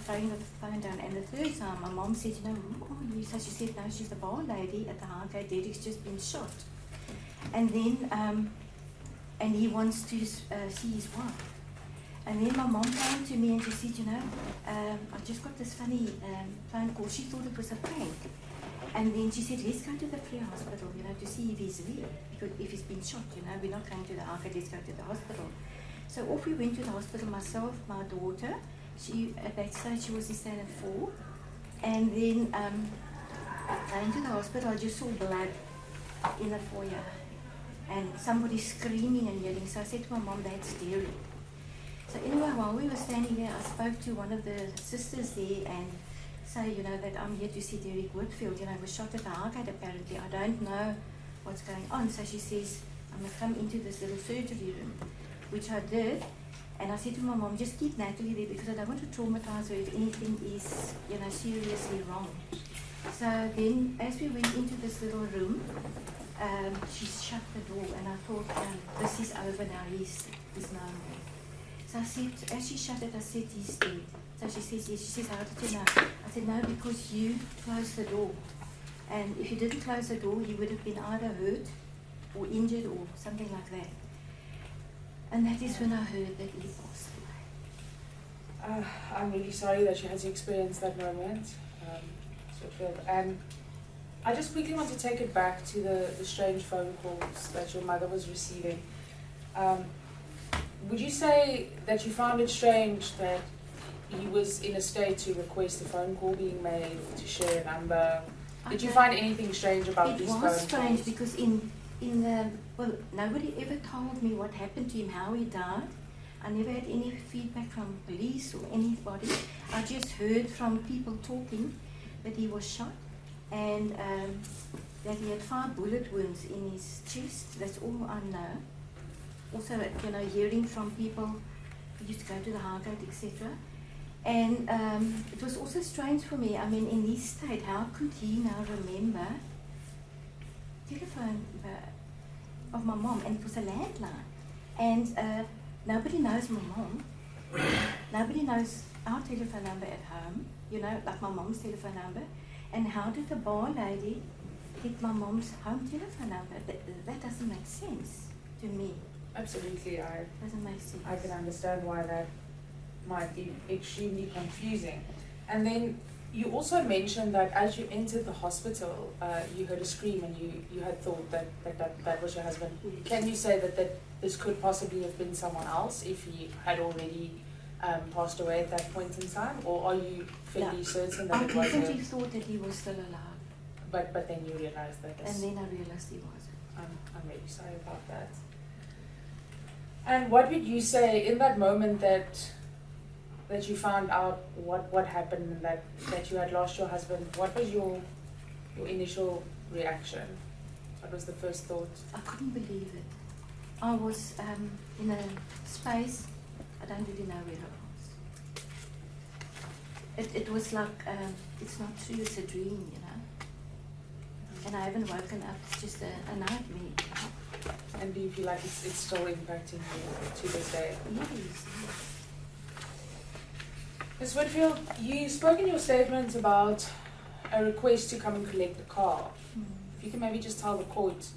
throwing the phone down. And the third time, my mom said, you know, who are you? So she said, no, she's the bar lady at the Highgate. Derek's just been shot. And then, and he wants to see his wife. And then my mom came to me and she said, you know, I just got this funny phone call. She thought it was a prank. And then she said, let's go to the Free Hospital, you know, to see if he's there. Because if he's been shot, you know, we're not going to the Highgate, let's go to the hospital. So off we went to the hospital, myself, my daughter. She, at that stage, she was in standard 4. And then going to the hospital, I just saw blood in the foyer. And somebody screaming and yelling. So I said to my mom, that's Derek. So anyway, while we were standing there, I spoke to one of the sisters there and say, you know, that I'm here to see Derek Whitfield. You know, he was shot at the Highgate apparently. I don't know what's going on. So she says, I must come into this little surgery room, which I did. And I said to my mom, just keep Natalie there because I don't want to traumatize her if anything is, you know, seriously wrong. So then, as we went into this little room, she shut the door and I thought, this is over now, he's no more. So I said, as she shut it, I said, he's dead. So she says, yes. She says, how did you know? I said, no, because you closed the door. And if you didn't close the door, he would have been either hurt or injured or something like that. And that is when I heard that he passed away. I'm really sorry that you had to experience that moment. And I just quickly want to take it back to the strange phone calls that your mother was receiving. Would you say that you found it strange that he was in a state to request a phone call being made, to share a number? Did you find anything strange about these phone calls? It was strange because well, nobody ever told me what happened to him, how he died. I never had any feedback from police or anybody. I just heard from people talking that he was shot and that he had 5 bullet wounds in his chest. That's all I know. Also, hearing from people who used to go to the Highgate, etc. And it was also strange for me. I mean, in his state, how could he now remember telephone of my mom? And it was a landline. And nobody knows my mom. Nobody knows our telephone number at home, like my mom's telephone number. And how did the bar lady get my mom's home telephone number? That doesn't make sense to me. Absolutely, Doesn't make sense. I can understand why that might be extremely confusing. And then you also mentioned that as you entered the hospital, you heard a scream and you had thought that was your husband. Can you say that this could possibly have been someone else if he had already passed away at that point in time? Or are you fairly certain that it was I definitely thought that he was still alive. But then you realized that And then I realized he wasn't. I'm really sorry about that. And what would you say in that moment that you found out what happened and that you had lost your husband? What was your initial reaction? What was the first thought? I couldn't believe it. I was in a space, I don't really know where I was. It was like, it's not true, it's a dream, And I haven't woken up, it's just a nightmare. And do you feel like it's still impacting you to this day? Yes. Ms. Whitfield, you spoke in your statement about a request to come and collect the car. If you can maybe just tell the court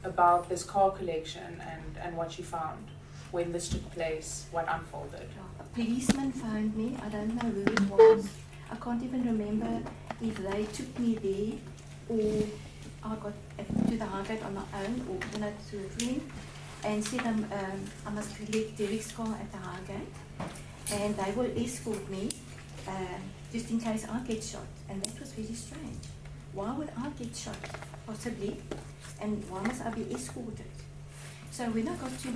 about this car collection and what you found, when this took place, what unfolded. A policeman phoned me, I don't know who it was. I can't even remember if they took me there or I got to the Highgate on my own or to a friend and said I must collect Derek's car at the Highgate and they will escort me just in case I get shot. And that was very strange. Why would I get shot, possibly, and why must I be escorted? So when I got to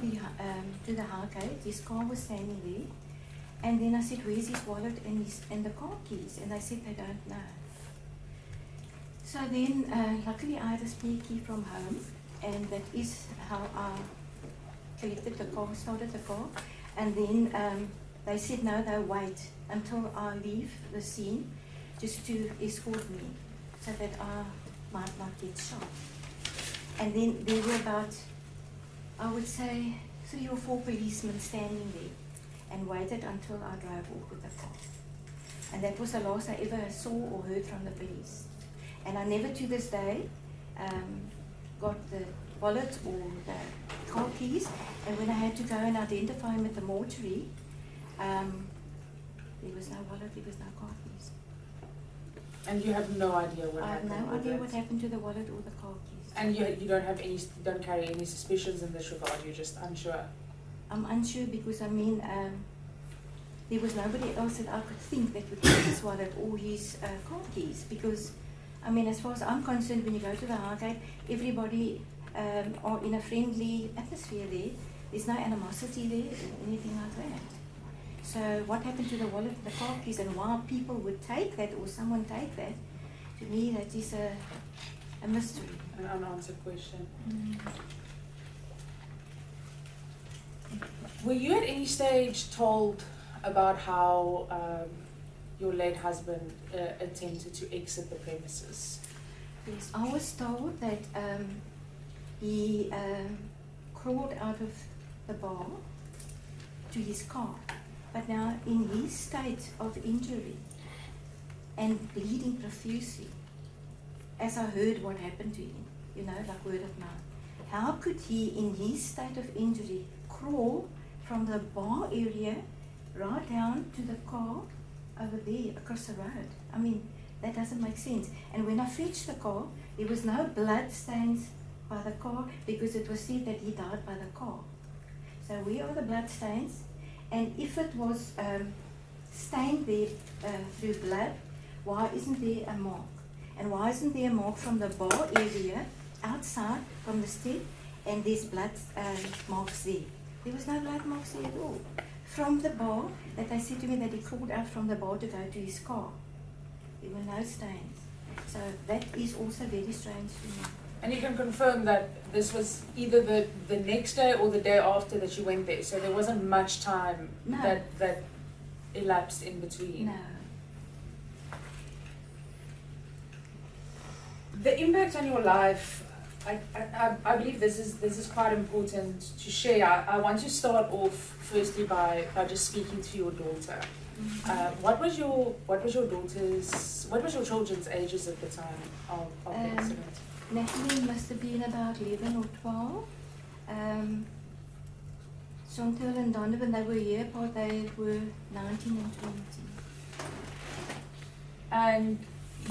the Highgate, his car was standing there, and then I said, where's his wallet and the car keys? And they said they don't know. So then, luckily I had a spare key from home, and that is how I collected the car, started the car, and then they said no, they'll wait until I leave the scene just to escort me so that I might not get shot. And then there were about, I would say, 3 or 4 policemen standing there and waited until I drove off with the car. And that was the last I ever saw or heard from the police. And I never to this day got the wallet or the car keys. And when I had to go and identify him at the mortuary, there was no wallet, there was no car keys. And you have no idea what happened? I have no idea what happened to the wallet or the car keys. And you don't have any, don't carry any suspicions in this regard, you're just unsure? I'm unsure because there was nobody else that I could think that would take his wallet or his car keys, because as far as I'm concerned, when you go to the Highgate, everybody are in a friendly atmosphere there. There's no animosity there or anything like that. So what happened to the wallet and the car keys and why people would take that or someone take that, to me that is a mystery. An unanswered question. Were you at any stage told about how your late husband attempted to exit the premises? Yes, I was told that he crawled out of the bar to his car. But now, in his state of injury and bleeding profusely, as I heard what happened to him, like word of mouth, how could he, in his state of injury, crawl from the bar area right down to the car over there across the road? That doesn't make sense. And when I fetched the car, there was no blood stains by the car because it was said that he died by the car. So where are the blood stains? And if it was stained there through blood, why isn't there a mark? And why isn't there a mark from the bar area outside from the step, and there's blood marks there? There was no blood marks there at all. From the bar, that they said to me that he crawled out from the bar to go to his car. There were no stains. So that is also very strange to me. And you can confirm that this was either the next day or the day after that you went there, so there wasn't much time No. that elapsed in between. No. The impact on your life, I believe this is quite important to share. I want to start off firstly by just speaking to your daughter. What was your children's ages at the time of the incident? Natalie must have been about 11 or 12. Chantal and Donovan, they were a year apart, they were 19 and 20. And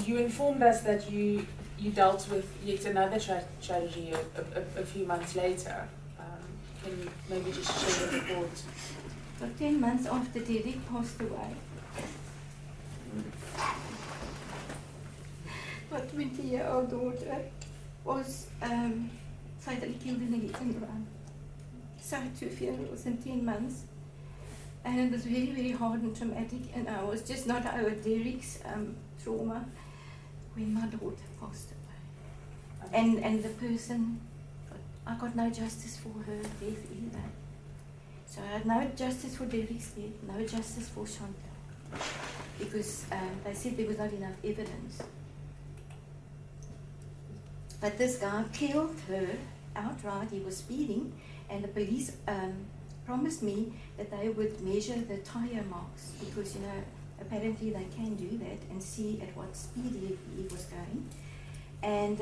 you informed us that you dealt with yet another tragedy a few months later. Can you maybe just share the report? For 10 months after Derek passed away, my 20-year-old daughter was fatally killed in a hit and run. So I had 2 funerals in 10 months. And it was very, very hard and traumatic, and I was just not over Derek's trauma when my daughter passed away. And the person, I got no justice for her death either. So I had no justice for Derek's death, no justice for Chantal, because they said there was not enough evidence. But this guy killed her outright. He was speeding, and the police promised me that they would measure the tire marks, because, you know, apparently they can do that and see at what speed he was going. And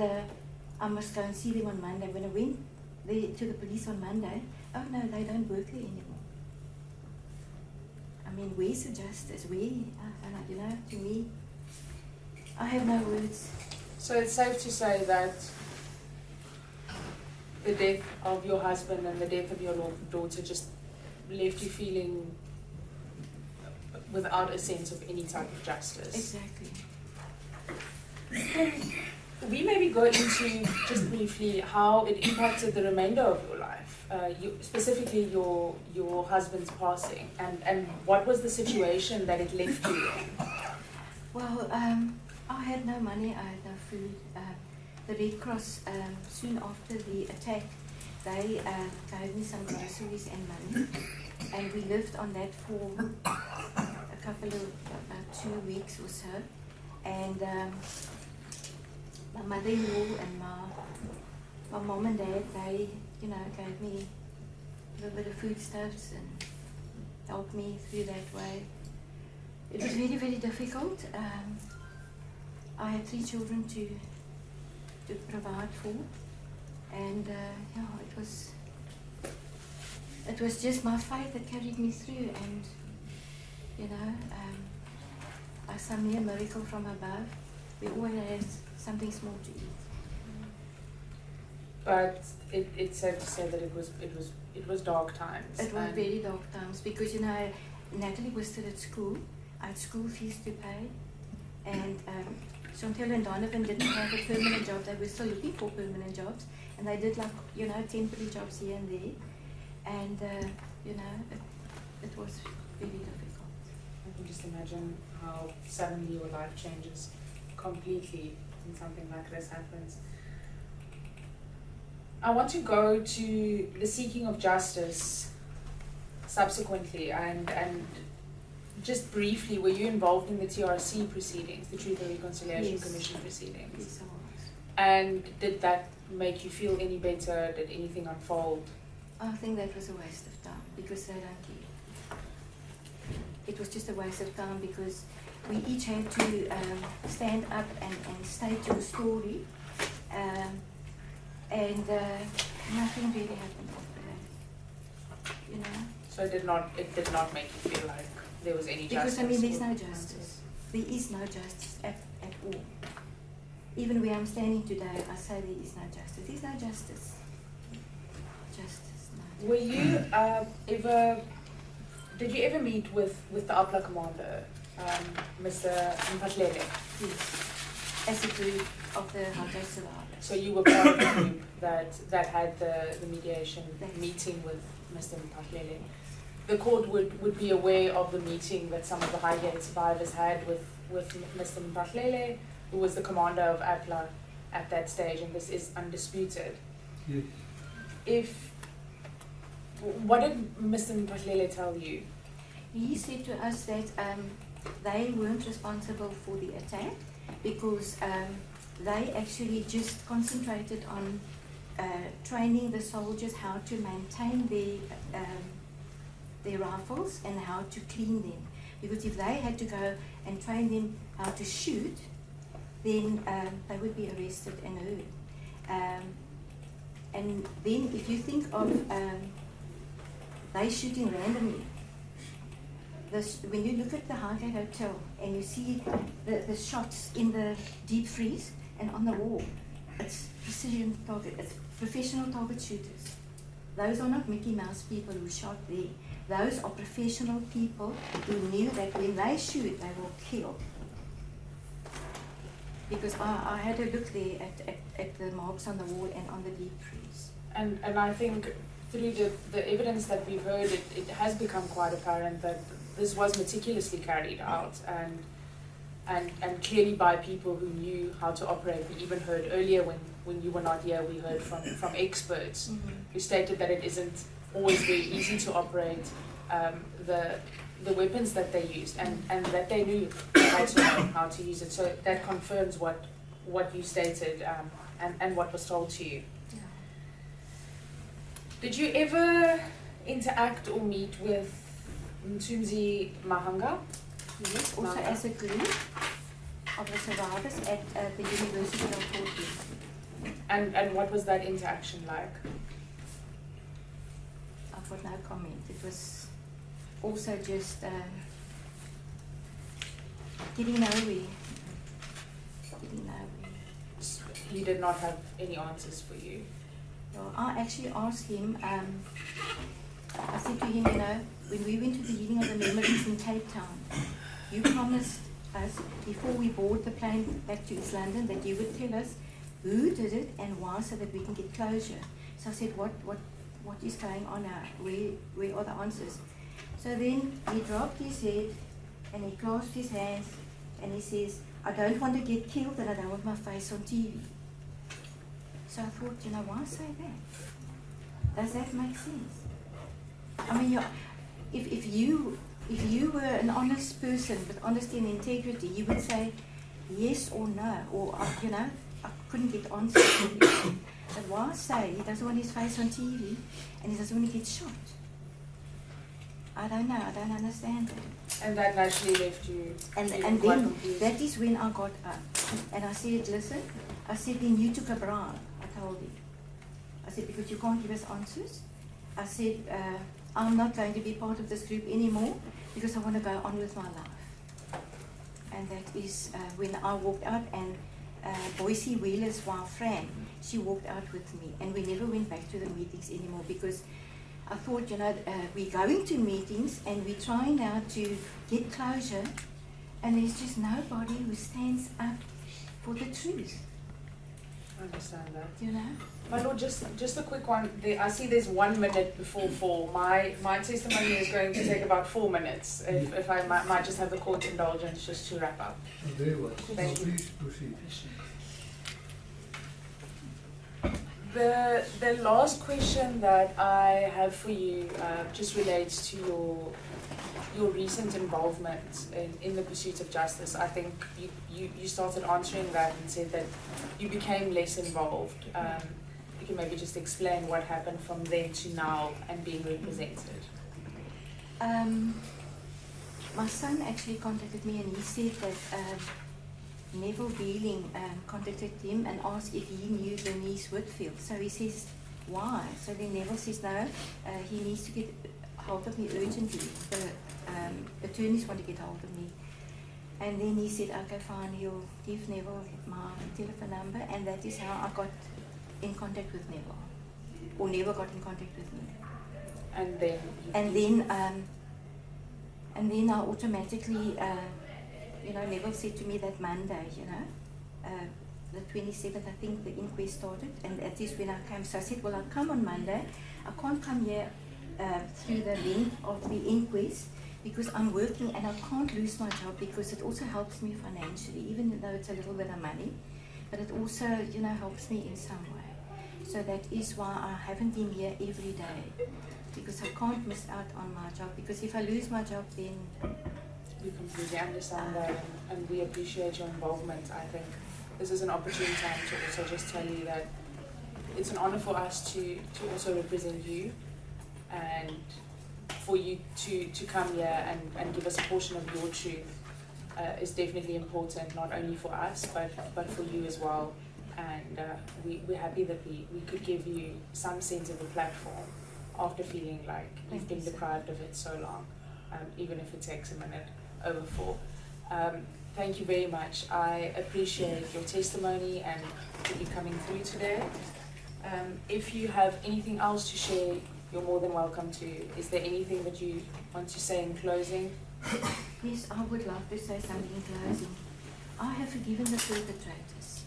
I must go and see them on Monday. When I went there to the police on Monday, oh no, they don't work there anymore. I mean, where's the justice? Where? You know, to me, I have no words. So it's safe to say that the death of your husband and the death of your daughter just left you feeling without a sense of any type of justice. Exactly. Can we maybe go into just briefly how it impacted the remainder of your life, specifically your husband's passing, and what was the situation that it left you in? Well, I had no money, I had no food. The Red Cross, soon after the attack, they gave me some groceries and money, and we lived on that for a couple of, about 2 weeks or so. And my mother-in-law and my mom and dad, they, you know, gave me a little bit of foodstuffs and helped me through that way. It was very, very difficult. I had 3 children to provide for, and yeah, it was just my faith that carried me through, and you know, by some mere miracle from above, we always had something small to eat. But it's safe to say that it was dark times. It was very dark times, because, you know, Natalie was still at school. I had school fees to pay, and Chantal and Donovan didn't have a permanent job. They were still looking for permanent jobs, and they did, like, you know, temporary jobs here and there, and you know, it was very difficult. I can just imagine how suddenly your life changes completely when something like this happens. I want to go to the seeking of justice subsequently, and just briefly, were you involved in the TRC proceedings, the Truth and Reconciliation Yes. Commission proceedings? Yes, I was. And did that make you feel any better? Did anything unfold? I think that was a waste of time, because they don't care. It was just a waste of time, because we each had to stand up and state your story, and nothing really happened after that, you know. So it did not make you feel like there was any Because, justice? I mean, there's or no justice. There is no justice at Even where I'm standing today, I say there is no justice. There's no justice. Justice, no. Were you did you ever meet with the APLA commander, Mr. Mpatlele? Yes. As a group of the Highgate survivors. So you were part of the group that had the mediation Yes. meeting with Mr. Mpatlele. The court would be aware of the meeting that some of the Highgate survivors had with Mr. Mpatlele, who was the commander of APLA at that stage, and this is undisputed. Yes. What did Mr. Mpatlele tell you? He said to us that they weren't responsible for the attack because they actually just concentrated on training the soldiers how to maintain their rifles and how to clean them. Because if they had to go and train them how to shoot, then they would be arrested and hurt. And then if you think of they shooting randomly, when you look at the Highgate Hotel and you see the shots in the deep freeze and on the wall, it's precision target, it's professional target shooters. Those are not Mickey Mouse people who shot there. Those are professional people who knew that when they shoot, they will kill. Because I had a look there at the marks on the wall and on the deep freeze. And I think through the evidence that we've heard, it has become quite apparent that this was meticulously carried out and clearly by people who knew how to operate. We even heard earlier when you were not here, we heard from experts who stated that it isn't always very easy to operate the weapons that they used and that they knew they had to know how to use it. So that confirms what you stated and what was told to you. Yeah. Did you ever interact or meet with Mthunzi Mahanga? Yes, also as a group of the survivors at the University of Portland. And what was that interaction like? I've got no comment. It was also just getting nowhere. Getting nowhere. He did not have any answers for you. Well, I actually asked him, I said to him, when we went to the healing of the memories in Cape Town, you promised us before we board the plane back to East London that you would tell us who did it and why so that we can get closure. So I said, what is going on now? Where are the answers? So then he dropped his head and he clasped his hands and he says, I don't want to get killed and I don't want my face on TV. So I thought, why say that? Does that make sense? I mean, if you were an honest person with honesty and integrity, you would say yes or no, or I couldn't get answers. But why say he doesn't want his face on TV and he doesn't want to get shot? I don't know. I don't understand that. And that naturally left you And quite then confused. that is when I got up and I said, listen, I said, then you took a bribe. I told him. I said, because you can't give us answers. I said, I'm not going to be part of this group anymore because I want to go on with my life. And that is when I walked out and Boise Wheeler's wife, Fran, she walked out with me and we never went back to the meetings anymore because I thought, we're going to meetings and we're trying now to get closure and there's just nobody who stands up for the truth. I understand that. You know? My Lord, just a quick one. I see there's 1 minute before 4. My testimony is going to take about 4 minutes. If I might just have the court's indulgence just to wrap up. Very well. Thank you. Please proceed. The last question that I have for you just relates to your recent involvement in the pursuit of justice. I think you started answering that and said that you became less involved. You can maybe just explain what happened from then to now and being represented. My son actually contacted me and he said that Neville Beeling contacted him and asked if he knew Denise Whitfield. So he says, why? So then Neville says, no, he needs to get hold of me urgently. The attorneys want to get hold of me. And then he said, okay, fine, he'll give Neville my telephone number, and that is how I got in contact with Neville, or Neville got in contact with me. And then And then I automatically, Neville said to me that Monday, the 27th, I think the inquest started, and that is when I came. So I said, well, I'll come on Monday. I can't come here through the length of the inquest because I'm working and I can't lose my job, because it also helps me financially, even though it's a little bit of money, but it also, helps me in some way. So that is why I haven't been here every day, because I can't miss out on my job, because if I lose my job, then... We completely understand that, and we appreciate your involvement. I think this is an opportune time to also just tell you that it's an honor for us to also represent you, and for you to come here and give us a portion of your truth is definitely important, not only for us, but for you as well. And we're happy that we could give you some sense of a platform after feeling like you've been deprived of it so long, even if it takes a minute over 4. Thank you very much. I appreciate your testimony and you coming through today. If you have anything else to share, you're more than welcome to. Is there anything that you want to say in closing? Yes, I would love to say something in closing. I have forgiven the perpetrators.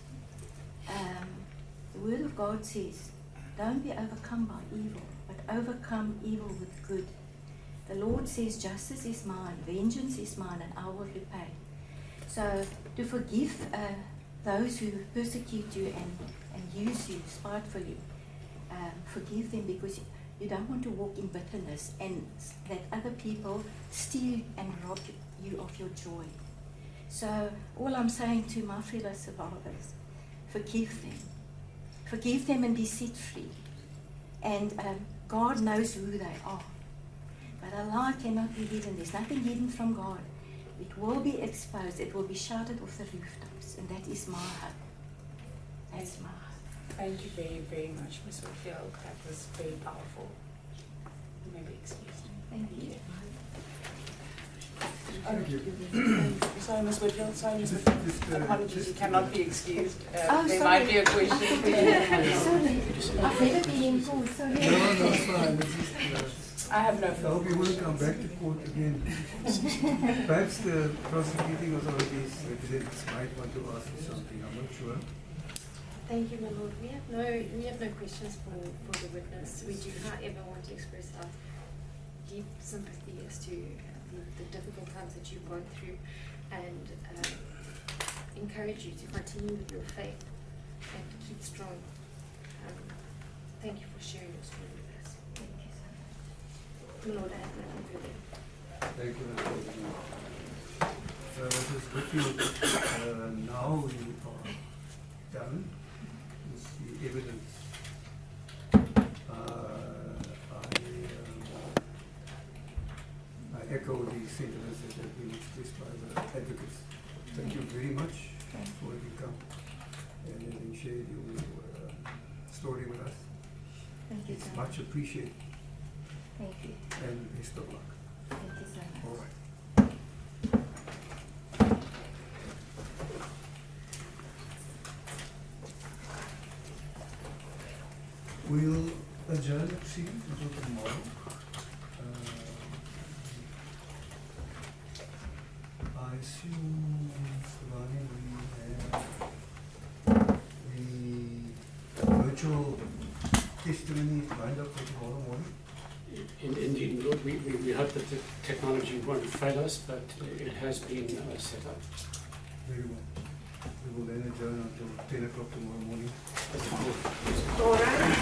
The Word of God says, don't be overcome by evil, but overcome evil with good. The Lord says, justice is mine, vengeance is mine, and I will repay. So to forgive those who persecute you and use you spitefully, forgive them, because you don't want to walk in bitterness and that other people steal and rob you of your joy. So all I'm saying to my fellow survivors, forgive them. Forgive them and be set free. And God knows who they are. But a lie cannot be hidden. There's nothing hidden from God. It will be exposed. It will be shouted off the rooftops. And that is my hope. That's my hope. Thank you very, very much, Ms. Whitfield. That was very powerful. You may be excused. Thank you. Sorry, Ms. Whitfield. Sorry, Ms. Whitfield. Apologies, you cannot be excused. Oh, there sorry. might be a question for you. Sorry, I've never been in court. Sorry. No, it's fine. I have no I hope you won't come back to court again. Perhaps the prosecuting authorities representatives might want to ask you something. I'm not sure. Thank you, my lord. We have no questions for the witness. We do, however, want to express our deep sympathy as to the difficult times that you've gone through, and encourage you to continue with your faith and to keep strong. Thank you for sharing your story with us. Thank you so much. My lord, I have nothing further. Thank you, Mr. President. Mrs. Whitfield, now you are done with the evidence. I echo the sentiments that have been expressed by the advocates. Thank you very much for having come and having shared your story with us. Thank you It's so much. much appreciated, Thank you. and best of luck. Thank you so much. All right. We'll adjourn the proceedings until tomorrow. I assume, Savani, we have the virtual testimonies lined up for tomorrow morning. Indeed, Lord, we hope that the technology won't fail us, but it has been set up. Very well. We will then adjourn until 10 o'clock tomorrow morning. As a court. All right.